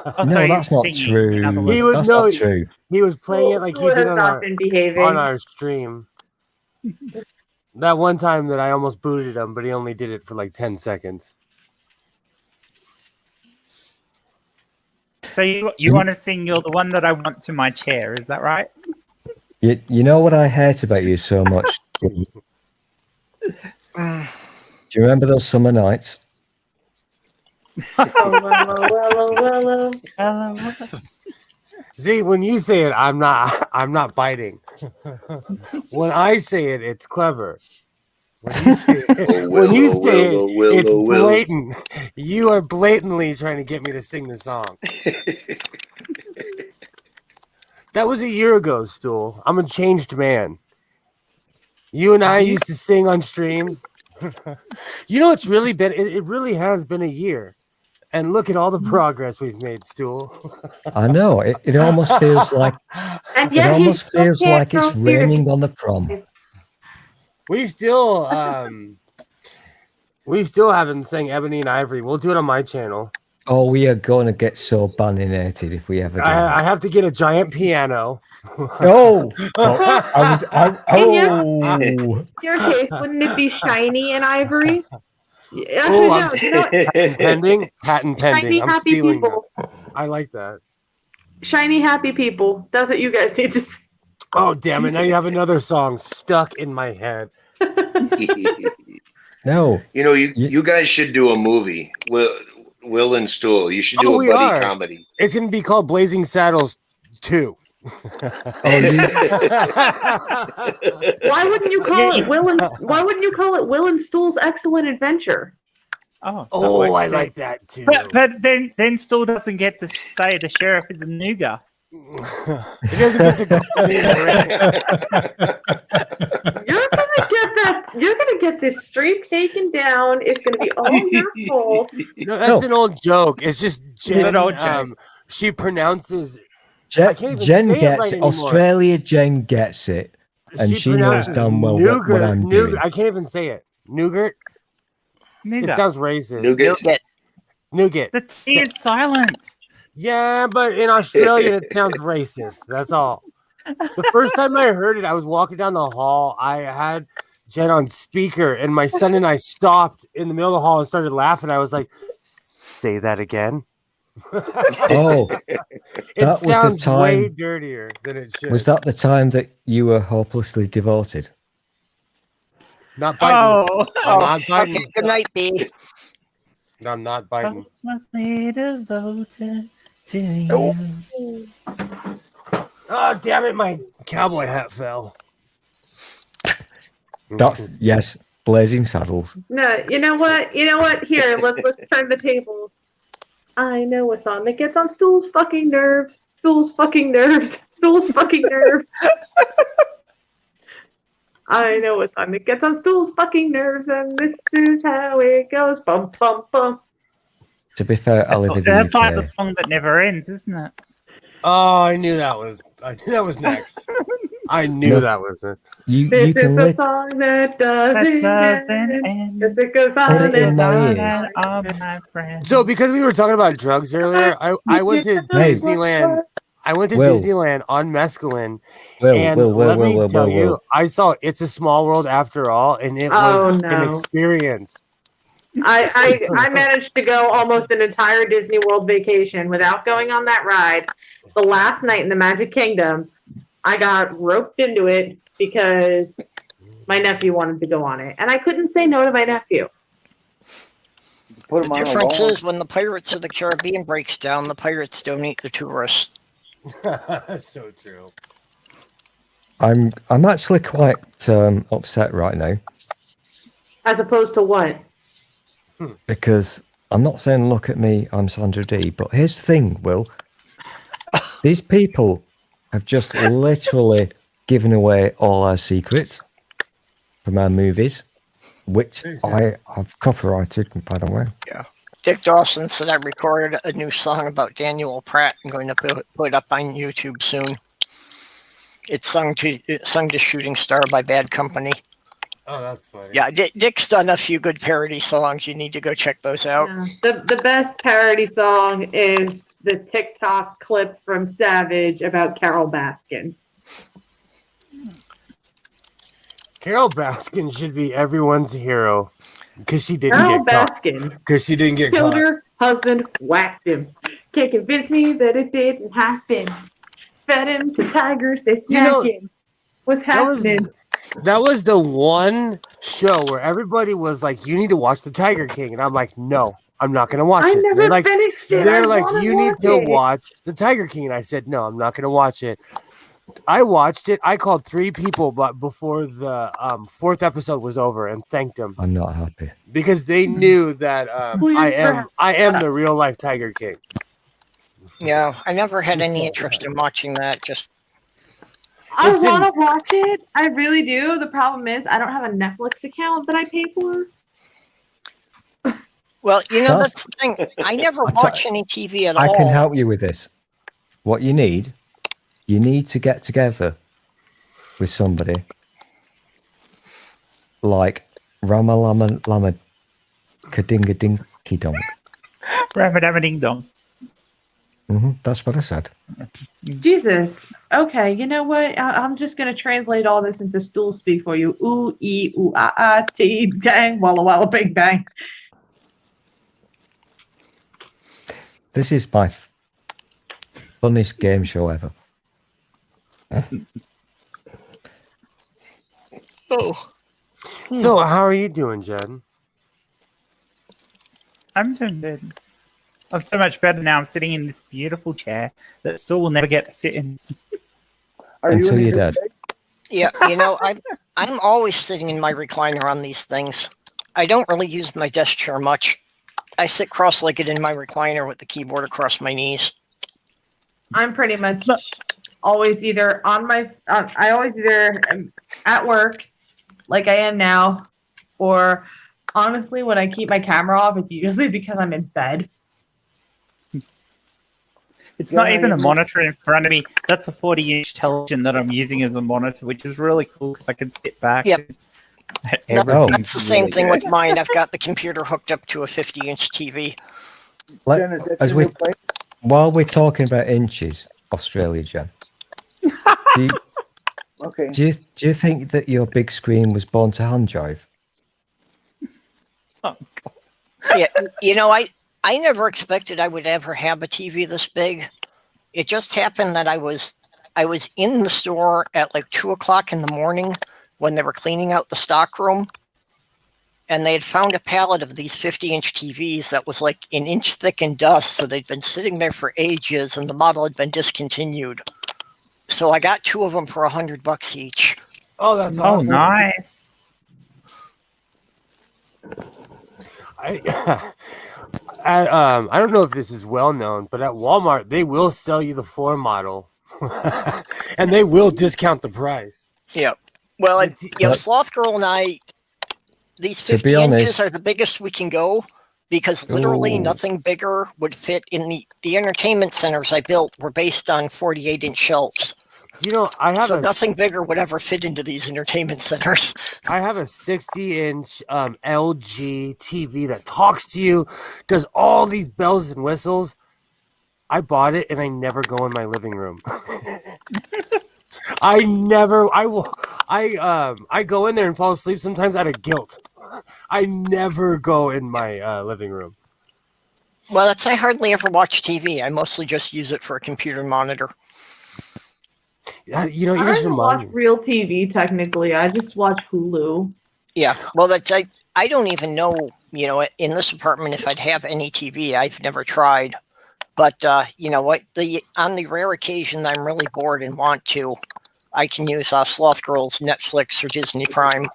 Oh, No, sorry, that's you're not singing, true. in other words. He was That's no, not true. he was playing it like he Who did has not been behaving? on our stream. That one time that I almost booted him, but he only did it for like 10 seconds. So you want to sing "You're the One That I Want to My Chair"? Is that right? You know what I hate about you so much? Do you remember those summer nights? See, when you say it, I'm not biting. When I say it, it's clever. When you say it, it's blatant. You are blatantly trying to get me to sing the song. That was a year ago, Stool. I'm a changed man. You and I used to sing on streams. You know, it's really been. It really has been a year. And look at all the progress we've made, Stool. I know. It almost feels like And it yet he almost still feels can't like it's throw beer. raining on the prom. We still haven't sang Ebony and Ivory. We'll do it on my channel. Oh, we are going to get so baninated if we ever do. I have to get a giant piano. Oh, In your case, wouldn't it be shiny and ivory? Yeah, Oh, no, you know what? patent pending. Shiny I'm happy stealing people. that. I like that. Shiny happy people. That's what you guys need to. Oh, damn it! Now you have another song stuck in my head. no. You know, you guys should do a movie. Will and Stool. You should do a buddy comedy. It's gonna be called Blazing Saddles 2. Why wouldn't you call it Will and Why wouldn't you call it Will and Stool's Excellent Adventure? Oh, I like that too. But then Stool doesn't get to say the sheriff is a nougat. It doesn't get to You're gonna get this streak taken down. It's gonna be all your fault. No, that's an old joke. It's just Jen. Old joke. She pronounces. Jen say gets right it. Australia Jen gets it, and she knows damn well what I'm doing. I can't even say it. Nougat. It sounds racist. Nougat. The T is silent. Yeah, but in Australian it sounds racist. That's all. The first time I heard it, I was walking down the hall. I had Jen on speaker, and my son and I stopped in the middle of the hall and started laughing. I was like, "Say that again." Oh, it sounds way dirtier than it should. Was that the time that you were hopelessly devoted? Not biting. I'm not biting. Okay, good night, B. I'm not biting. Hopelessly devoted to you. Oh, damn it! My cowboy hat fell. Yes, Blazing Saddles. No, you know what? Here, let's turn the tables. I know a song that gets on Stool's fucking nerves. Stool's fucking nerves. Stool's fucking nerves. I know a song that gets on Stool's fucking nerves, and this is how it goes. Bum bum bum. To be fair, I live in the That's like UK. the song that never ends, isn't it? Oh, I knew that was next. I knew that was it. You This can is a live. song that doesn't end. Because it goes on Put it in and my on. ears. Oh, my friend. So, because we were talking about drugs earlier, I went to Disneyland. I went to Disneyland on mescaline, and let me tell you, I saw "It's a Small World" after all, and it was an experience. I managed to go almost an entire Disney World vacation without going on that ride. The last night in the Magic Kingdom, I got roped into it because my nephew wanted to go on it, and I couldn't say no to my nephew. put The them on difference alone. is when the Pirates of the Caribbean breaks down, the pirates don't eat the tourists. So true. I'm actually quite upset right now As opposed to what? because I'm not saying look at me, I'm Sandra D, but here's the thing, Will. These people have just literally given away all our secrets from our movies, which I have copyrighted, by the way. Yeah. Dick Dawson said I recorded a new song about Daniel Pratt. I'm going to put it up on YouTube soon. It's sung to Shooting Star by Bad Company. Oh, that's funny. Yeah, Dick's done a few good parody songs. You need to go check those out. Yeah. The best parody song is the TikTok clip from Savage about Carol Baskin. Carol Baskin should be everyone's hero because she didn't Carol get caught. Baskin Because she didn't get killed caught. her husband, whacked him. Can't convince me that it didn't happen. Fed him to tigers, they snack him. What's happening? That was the one show where everybody was like, "You need to watch The Tiger King," and I'm like, "No, I'm not gonna watch I it." never finished it. They're I like, wanna "You need watch to it." watch The Tiger King," and I said, "No, I'm not gonna watch it." I watched it. I called 3 people, but before the 4th episode was over, and thanked them I'm not happy. because they knew that I am the real life Tiger King. Yeah, I never had any interest in watching that. Just I want to watch it. I really do. The problem is I don't have a Netflix account that I pay for. well, that's the thing. I never watch any TV at all. I can help you with this. What you need to get together with somebody like Rama Lama Lama Kadinga Dinky Dong. Ramadama Ding Dong. That's what I said. Jesus. Okay, you know what? I'm just going to translate all this into stool speak for you. Ooh, ee, ooh, ah, ah, tee, dang, walla, walla, big bang. This is my funniest game show ever. So, how are you doing, Jen? I'm doing good. I'm so much better now. I'm sitting in this beautiful chair that still will never get to sit in. Until you're dead. Yeah, I'm always sitting in my recliner on these things. I don't really use my desk chair much. I sit cross-legged in my recliner with the keyboard across my knees. I'm pretty much always either on my, I always either am at work, like I am now, or honestly, when I keep my camera off, it's usually because I'm in bed. It's not even a monitor in front of me. That's a 40-inch television that I'm using as a monitor, which is really cool because I can sit back. Yep. and That's the same thing with mine. I've got the computer hooked up to a 50-inch TV. Jen, is that your new place? While we're talking about inches, Australia, Jen, do you think that your big screen was born to hand jive? Oh, God. Yeah, I never expected I would ever have a TV this big. It just happened that I was in the store at like 2:00 in the morning when they were cleaning out the stock room, and they had found a pallet of these 50-inch TVs that was like an inch thick in dust. So they'd been sitting there for ages, and the model had been discontinued. So I got 2 of them for $100 each. Oh, that's Oh, awesome. nice. I don't know if this is well known, but at Walmart they will sell you the floor model, and they will discount the price. Yeah. Well, Sloth Girl and I, these 50 inches are the biggest we can go because literally nothing bigger would fit in the entertainment centers I built were based on 48-inch shelves. I have nothing bigger would ever fit into these entertainment centers. I have a 60-inch LG TV that talks to you, does all these bells and whistles. I bought it and I never go in my living room. I go in there and fall asleep sometimes out of guilt. I never go in my living room. Well, I hardly ever watch TV. I mostly just use it for a computer monitor. You I don't watch real TV, technically. I just watch Hulu. Yeah, well, I don't even know, in this apartment if I'd have any TV. I've never tried, but you know what? On the rare occasion I'm really bored and want to, I can use Sloth Girls, Netflix, or Disney Prime.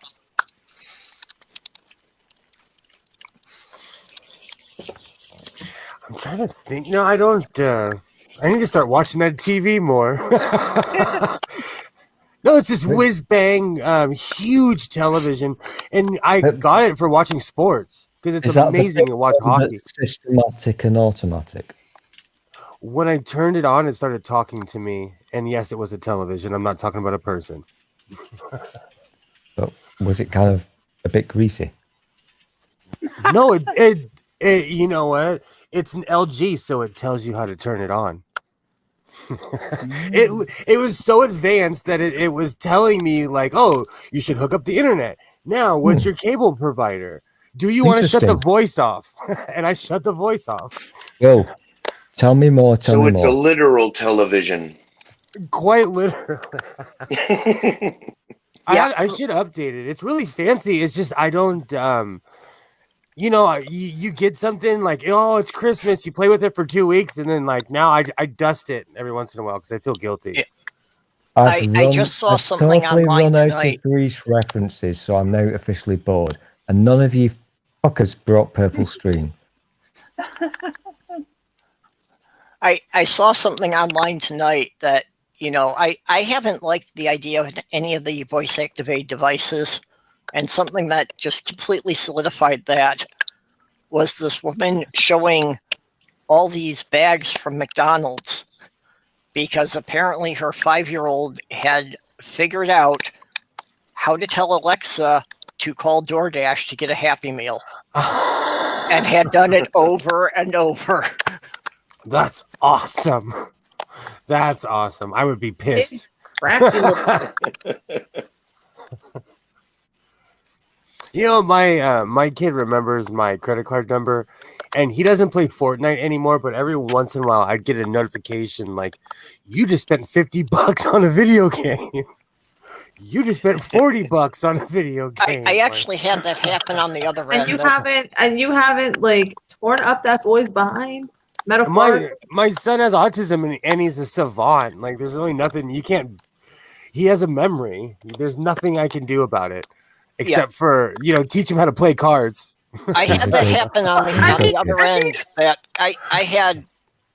I'm trying to think. No, I don't. I need to start watching that TV more. No, it's this whiz bang, huge television, and I got it for watching sports because it's amazing to watch hockey. Systematic and automatic. When I turned it on, it started talking to me, and yes, it was a television. I'm not talking about a person. But was it kind of a bit greasy? No, it you know what? It's an LG, so it tells you how to turn it on. It was so advanced that it was telling me like, oh, you should hook up the internet. Now, what's your cable provider? Do you want to shut the voice off? And I shut the voice off. Yo, tell me more. So it's a literal television. Quite literally. I should update it. It's really fancy. It's just I don't you get something like, oh, it's Christmas. You play with it for 2 weeks, and then like now I dust it every once in a while because I feel guilty. Yeah. I just saw something online run out tonight. of Grease references, so I'm now officially bored. And none of you fuckers brought Purple Stream. I saw something online tonight that, I haven't liked the idea of any of the voice activated devices. And something that just completely solidified that was this woman showing all these bags from McDonald's because apparently her 5-year-old had figured out how to tell Alexa to call DoorDash to get a Happy Meal and had done it over and over. That's awesome. That's awesome. I would be pissed. My kid remembers my credit card number, and he doesn't play Fortnite anymore, but every once in a while I'd get a notification like, you just spent $50 on a video game. You just spent $40 on a video game. I actually had that happen on the other end. And you haven't like torn up that boy's behind? My son has autism and he's a savant. Like there's really nothing he has a memory. There's nothing I can do about it. Except for, teach him how to play cards. I had that happen on the other end. That I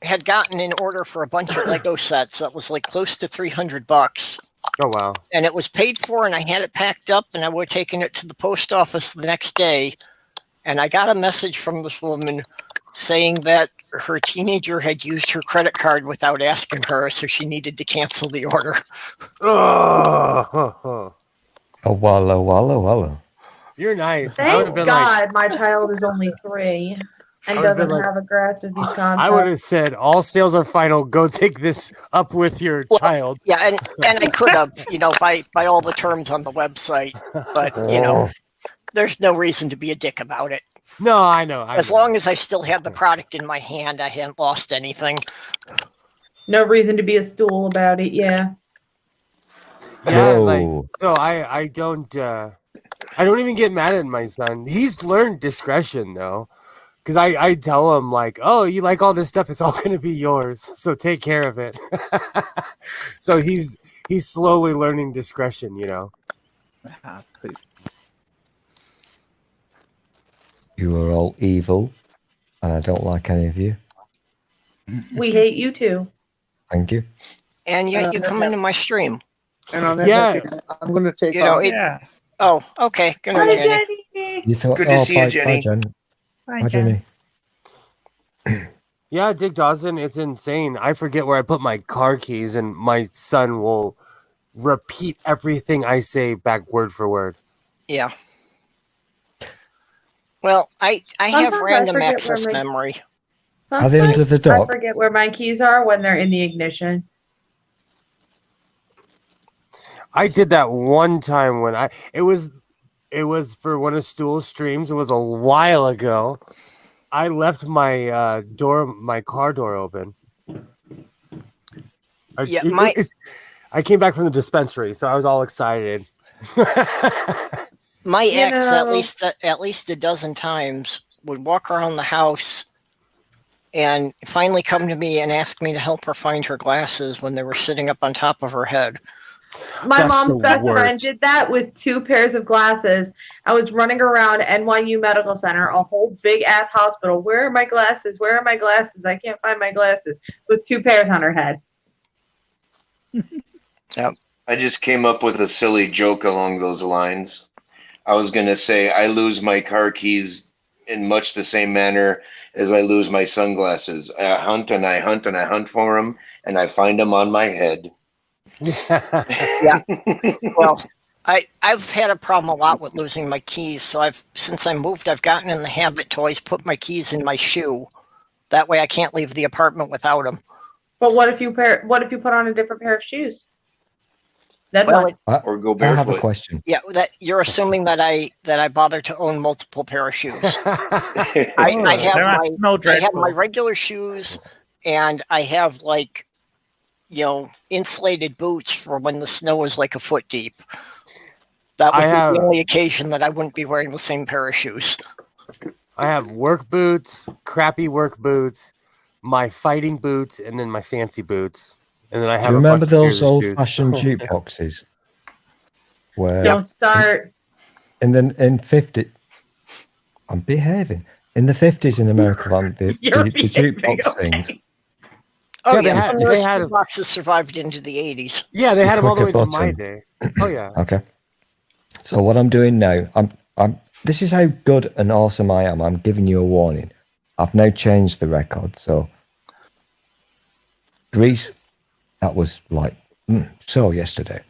had gotten an order for a bunch of Lego sets that was like close to $300. Oh, wow. And it was paid for, and I had it packed up, and I would have taken it to the post office the next day. And I got a message from this woman saying that her teenager had used her credit card without asking her, so she needed to cancel the order. Oh, wallow. You're nice. Thank God my child is only 3 and doesn't have a grasp of these concepts. I would have said, all sales are final. Go take this up with your child. Yeah, and I could have, by all the terms on the website. But, there's no reason to be a dick about it. No, I know. As long as I still had the product in my hand, I hadn't lost anything. No reason to be a stool about it, yeah. Yeah, so I don't even get mad at my son. He's learned discretion though, because I tell him like, oh, you like all this stuff, it's all gonna be yours, so take care of it. So he's slowly learning discretion, You are all evil, and I don't like any of you. We hate you too. Thank you. And yet you come into my stream. And on that, I'm going to take off. Oh, okay. Good night, Jenny. Good to see you, Jenny. Bye, Jenny. Yeah, Dick Dawson, it's insane. I forget where I put my car keys, and my son will repeat everything I say back word for word. Yeah. Well, I have random access memory. Are they under the dock? I forget where my keys are when they're in the ignition. I did that one time when it was for one of Stool's streams. It was a while ago. I left my car door open. I came back from the dispensary, so I was all excited. My You ex, know- at least a dozen times, would walk around the house and finally come to me and ask me to help her find her glasses when they were sitting up on top of her head. My That's mom's the best friend worst. did that with 2 pairs of glasses. I was running around NYU Medical Center, a whole big ass hospital. Where are my glasses? Where are my glasses? I can't find my glasses. With 2 pairs on her head. I just came up with a silly joke along those lines. I was going to say, I lose my car keys in much the same manner as I lose my sunglasses. I hunt and I hunt and I hunt for them, and I find them on my head. Yeah. Well, I've had a problem a lot with losing my keys. So since I moved, I've gotten in the habit to always put my keys in my shoe. That way I can't leave the apartment without them. But what if you put on a different pair of shoes? Then Well, what? Or go I have a barefoot. question. Yeah, that you're assuming that I bother to own multiple pair of shoes. I have They must smell I have dreadful. my regular shoes, and I have like, insulated boots for when the snow is like a foot deep. That would be the only occasion that I wouldn't be wearing the same pair of shoes. I have work boots, crappy work boots, my fighting boots, and then my fancy boots. And then I have Do you a remember bunch of pairs those of shoes. old-fashioned jukeboxes? Where Don't start. in 50, I'm behaving. In the 50s in America, the You're jukebox behaving, things. Oh Yeah, yeah, they some of those had 'em. boxes survived into the 80s. Yeah, they had them all the way Click a to my button. day. Oh yeah. Okay. So what I'm doing now, I'm. This is how good and awesome I am. I'm giving you a warning. I've now changed the record. So, Greece, that was like so yesterday.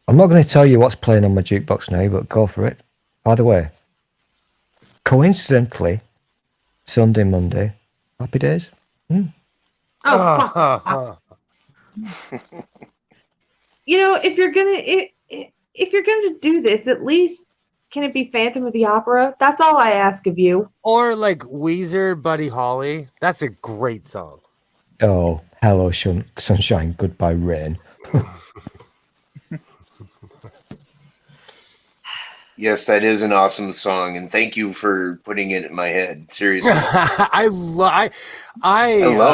I'm not going to tell you what's playing on my jukebox now, but go for it. By the way, coincidentally, Sunday, Monday, happy days. Oh, fuck. If you're gonna do this, at least can it be Phantom of the Opera? That's all I ask of you. Or like Weezer, Buddy Holly. That's a great song. Oh, hello, sunshine, goodbye, rain. Yes, that is an awesome song, and thank you for putting it in my head. Seriously, I love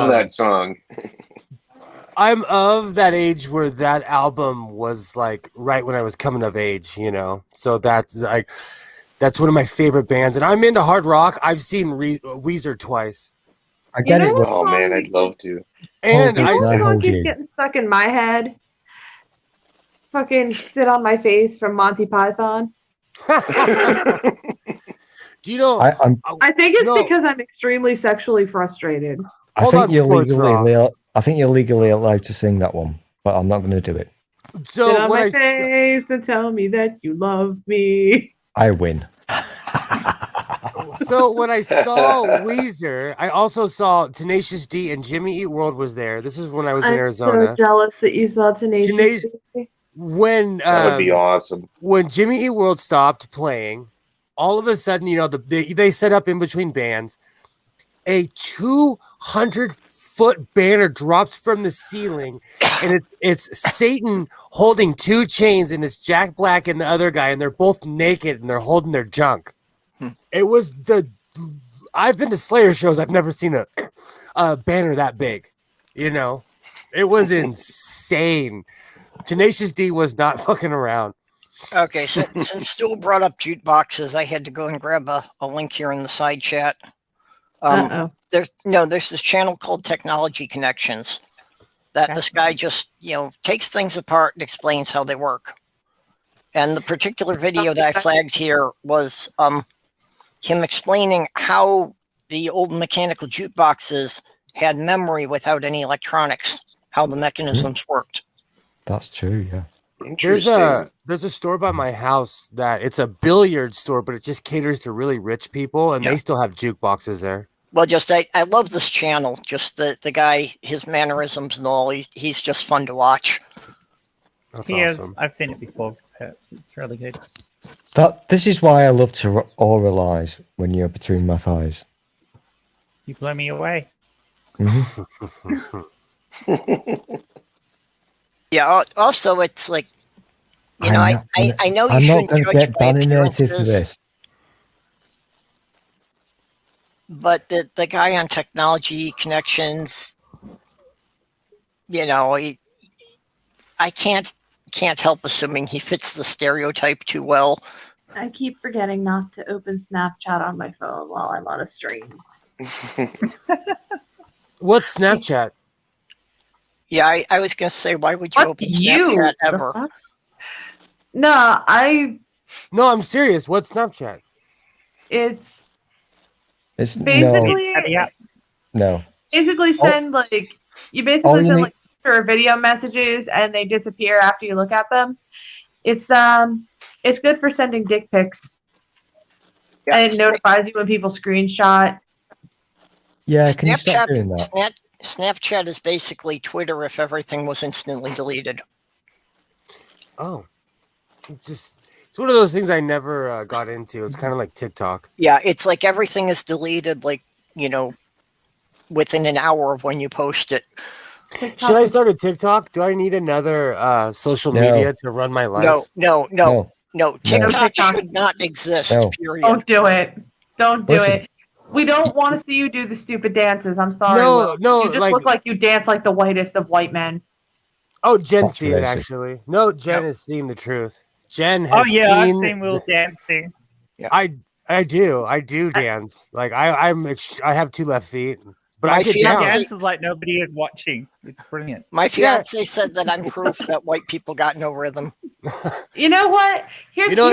that song. I'm of that age where that album was like right when I was coming of age, So that's one of my favorite bands, and I'm into hard rock. I've seen Weezer twice. I get it. Oh man, I'd love to. And You know what I song hold keeps you. getting stuck in my head? Fucking Sit on My Face from Monty Python. Do you know? I think it's because I'm extremely sexually frustrated. I Hold think on, you're Sports Rock. legally allowed to sing that one, but I'm not going to do it. Sit on my face and tell me that you love me. I win. So when I saw Weezer, I also saw Tenacious D and Jimmy Eat World was there. This is when I was in Arizona. I'm so jealous that you saw Tenacious D. When That would be awesome. When Jimmy Eat World stopped playing, all of a sudden, they set up in between bands. A 200-foot banner drops from the ceiling, and it's Satan holding 2 chains, and it's Jack Black and the other guy, and they're both naked and they're holding their junk. It was I've been to Slayer shows. I've never seen a banner that big. It was insane. Tenacious D was not fucking around. Okay, since Stu brought up jukeboxes, I had to go and grab a link here in the side chat. There's this channel called Technology Connections that this guy just takes things apart and explains how they work. And the particular video that I flagged here was him explaining how the old mechanical jukeboxes had memory without any electronics, how the mechanisms worked. That's true, yeah. There's a store by my house that it's a billiard store, but it just caters to really rich people, and they still have jukeboxes there. Well, I love this channel. Just the guy, his mannerisms and all. He's just fun to watch. That's awesome. I've seen it before. It's really good. This is why I love to oralize when you're between my thighs. You blow me away. Mm-hmm. Yeah. Also, it's like You know, I know you I'm not shouldn't going to judge get by dominated for appearances, this. but the guy on technology connections, you know, I can't help assuming he fits the stereotype too well. I keep forgetting not to open Snapchat on my phone while I'm on a stream. What's Snapchat? Yeah, I was gonna say, why would you Fuck open you. Snapchat The ever? fuck? No, No, I'm serious. What's Snapchat? it's It's basically no. basically send like you basically All you send need- like picture or video messages and they disappear after you look at them. It's good for sending dick pics. Yeah, And it notifies you when people screenshot. Yeah, can you stop doing that? Snapchat is basically Twitter if everything was instantly deleted. Oh, it's one of those things I never got into. It's kind of like TikTok. Yeah, it's like everything is deleted, like, you know, within an hour of when you post it. Should I start a TikTok? Do I need another social media to run my life? No. TikTok should not exist, period. Don't do it. Don't do it. We don't want to see you do the stupid dances. I'm sorry. No, Will. You just look like you dance like the whitest of white men. Oh, Jen That's see it racist. actually. No, Jen has seen the truth. Jen has Oh yeah, I've seen seen Will dancing. I do dance. Like I have 2 left feet, but I My get He down. dances like nobody is watching. It's brilliant. My fiance said that I'm proof that white people got no rhythm. You know what? Here's So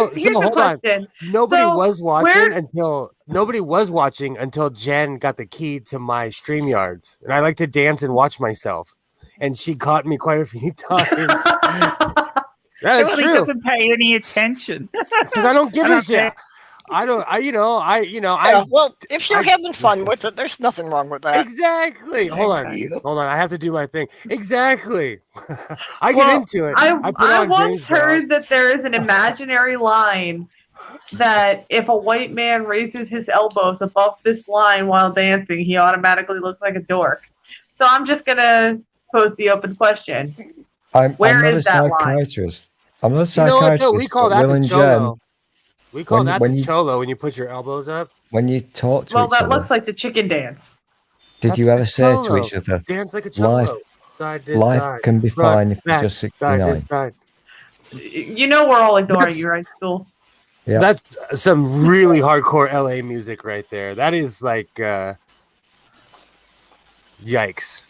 the hold on. question. Nobody So, was watching until Jen got the key to my StreamYards, and I like to dance and watch myself, and she caught me quite a few times. That's He true. doesn't pay any attention Because I don't give a shit. Well, if you're having fun with it, there's nothing wrong with that. Exactly. Hold on. I have to do my thing. Exactly. I get into it. I put on once James Brown. heard that there is an imaginary line that if a white man raises his elbows above this line while dancing, he automatically looks like a dork. So I'm just gonna pose the open question. I'm Where not is a that line? psychiatrist. I'm not a You know psychiatrist. what, though? We call but that Will the and cholo. Jen, We call that when the you- cholo when you put your elbows up. when you talk to Well, each that other, looks like the chicken dance. did That's you the ever say to cholo. each other, Dance like a cholo. life, Side to life side. can be front, fine if you're back, just side 69? to side. You know we're all ignoring That's- you, right, school? Yeah. That's some really hardcore LA music right there. That is like yikes.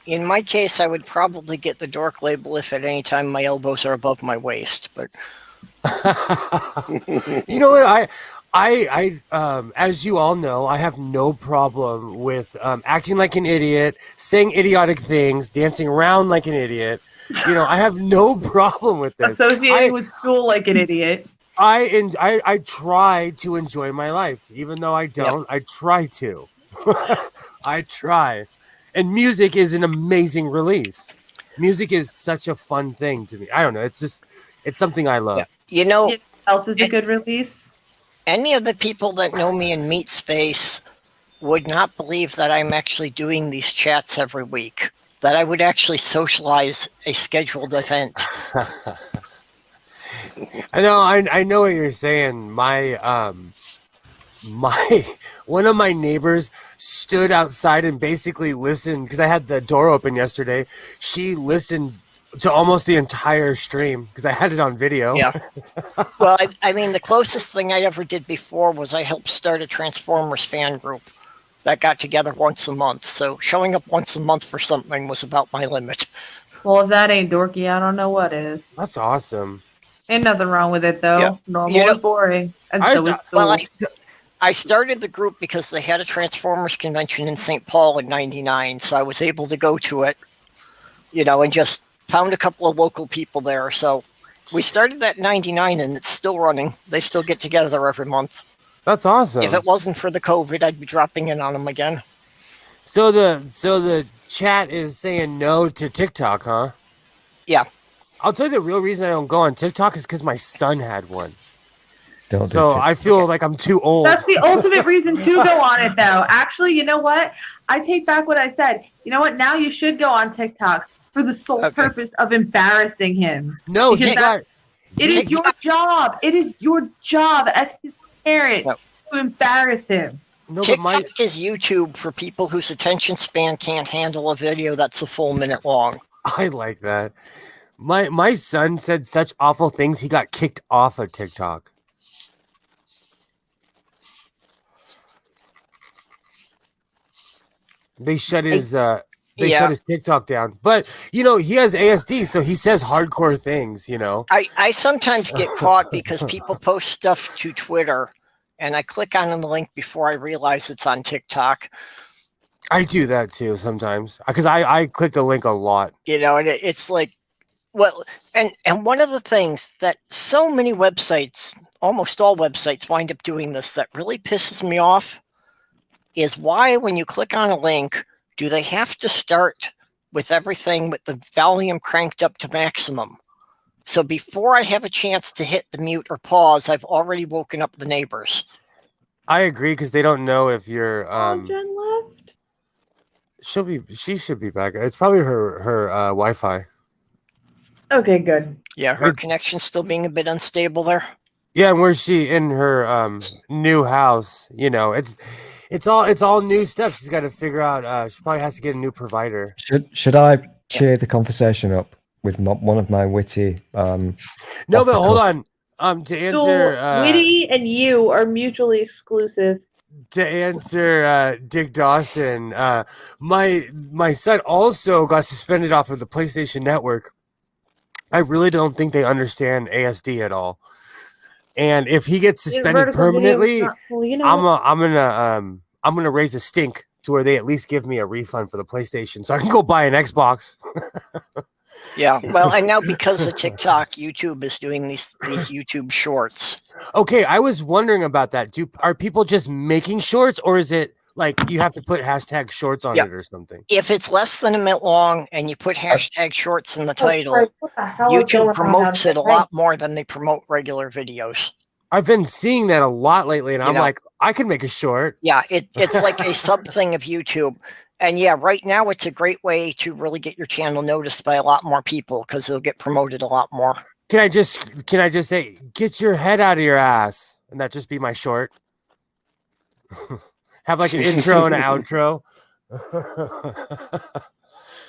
In my case, I would probably get the dork label if at any time my elbows are above my waist. But You know what? I as you all know, I have no problem with acting like an idiot, saying idiotic things, dancing around like an idiot. You know, I have no problem with this. Associating with school like an idiot. I try to enjoy my life, even though I don't. I try to. I try. And music is an amazing release. Music is such a fun thing to me. I don't know. It's something I love. you know, What else is a good release? any of the people that know me in meat space would not believe that I'm actually doing these chats every week. That I would actually socialize a scheduled event. I know what you're saying. My one of my neighbors stood outside and basically listened because I had the door open yesterday. She listened to almost the entire stream because I had it on video. Yeah. Well, I mean, the closest thing I ever did before was I helped start a Transformers fan group that got together once a month. So showing up once a month for something was about my limit. Well, if that ain't dorky, I don't know what is. That's awesome. Ain't nothing wrong with it though. Yeah. Normal You know- is boring. And I so was- is Well, school. I started the group because they had a Transformers convention in St. Paul in '99, so I was able to go to it, and just found a couple of local people there. So we started that in '99, and it's still running. They still get together every month. That's awesome. If it wasn't for the COVID, I'd be dropping in on them again. So the chat is saying no to TikTok, huh? Yeah. I'll tell you the real reason I don't go on TikTok is because my son had one. Don't do So TikTok. I feel like I'm too old. That's the ultimate reason to go on it though. Actually, you know what? I take back what I said. You know what? Now you should go on TikTok. for the sole Okay. purpose of embarrassing him. No, Because he got. It is your job. It is your job as his parent Yep. to embarrass him. No, but my TikTok is YouTube for people whose attention span can't handle a video that's a full minute long. I like that. My son said such awful things. He got kicked off of TikTok. They shut his shut his TikTok down. But he has ASD, so he says hardcore things. I sometimes get caught because people post stuff to Twitter, and I click on the link before I realize it's on TikTok. I do that too sometimes because I click the link a lot. And it's like, well, and one of the things that so many websites, almost all websites, wind up doing this that really pisses me off is why, when you click on a link, do they have to start with everything with the volume cranked up to maximum? So before I have a chance to hit the mute or pause, I've already woken up the neighbors. I agree because they don't know if you're. Jen left. She should be back. It's probably her Wi-Fi. Okay, good. Yeah, her connection's still being a bit unstable there. Yeah, and where's she in her new house? It's all new stuff. She's got to figure out. She probably has to get a new provider. Should I cheer the conversation up with one of my witty? No, but hold on. To answer, So Witty and you are mutually exclusive. To answer Dick Dawson, my son also got suspended off of the PlayStation Network. I really don't think they understand ASD at all. And if he gets suspended permanently, I'm gonna raise a stink to where they at least give me a refund for the PlayStation, so I can go buy an Xbox. Yeah, well, and now because of TikTok, YouTube is doing these YouTube shorts. Okay, I was wondering about that. Are people just making shorts, or is it like you have to put hashtag shorts on it or something? If it's less than a minute long and you put hashtag shorts in the title, YouTube promotes it a lot more than they promote regular videos. I've been seeing that a lot lately, and I'm like, I can make a short. Yeah, it's like a sub thing of YouTube. And yeah, right now it's a great way to really get your channel noticed by a lot more people because it'll get promoted a lot more. Can I just say, get your head out of your ass, and that just be my short? Have like an intro and an outro.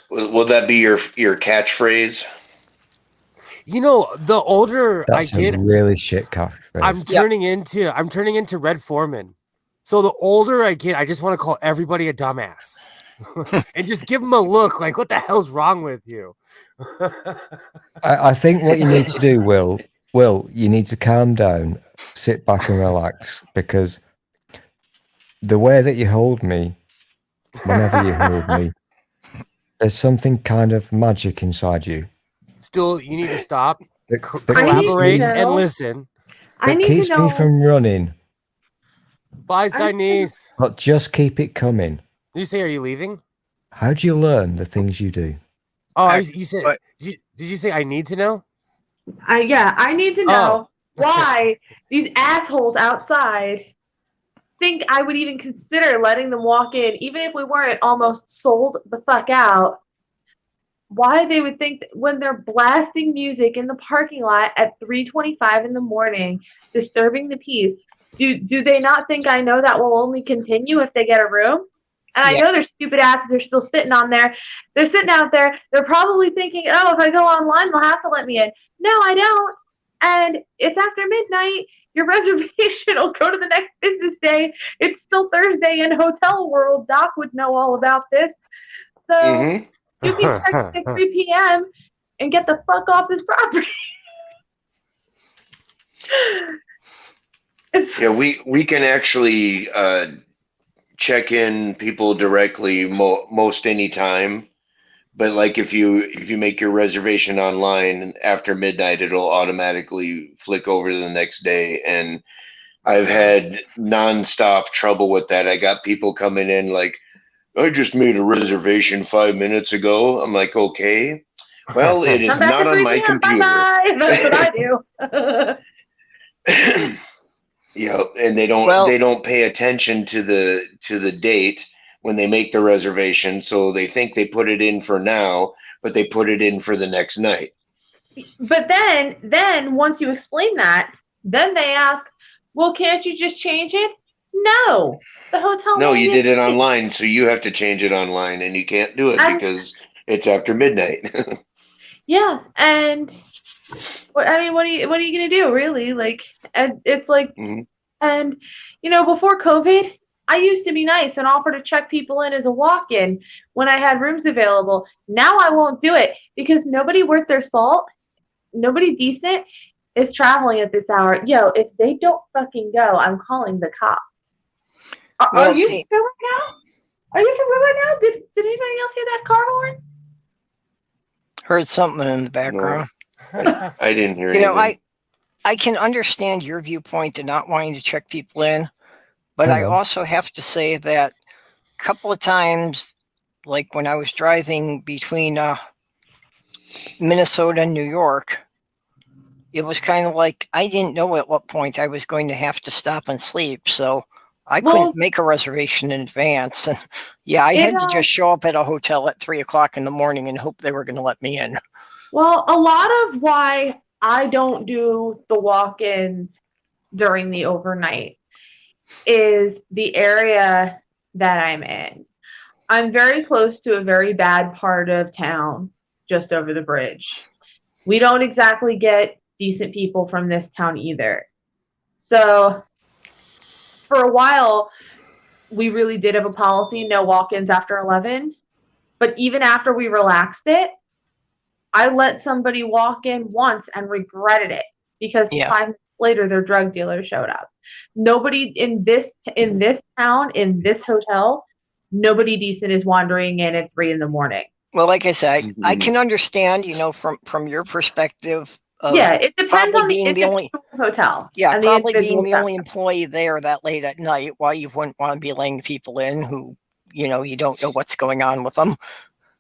Will that be your catchphrase? The older That's I get, a really shit catchphrase. I'm turning into Red Foreman. So the older I get, I just want to call everybody a dumbass. And just give them a look like, what the hell's wrong with you? I think what you need to do, Will, you need to calm down, sit back and relax, because the way that you hold me, whenever you hold me, there's something kind of magic inside you. Still, you need to stop, that collaborate, and listen. That keeps me from running. Bye, Chinese. But just keep it coming. Did you say, are you leaving? How do you learn the things you do? Oh, you said, did you say I need to know? I need to know why these assholes outside think I would even consider letting them walk in, even if we weren't almost sold the fuck out. Why they would think that when they're blasting music in the parking lot at 3:25 in the morning, disturbing the peace, do they not think I know that will only continue if they get a room? And I know their stupid asses are still sitting on there. They're sitting out there. They're probably thinking, oh, if I go online, they'll have to let me in. No, I don't. And it's after midnight. Your reservation will go to the next business day. It's still Thursday in hotel world. Doc would know all about this. So you can check at 3 p.m. and get the fuck off this property. Yeah, we can actually check in people directly most any time, but like if you make your reservation online after midnight, it'll automatically flick over to the next day. And I've had nonstop trouble with that. I got people coming in like, I just made a reservation 5 minutes ago. I'm like, okay, well, it is not on my computer. Bye-bye. That's what I do. Yeah, and they don't pay attention to the date when they make the reservation, so they think they put it in for now, but they put it in for the next night. But then once you explain that, then they ask, well, can't you just change it? No, the hotel. No, you did it online, so you have to change it online, and you can't do it because it's after midnight. Yeah, and what are you gonna do, really? Like, and it's like, and before COVID, I used to be nice and offer to check people in as a walk-in when I had rooms available. Now I won't do it because nobody worth their salt, nobody decent is traveling at this hour. Yo, if they don't fucking go, I'm calling the cops. Are you here right now? Are you here right now? Did anybody else hear that car horn? Heard something in the background. No, I didn't hear anything. I can understand your viewpoint and not wanting to check people in, but I also have to say that a couple of times, like when I was driving between Minnesota and New York, it was kind of like I didn't know at what point I was going to have to stop and sleep, so I couldn't make a reservation in advance. And I had to just show up at a hotel at 3:00 in the morning and hope they were going to let me in. Well, a lot of why I don't do the walk-ins during the overnight is the area that I'm in. I'm very close to a very bad part of town, just over the bridge. We don't exactly get decent people from this town either. So for a while, we really did have a policy, no walk-ins after 11. But even after we relaxed it, I let somebody walk in once and regretted it because 5 minutes later, their drug dealer showed up. Nobody in this town, in this hotel, nobody decent is wandering in at 3 a.m. Well, like I said, I can understand, from your perspective. It depends on the hotel. Yeah, probably being the only employee there that late at night, why you wouldn't want to be letting people in who, you don't know what's going on with them.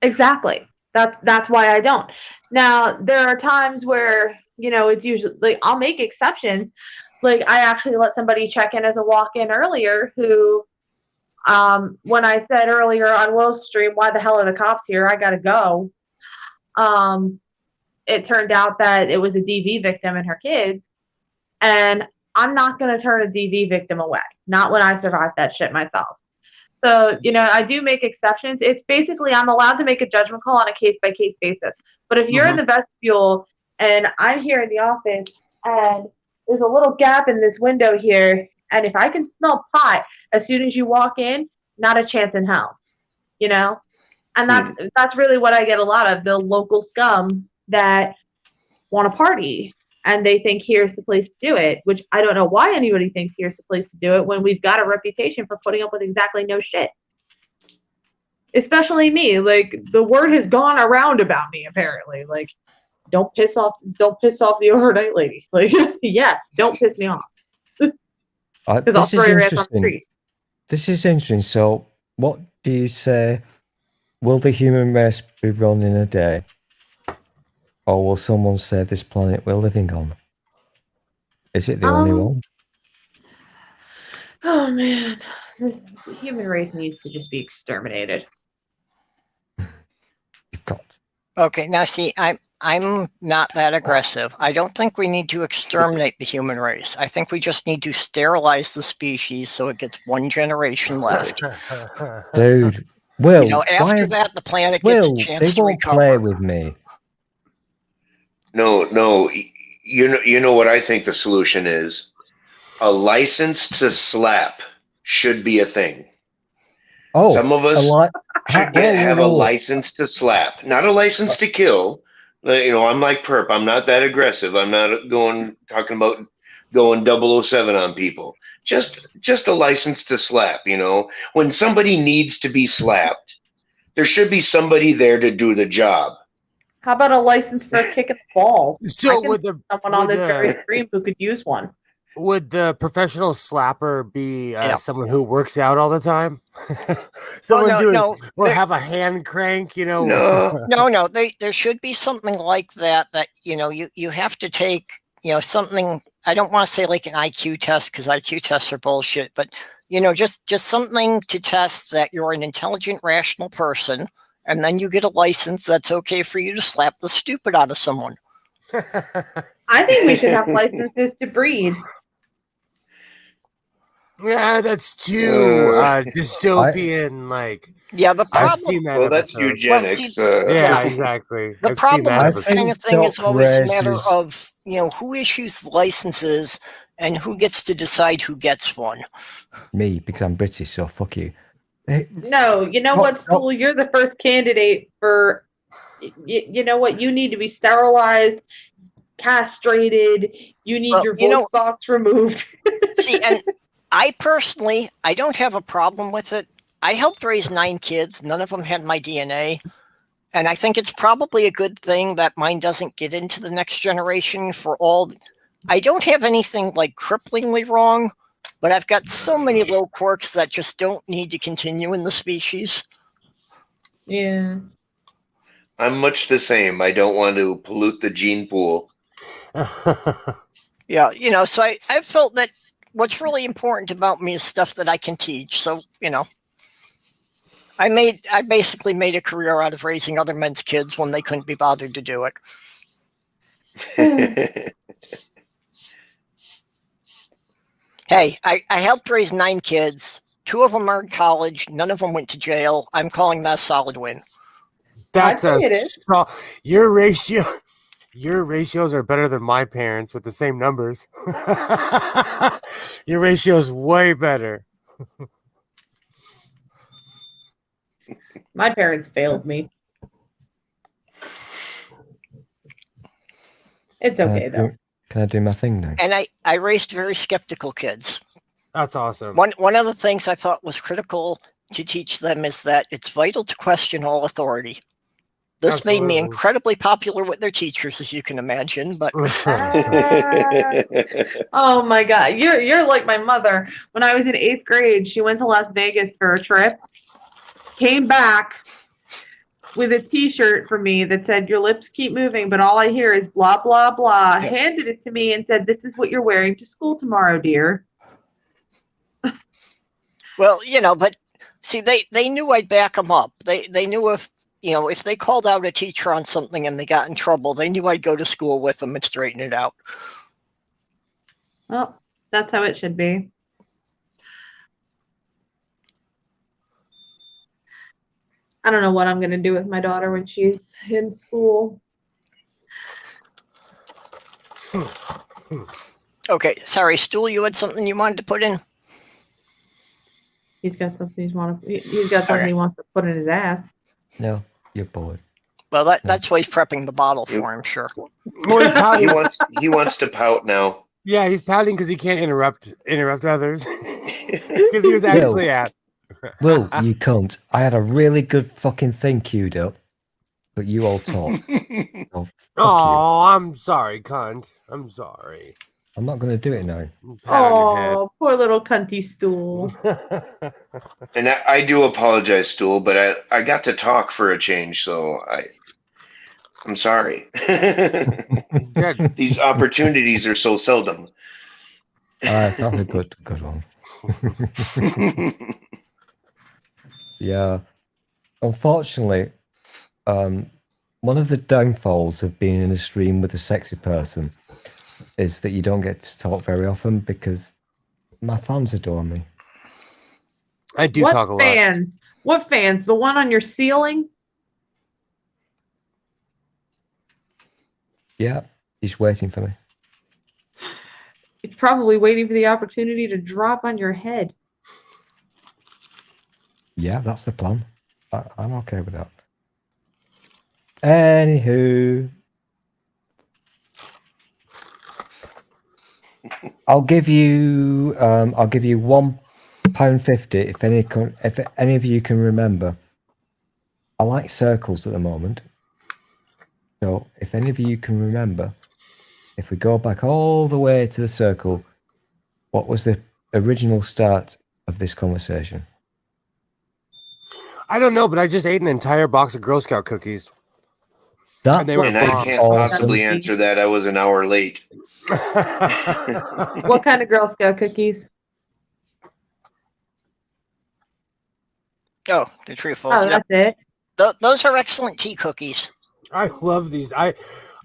Exactly. That's why I don't. Now, there are times where, it's usually, like, I'll make exceptions. Like, I actually let somebody check in as a walk-in earlier who, when I said earlier on Will's stream, why the hell are the cops here? I got to go. It turned out that it was a DV victim and her kids. And I'm not going to turn a DV victim away. Not when I survived that shit myself. So, I do make exceptions. It's basically I'm allowed to make a judgment call on a case-by-case basis. But if you're in the vestibule and I'm here in the office and there's a little gap in this window here, and if I can smell pot as soon as you walk in, not a chance in hell, And that's really what I get a lot of, the local scum that want to party. And they think here's the place to do it, which I don't know why anybody thinks here's the place to do it when we've got a reputation for putting up with exactly no shit. Especially me. Like, the word has gone around about me, apparently. Like, don't piss off the overnight lady. Like, don't piss me off. Because I'll throw your ass on the street. This is interesting. So, what do you say? Will the human race be run in a day? Or will someone save this planet we're living on? Is it the only one? Oh, man. The human race needs to just be exterminated. You've got. Okay, now see, I'm not that aggressive. I don't think we need to exterminate the human race. I think we just need to sterilize the species so it gets one generation left. Dude, Will, after that, the planet gets a chance to recover. Play with me. No. You know what I think the solution is? A license to slap should be a thing. Oh, some of us should have a license to slap, not a license to kill. I'm like Perp. I'm not that aggressive. I'm not talking about going 007 on people. Just a license to slap. When somebody needs to be slapped, there should be somebody there to do the job. How about a license for a kick in the balls? So someone on this very stream who could use one. Would the professional slapper be someone who works out all the time? Or have a hand crank, No. There should be something like that you have to take, something. I don't want to say like an IQ test because IQ tests are bullshit, but just something to test that you're an intelligent, rational person and then you get a license that's okay for you to slap the stupid out of someone. I think we should have licenses to breed. Yeah, that's too dystopian. Like, Yeah, the I've problem. seen that. Well, that's episode. eugenics. Yeah, exactly. The I've seen problem that with I this kind think of thing is Doc always a matter raises- of, who issues the licenses and who gets to decide who gets one. Me, because I'm British, so fuck you. No, you know No, what, no. Stool? You're the first candidate for. You know what? You need to be sterilized, castrated. You need your voice box removed. See, and I personally, I don't have a problem with it. I helped raise 9 kids. None of them had my DNA. And I think it's probably a good thing that mine doesn't get into the next generation for all. I don't have anything like cripplingly wrong, but I've got so many little quirks that just don't need to continue in the species. Yeah. I'm much the same. I don't want to pollute the gene pool. Yeah, so I felt that what's really important about me is stuff that I can teach. So, I basically made a career out of raising other men's kids when they couldn't be bothered to do it. Hey, I helped raise 9 kids. 2 of them are in college. None of them went to jail. I'm calling that a solid win. That's your ratio. Your ratios are better than my parents with the same numbers. Your ratio is way better. My parents failed me. It's okay, though. Can I do my thing now? And I raised very skeptical kids. That's awesome. One of the things I thought was critical to teach them is that it's vital to question all authority. This made me incredibly popular with their teachers, as you can imagine. But oh my God, you're like my mother. When I was in 8th grade, she went to Las Vegas for a trip, came back with a T-shirt for me that said, "Your lips keep moving, but all I hear is blah blah blah." Yep. Handed it to me and said, "This is what you're wearing to school tomorrow, dear." Well, but see, they knew I'd back them up. They knew if they called out a teacher on something and they got in trouble, they knew I'd go to school with them and straighten it out. Well, that's how it should be. I don't know what I'm going to do with my daughter when she's in school. Okay, sorry, Stool, you had something you wanted to put in? He's got something he's got something he wants to put in his ass. No, you're bored. Well, that's why he's prepping the bottle for him, sure. Well, he wants to pout now. Yeah, he's pouting because he can't interrupt others. Because he was actually at. Will, you cunt. I had a really good fucking thing queued up, but you all talk. Oh, I'm sorry, cunt. I'm sorry. I'm not going to do it now. Oh, poor little cunty Stool. And I do apologize, Stool, but I got to talk for a change, so I'm sorry. These opportunities are so seldom. That's a good one. Yeah. Unfortunately, one of the downfalls of being in a stream with a sexy person is that you don't get to talk very often because my fans adore me. I do talk a lot. What fans? The one on your ceiling? Yeah, he's waiting for me. It's probably waiting for the opportunity to drop on your head. Yeah, that's the plan. I'm okay with that. Anywho, I'll give you £1.50 if any of you can remember. I like circles at the moment. So if any of you can remember, if we go back all the way to the circle, what was the original start of this conversation? I don't know, but I just ate an entire box of Girl Scout cookies. And I can't possibly answer that. I was an hour late. What kind of Girl Scout cookies? Oh, the true false. Oh, that's it. Those are excellent tea cookies. I love these.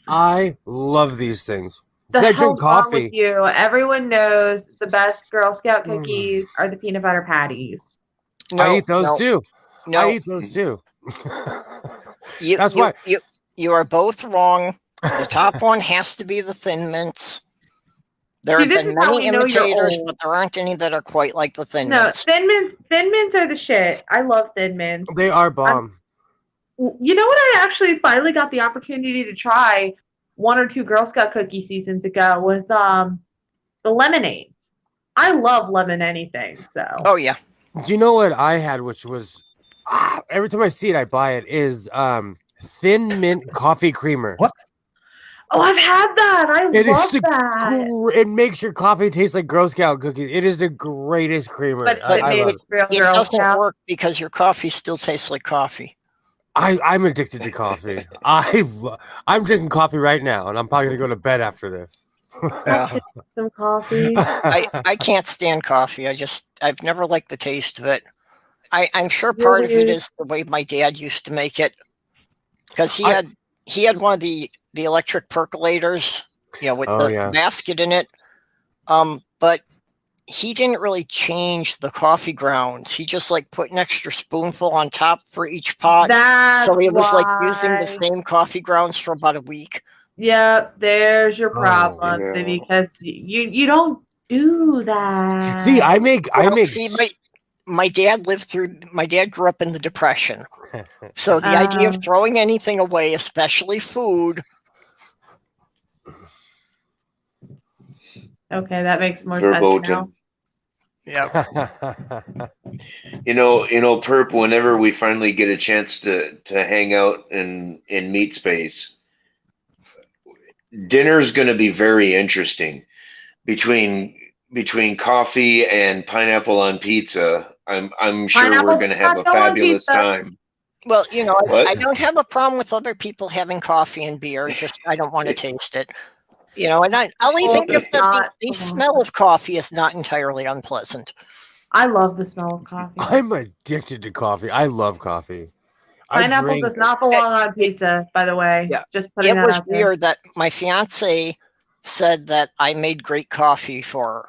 I love these things. The I hell's drink wrong coffee. with you? Everyone knows the best Girl Scout Mm. cookies are the peanut butter patties. No, I eat those too. No, I eat those too. That's why. You are both wrong. The top one has to be the Thin Mints. There See, have this been is how many we know you're imitators, old. but there aren't any that are quite like the Thin No, Mints. Thin Mints are the shit. I love Thin Mints. They are bomb. You know what? I actually finally got the opportunity to try 1 or 2 Girl Scout cookie seasons ago was the lemonades. I love lemon anything. So. Oh yeah. Do you know what I had, which was every time I see it, I buy it, is Thin Mint coffee creamer. What? Oh, I've had that. I It love is that. it makes your coffee taste like Girl Scout cookies. It is the greatest creamer. But I love it. real It Girl doesn't Scout. work because your coffee still tastes like coffee. I'm addicted to coffee. I'm drinking coffee right now, and I'm probably gonna go to bed after this. Some coffee. I can't stand coffee. I've never liked the taste of it. I'm sure part of it is the way my dad used to make it, because he had one of the electric percolators, with the basket in it. But he didn't really change the coffee grounds. He just put an extra spoonful on top for each pot. So he was using the same coffee grounds for about a week. Yep, there's your problem, because you don't do that. See, I make. My dad grew up in the Depression. So the idea of throwing anything away, especially food. Okay, that makes more sense now. Yeah. Perp, whenever we finally get a chance to hang out in meat space, dinner's going to be very interesting. Between coffee and pineapple on pizza, I'm sure we're going to have a fabulous time. Well, I don't have a problem with other people having coffee and beer. Just I don't want to taste it. And I'll even give the smell of coffee is not entirely unpleasant. I love the smell of coffee. I'm addicted to coffee. I love coffee. Pineapple does not belong on pizza, by the way. Yeah. Just putting that out there. It was weird that my fiance said that I made great coffee for her.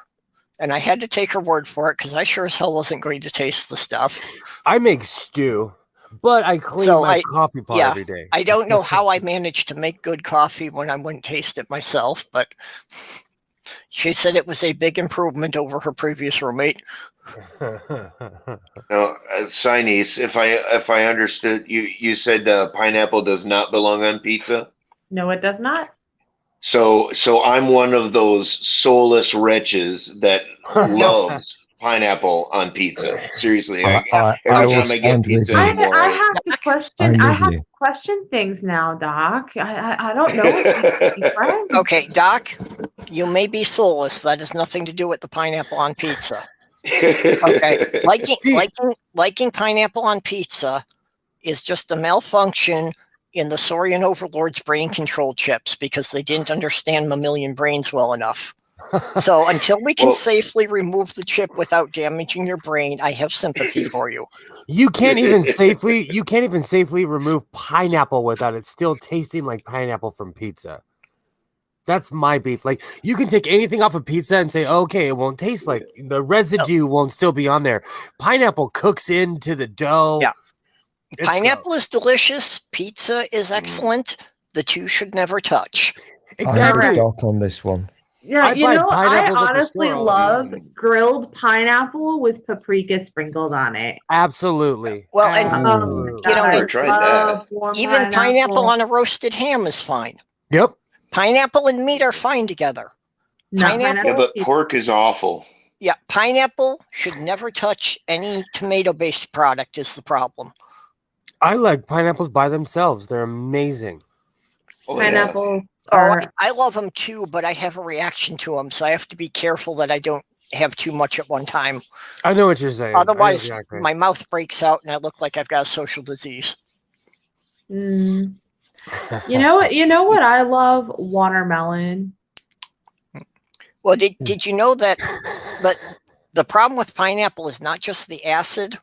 And I had to take her word for it because I sure as hell wasn't going to taste the stuff. I make stew, but I clean my coffee pot every day. I don't know how I managed to make good coffee when I wouldn't taste it myself, but she said it was a big improvement over her previous roommate. Now, Sinise, if I understood you said pineapple does not belong on pizza? No, it does not. So I'm one of those soulless wretches that loves pineapple on pizza. Seriously, every time I get pizza anymore, I have to question. I have to question things now, Doc. I don't know. Okay, Doc, you may be soulless. That has nothing to do with the pineapple on pizza. Okay, liking pineapple on pizza is just a malfunction in the Saurian overlord's brain control chips because they didn't understand mammalian brains well enough. So until we can safely remove the chip without damaging your brain, I have sympathy for you. You can't even safely remove pineapple without it still tasting like pineapple from pizza. That's my beef. You can take anything off of pizza and say, okay, it won't taste like the residue won't still be on there. Pineapple cooks into the dough. Yeah. Pineapple is delicious. Pizza is excellent. The two should never touch. Exactly. I'm Doc on this one. Yeah, I honestly love grilled pineapple with paprika sprinkled on it. Absolutely. Well, I tried that. Even pineapple on a roasted ham is fine. Yep. Pineapple and meat are fine together. Yeah, but pork is awful. Yeah, pineapple should never touch any tomato-based product is the problem. I like pineapples by themselves. They're amazing. Pineapple. I love them too, but I have a reaction to them, so I have to be careful that I don't have too much at one time. I know what you're saying. Otherwise, my mouth breaks out and I look like I've got a social disease. You know what I love? Watermelon. Well, did you know that the problem with pineapple is not just the acid?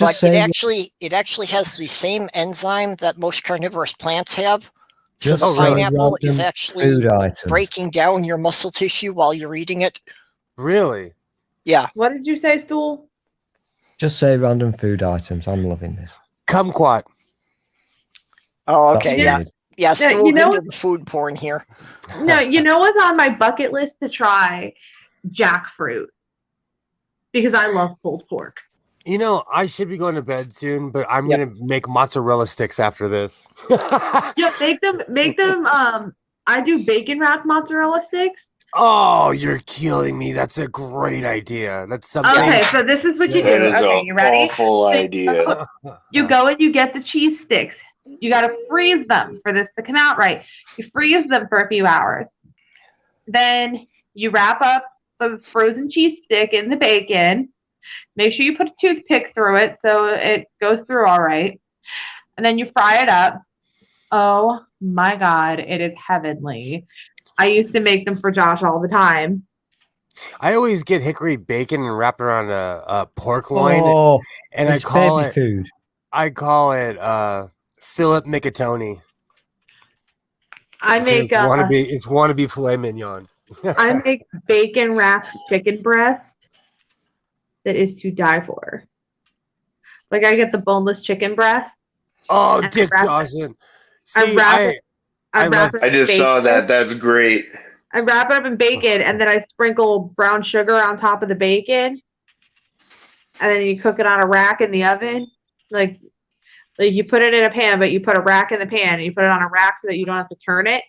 But say it actually has the same enzyme that most carnivorous plants have. So Just the say pineapple is random actually food items. breaking down your muscle tissue while you're eating it. Really? Yeah. What did you say, Stool? Just say random food items. I'm loving this. Kumquat. Oh, That's okay. Yeah. weird. Yeah. No, Still you know- into the food porn here. No, you know what's on my bucket list to try? Jackfruit. Because I love pulled pork. You know, I should be going to bed soon, but I'm Yep. gonna make mozzarella sticks after this. Yeah, make them. I do bacon wrapped mozzarella sticks. Oh, you're killing me. That's a great idea. That's something. Okay, so this is what you That do. is Okay, an you ready? awful So idea. You go and you get the cheese sticks. You got to freeze them for this to come out right. You freeze them for a few hours. Then you wrap up the frozen cheese stick in the bacon. Make sure you put a toothpick through it so it goes through all right. And then you fry it up. Oh my God, it is heavenly. I used to make them for Josh all the time. I always get hickory bacon and wrap it around a pork loin, Oh, and I it's call baby it food. Philip Micatoni. I make It's wannabe filet mignon. I make bacon wrapped chicken breast that is to die for. Like I get the boneless chicken breast. Oh, And Dick wrap it- Dawson. I See, wrap it- I wrap love- it I in just saw bacon. that. That's great. I wrap it up in bacon and then I sprinkle brown sugar on top of the bacon. And then you cook it on a rack in the oven. Like you put it in a pan, but you put a rack in the pan and you put it on a rack so that you don't have to turn it.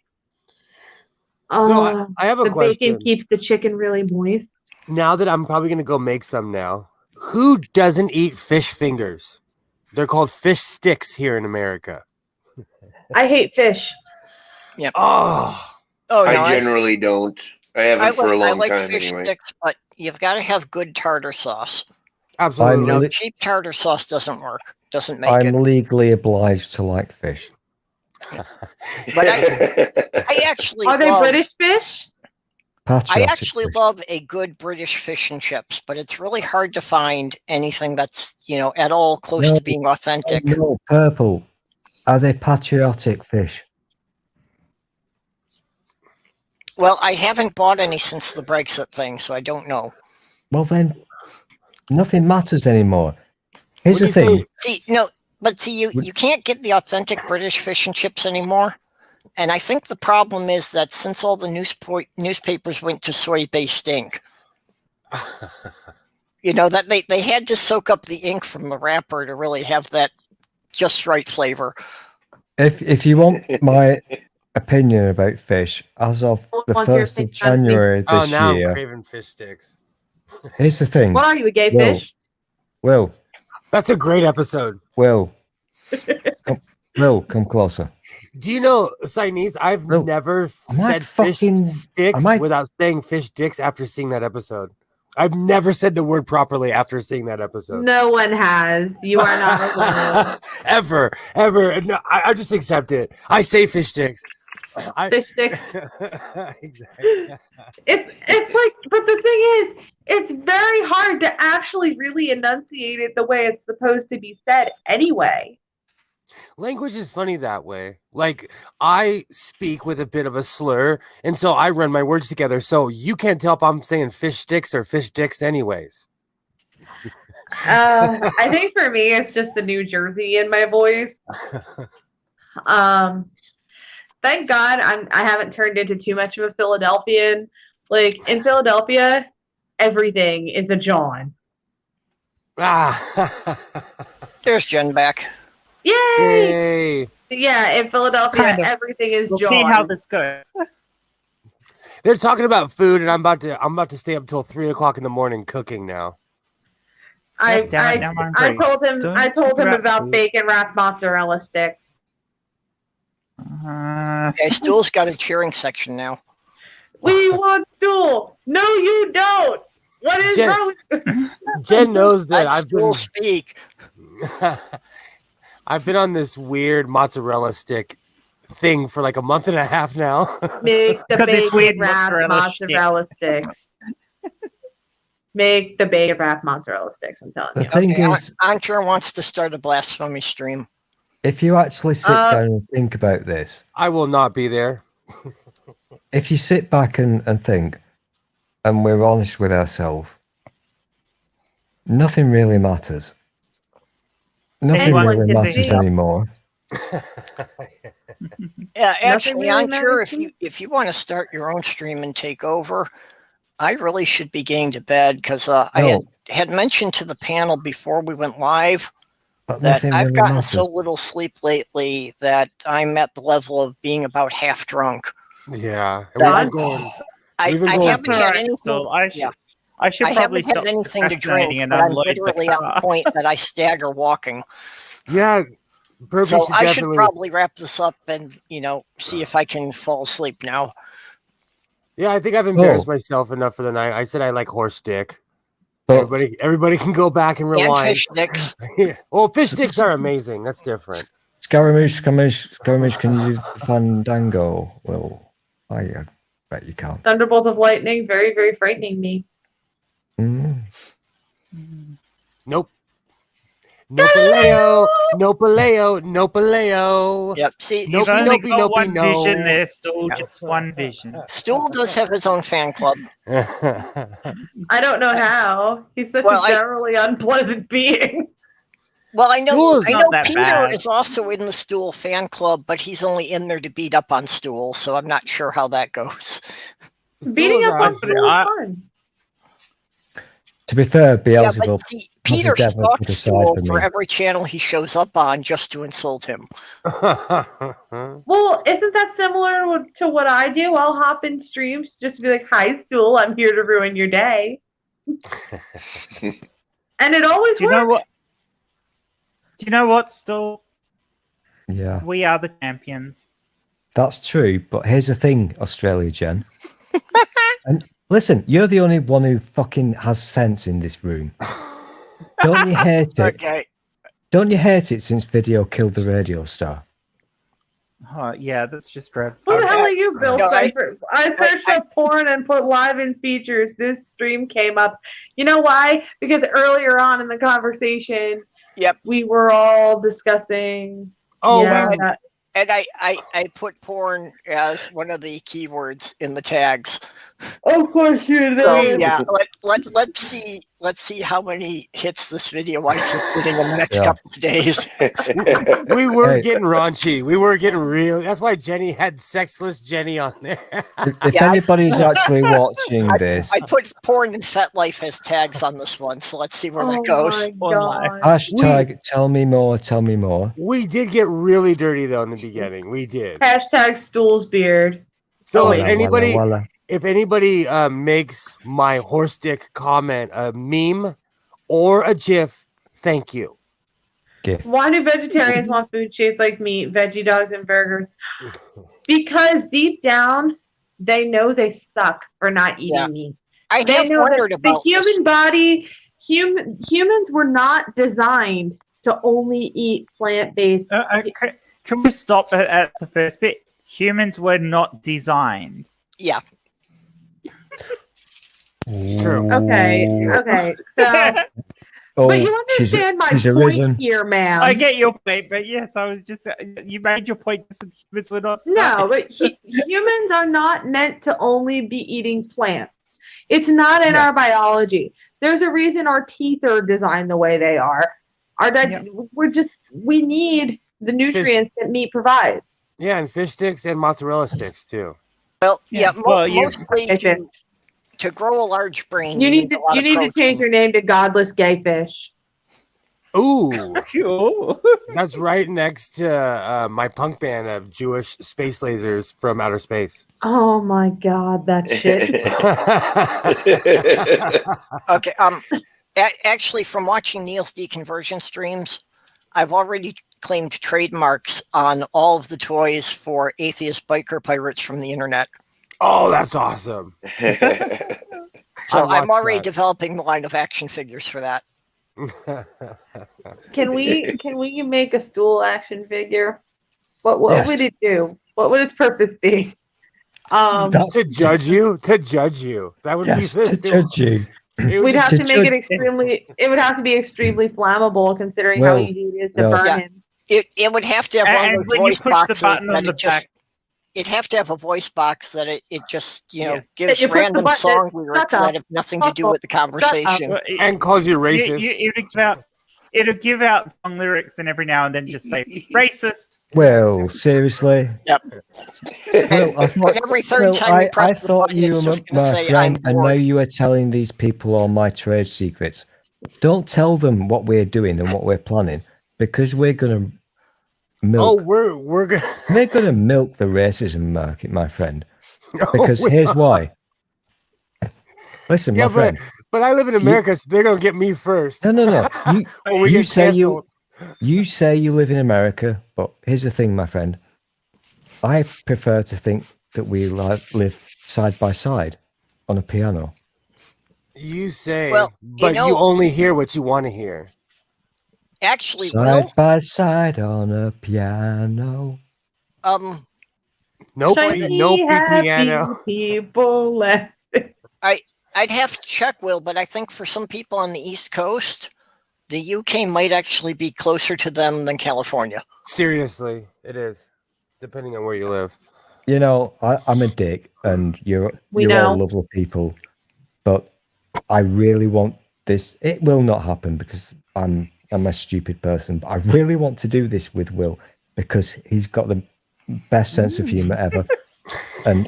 So I have a the question. bacon keeps the chicken really moist. Now that I'm probably gonna go make some now, who doesn't eat fish fingers? They're called fish sticks here in America. I hate fish. Oh, Oh, no. I generally don't. I haven't for a I long like time fish anyway. sticks, but you've got to have good tartar sauce. absolutely. You know, Li- cheap tartar sauce doesn't work. Doesn't make I'm it. legally obliged to like fish. But I actually Are they love, British fish? I Patriotic actually fish. love a good British fish and chips, but it's really hard to find anything that's, at all close No, to being authentic. No, purple. Are they patriotic fish? Well, I haven't bought any since the Brexit thing, so I don't know. Well, then, nothing matters anymore. Here's the What do you thing. See, you can't get the authentic British fish and chips anymore. And I think the problem is that since all the newspapers went to soy-based ink, that they had to soak up the ink from the wrapper to really have that just right flavor. If you want my opinion about fish, as of the Want your 1st of opinion on January Oh, this now I'm year, craving fish sticks. here's the thing. What are you, a gay Will. fish? That's a great episode. Will, come closer. Do you know, Chinese? I've Will, never I might said fish fucking- sticks I might- without saying fish dicks after seeing that episode. I've never said the word properly after seeing that episode. No one has. You are not alone. ever. No, I just accept it. I say fish sticks. Fish sticks. Exactly. It's like, but the thing is, it's very hard to actually really enunciate it the way it's supposed to be said anyway. Language is funny that way. Like, I speak with a bit of a slur, and so I run my words together. So you can't tell if I'm saying fish sticks or fish dicks, anyways. I think for me, it's just the New Jersey in my voice. Thank God I haven't turned into too much of a Philadelphian. Like in Philadelphia, everything is a John. There's Jen back. Yay! Yay! Yeah, in Philadelphia, Kind of. everything is We'll John. see how this goes. They're talking about food, and I'm about to stay up till 3:00 in the morning cooking now. I Damn it, now I'm I hungry. told him Don't wrap about food. bacon wrapped mozzarella sticks. Okay, Stool's got a cheering section now. We want Stool. No, you don't. What is Jen- wrong with Jen knows that Let Stool speak. I've been on this weird mozzarella stick thing for like a month and a half now. Make the Got this bacon weird wrapped mozzarella mozzarella sticks. make the bacon wrapped mozzarella sticks. I'm telling The you. thing Okay, is, Antra wants to start a blasphemy stream. if you actually sit down and think about this, I will not be there. if you sit back and think, and we're honest with ourselves, nothing really matters. Nothing Anyone really can matters see. anymore. Yeah, Nothing actually, really Antra, matters. if you want to start your own stream and take over, I really should be getting to bed because I No, had mentioned to the panel before we went live but that nothing I've really gotten matters. so little sleep lately that I'm at the level of being about half drunk. Yeah. And That we've been going. I We've been I going haven't That's had alright, anything. so I should, Yeah, I should I probably haven't had stop anything to procrastinating drink, and but I'm unload the literally at the car. point that I stagger walking. Yeah. Purpose So should I should definitely. probably wrap this up and see if I can fall asleep now. Yeah, I think I've embarrassed myself enough for the night. I said I like horse dick. But Everybody can go back and And rewind. fish sticks. Yeah. Well, fish sticks are amazing. That's different. Scaramouche, can you do Fandango? Well, I bet you can't. Thunderbolt of lightning, very, very frightening me. Mm. Nope. Nopaleo, Nopaleo, Nopaleo. Yep. See, Nope, You've only nope, got nope, one no. vision there, Stool. Yeah. Just one vision. Stool does have his own fan club. I don't know how. He's such Well, a generally unpleasant being. Well, I know, Stool is I not know that Peter bad. is also in the Stool fan club, but he's only in there to beat up on Stool, so I'm not sure how that goes. Beating up on right. Stool is fun. To be fair, Yeah, Beelzebub but see, has Peter a devil put stalks aside Stool for for me. every channel he shows up on just to insult him. Well, isn't that similar to what I do? I'll hop in streams just to be like, "Hi, Stool, I'm here to ruin your day," and it always Do you works. know what? Do you know what, Stool? Yeah, We are the champions. that's true. But here's the thing, Australia Jen. And listen, you're the only one who fucking has sense in this room. Don't you hate it? Okay. Don't you hate it since video killed the radio star? Oh, yeah, that's just dreadful. Who the Okay. hell are you, Bill No, Cipher? I searched up porn and put live in features. This stream came up. You know why? Because earlier on in the conversation, Yep. we were all discussing. Oh, yeah, we- that- And I put porn as one of the keywords in the tags. of course you So did. yeah, let's see how many hits this video winds up getting in the next Yeah. couple of days. we were Hey. getting raunchy. We were getting real. That's why Jenny had sexless Jenny on there. If Yeah, anybody's actually watching this, I put porn and FetLife as tags on this one, so let's see where that Oh goes. my god. hashtag tell me more, tell me more. We did get really dirty though in the beginning. We did. Hashtag Stool's beard. So Oh, if wait. anybody, Walla, walla. if anybody makes my horse dick comment a meme or a GIF, thank you. Gift. Why do vegetarians want food shaped like meat, veggie dogs, and burgers? Because deep down, they know they suck for not eating Yeah. meat. I They have know wondered that the about this. human body, humans were not designed to only eat plant-based. Can we stop at the first bit? Humans were not designed. Yeah, True. Okay. So, Oh, but you understand my she's point arisen. here, ma'am. I get your point, but yes, I was just you made your point. Just with humans were not. No, but humans are not meant to only be eating plants. It's not in our biology. There's a reason our teeth are designed the way they are. We need the nutrients that meat provides. Yeah, and fish sticks and mozzarella sticks too. well, Yeah, yeah, well, you- mostly to grow a large brain. You need a lot of to change protein. your name to Godless Gay Fish. Ooh, Cool. that's right next to my punk band of Jewish space lasers from outer space. Oh my God, that shit. Okay. Actually, from watching Neil's deconversion streams, I've already claimed trademarks on all of the toys for atheist biker pirates from the internet. Oh, that's awesome. So I'd I'm watch already that. developing the line of action figures for that. Can we make a stool action figure? What Yes. would it do? What would its purpose be? That's to judge you. That would yes, be to judge you. We'd have To to make it judge- extremely. It would have to be extremely flammable, considering how Well, easy it is to no. burn Yeah. him. It would have to have one And of those when you voice push the boxes button that on the it just. back, It'd have to have a voice box that it just Yes. gives You push the random button, song shut lyrics up. that have nothing to do with the conversation. well, And calls you racist. it'll give out song lyrics and every now and then just say racist. Well, seriously. Yep. Well, I thought, And every third time you I press the thought button, you it's were just gonna my say, friend, "I'm and now bored." you are telling these people all my trade secrets. Don't tell them what we're doing and what we're planning, because we're gonna milk. We're gonna. We're gonna milk the racism market, my friend. Oh, Because we here's are. why. Listen, Yeah, my friend. but I live in America, so they're gonna get me first. No. When we You get say canceled. you say you live in America, but here's the thing, my friend. I prefer to think that we live side by side on a piano. You say, Well, but you only hear what you want to hear. Actually, Side Will, by side on a piano. Nope, Shiny, no happy piano. people left. I'd have to check, Will, but I think for some people on the East Coast, the UK might actually be closer to them than California. Seriously, it is. Depending on where you live. You know, I'm a dick, and you're We all know. lovely people, but I really want this. It will not happen because I'm a stupid person, but I really want to do this with Will because he's got the best sense of humor ever, and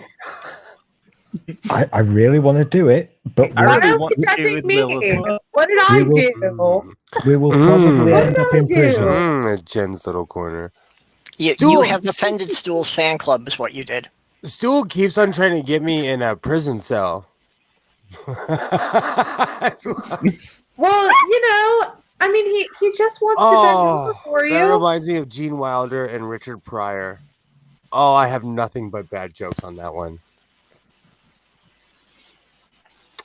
I really want to do it. But I Why really don't want you to do pick with Will as me? well. What did I We do? we will probably end up in What did I prison. do? Jen's little corner. You Stool- have offended Stool's fan club, is what you did. Stool keeps on trying to get me in a prison cell. That's why- Well, I mean, he just wants to bend over for that you. reminds me of Gene Wilder and Richard Pryor. Oh, I have nothing but bad jokes on that one.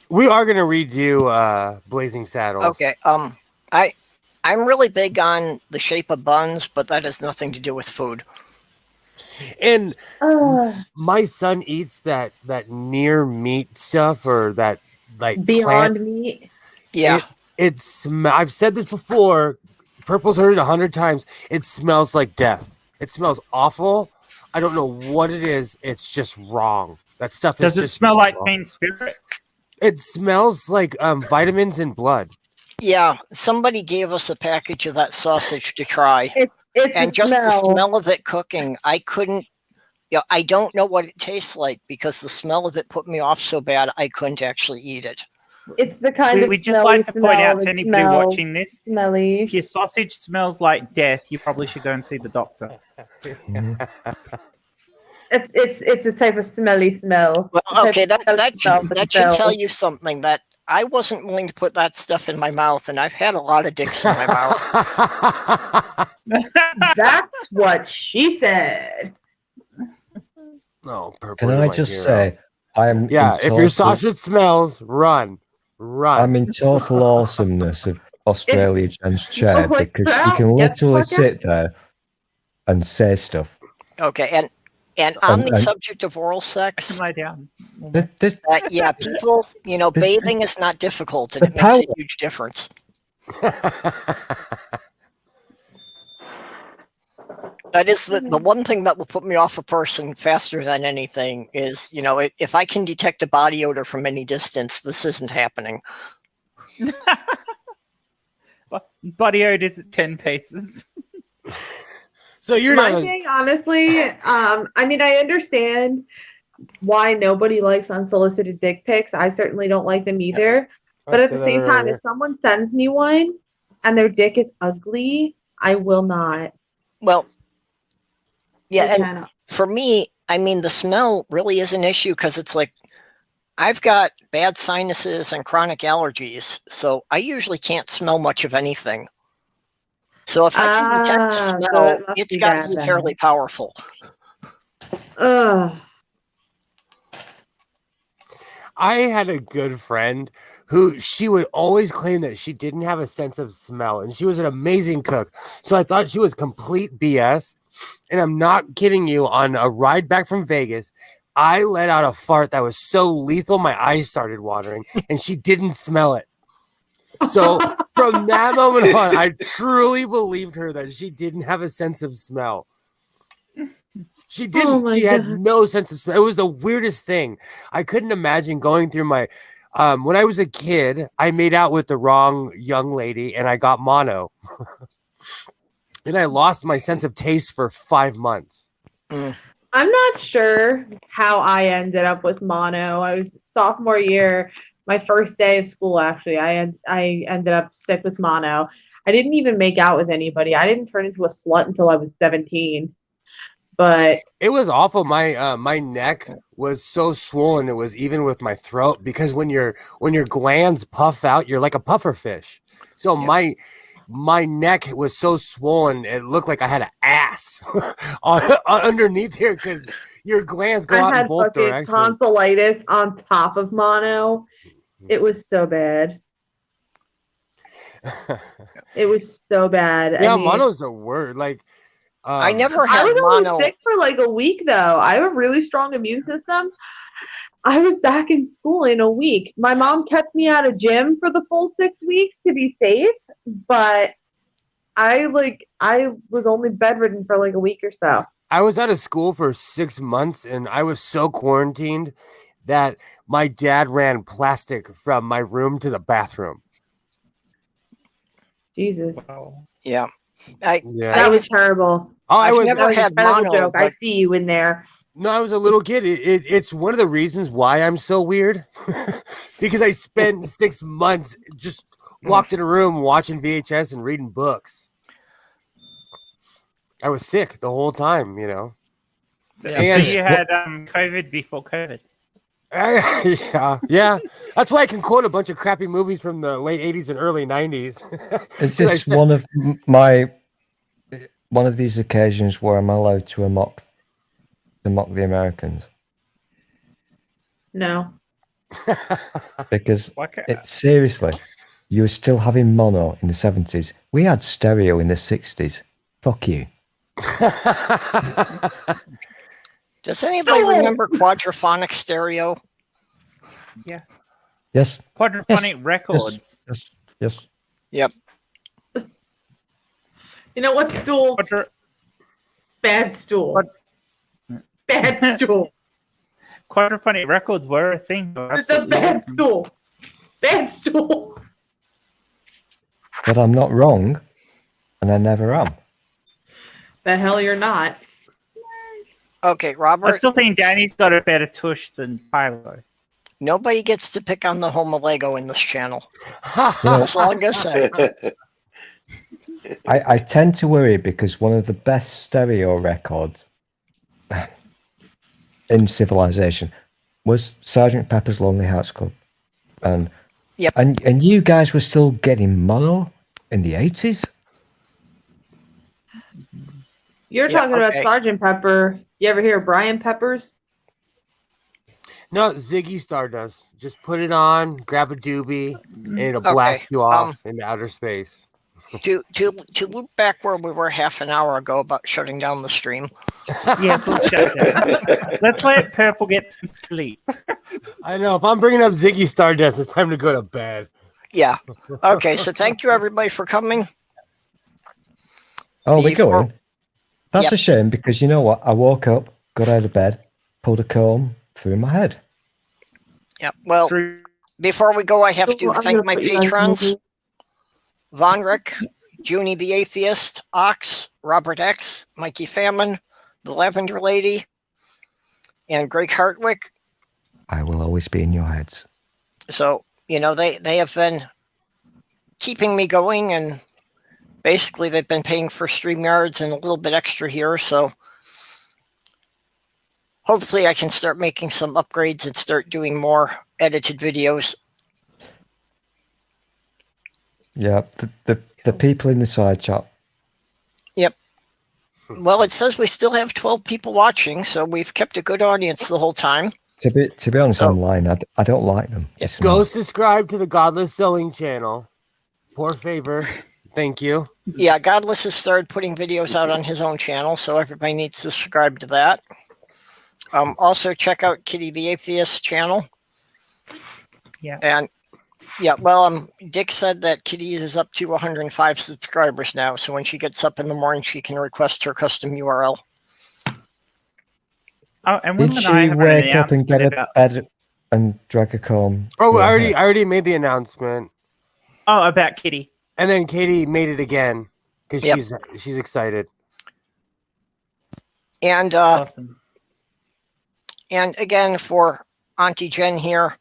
We are going to redo Blazing Saddles. Okay. I'm really big on the shape of buns, but that has nothing to do with food. And Ugh. my son eats that near meat stuff or that like Beyond plant. meat. Yeah. I've said this before. Purple's heard it 100 times. It smells like death. It smells awful. I don't know what it is. It's just wrong. That stuff Does is it just smell like wrong. Mean Spirit? It smells like vitamins in blood. Yeah. Somebody gave us a package of that sausage to try. It's And the just the smell. smell of it cooking, I couldn't. I don't know what it tastes like because the smell of it put me off so bad I couldn't actually eat it. It's the kind of We just smelly like to point out smell to that anybody smells watching this, smelly. if your sausage smells like death, you probably should go and see the doctor. It's a type of smelly smell. Well, A type okay, of that smelly smell that should tell smells. you something that I wasn't willing to put that stuff in my mouth, and I've had a lot of dicks in my mouth. That's what she said. No, Purple. Can you're I my just hero. say, I'm Yeah, in if your total- sausage smells, run. I'm in total awesomeness of Australia Jen's chair like because you that, can yes, literally fucker. sit there and say stuff. Okay, and on the And- subject of oral sex, Lie down. This, yeah, people, This- bathing is not difficult, and the it makes a power- huge difference. That is the one thing that will put me off a person faster than anything is, if I can detect a body odor from any distance, this isn't happening. Body odor is at 10 paces. So you're My not. thing, honestly, I mean, I understand why nobody likes unsolicited dick pics. I certainly don't like them either. But at the same time, if someone sends me one and their dick is ugly, I will not. Well, I yeah, and cannot. for me, I mean, the smell really is an issue because it's like I've got bad sinuses and chronic allergies, so I usually can't smell much of anything. So if I can detect a So smell, it must it's be got bad to be then. fairly powerful. Ugh. I had a good friend who she would always claim that she didn't have a sense of smell, and she was an amazing cook. So I thought she was complete BS. And I'm not kidding you. On a ride back from Vegas, I let out a fart that was so lethal, my eyes started watering, and she didn't smell it. So from that moment on, I truly believed her that she didn't have a sense of smell. She didn't. Oh my She had God. no sense of smell. It was the weirdest thing. I couldn't imagine going through my. When I was a kid, I made out with the wrong young lady, and I got mono. And I lost my sense of taste for 5 months. I'm not sure how I ended up with mono. I was sophomore year, my first day of school. Actually, I ended up sick with mono. I didn't even make out with anybody. I didn't turn into a slut until I was 17. But It was awful. My neck was so swollen. It was even with my throat because when your glands puff out, you're like a puffer fish. So my neck was so swollen, it looked like I had an ass underneath here because your glands go out I in had both fucking directions. tonsillitis on top of mono. It was so bad. It was so bad. Yeah, I mean, mono's a word. Like I never I had was mono. only sick for like a week though. I have a really strong immune system. I was back in school in a week. My mom kept me out of gym for the full 6 weeks to be safe, but I was only bedridden for like a week or so. I was out of school for 6 months, and I was so quarantined that my dad ran plastic from my room to the bathroom. Jesus. Wow. Yeah. I That was terrible. I've was never That was a had terrible mono, joke. I but see you in there. No, I was a little kid. It's one of the reasons why I'm so weird because I spent 6 months just locked in a room watching VHS and reading books. I was sick the whole time, you know. So, Yeah. so you had COVID before COVID. Yeah. That's why I can quote a bunch of crappy movies from the late 80s and early 90s. Is this one of these occasions where I'm allowed to mock the Americans? No. Because Okay. it's seriously, you were still having mono in the 70s. We had stereo in the 60s. Fuck you. does anybody remember quadraphonic stereo? Yeah. Yes. Quadraphonic records. Yes. Yep. You know what stool? Bad stool. Bad stool. Quadraphonic records were a thing. It's a bad stool. Bad stool. But I'm not wrong, and I never am. The hell you're not. Okay, I Robert. still think Danny's got a better tush than Philo. Nobody gets to pick on the Homo Lego in this channel. You know, That's all I'm gonna say. I tend to worry because one of the best stereo records in civilization was Sergeant Pepper's Lonely Hearts Club, and Yep. and you guys were still getting mono in the 80s. You're Yeah, talking about okay. Sergeant Pepper. You ever hear of Brian Peppers? No, Ziggy Stardust. Just put it on, grab a doobie, and it'll Okay, blast you off into outer space. To loop back where we were half an hour ago about shutting down the stream. Yes, let's shut down. Let's let Purple get some sleep. I know. If I'm bringing up Ziggy Stardust, it's time to go to bed. Yeah. Okay, so thank you everybody for coming. Oh, we're Before- going. That's Yep. a shame because you know what? I woke up, got out of bed, pulled a comb through my head. Yeah. Well, True. before we go, I have to I'm thank gonna my put you on patrons: movie. Von Rick, Junie the Atheist, Ox, Robert X, Mikey Famine, the Lavender Lady, and Greg Hartwick. I will always be in your heads. So, you know, they have been keeping me going, and basically they've been paying for StreamYards and a little bit extra here. So hopefully I can start making some upgrades and start doing more edited videos. Yeah, the people in the side chat. Yep. Well, it says we still have 12 people watching, so we've kept a good audience the whole time. To be honest, So- online, I don't like them. It's Go not- subscribe to the Godless Sewing channel. Poor favor. Thank you. Yeah, Godless has started putting videos out on his own channel, so everybody needs to subscribe to that. Also check out Kitty the Atheist channel. Yeah. And Dick said that Kitty is up to 105 subscribers now. So when she gets up in the morning, she can request her custom URL. Oh, and Did Will and she I have an wake up and get announcement a bed and drag a comb? Oh, through her I hair? already made the announcement, about Kitty. and then Katie made it again because Yep. she's excited. And Awesome. and again for Aunty Jen here,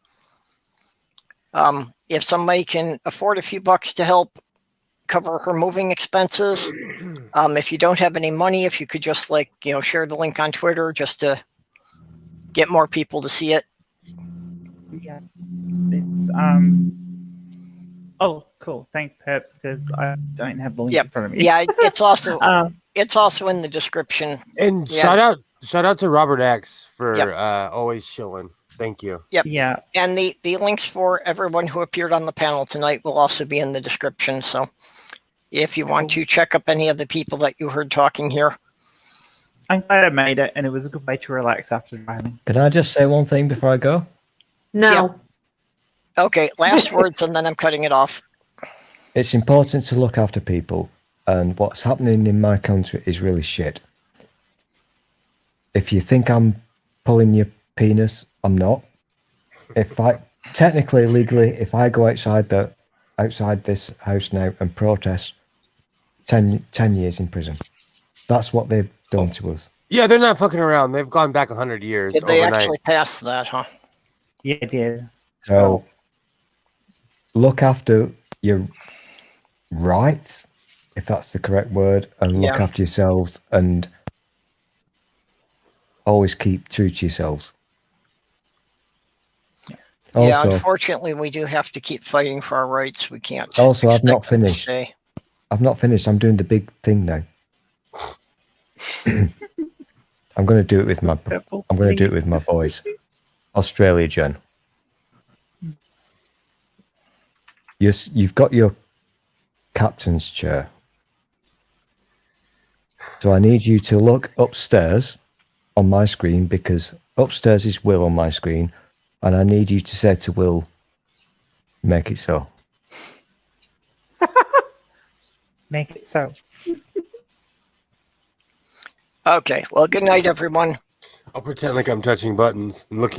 if somebody can afford a few bucks to help cover her moving expenses, if you don't have any money, if you could just share the link on Twitter just to get more people to see it. Yeah. It's Oh, cool. Thanks, Perps, because I don't have the link in front of me. Yeah, it's also in the description. And shout out to Robert X for always chilling. Thank you. Yep. Yeah. And the links for everyone who appeared on the panel tonight will also be in the description. So if you want to check up any of the people that you heard talking here. I'm glad I made it, and it was a good way to relax after driving. Can I just say one thing before I go? No. Yep. Okay, last words, and then I'm cutting it off. It's important to look after people, and what's happening in my country is really shit. If you think I'm pulling your penis, I'm not. If I technically, legally, if I go outside this house now and protest, 10 years in prison. That's what they've done to us. Yeah, they're not fucking around. They've gone back 100 years. Did they overnight. actually pass that, huh? Yeah, it did. So look after your rights, if that's the correct word, and look after yourselves, and always keep true to yourselves. Also, unfortunately, we do have to keep fighting for our rights. We can't. Also, I've not expect them to finished. stay. I've not finished. I'm doing the big thing now. I'm going to do it with my. I'm going to do it with my boys. Australia, Jen. You've got your captain's chair. So I need you to look upstairs on my screen, because upstairs is Will on my screen, and I need you to say to Will, make it so. Make it so. Okay. Well, good night, everyone. I'll pretend like I'm touching buttons and looking.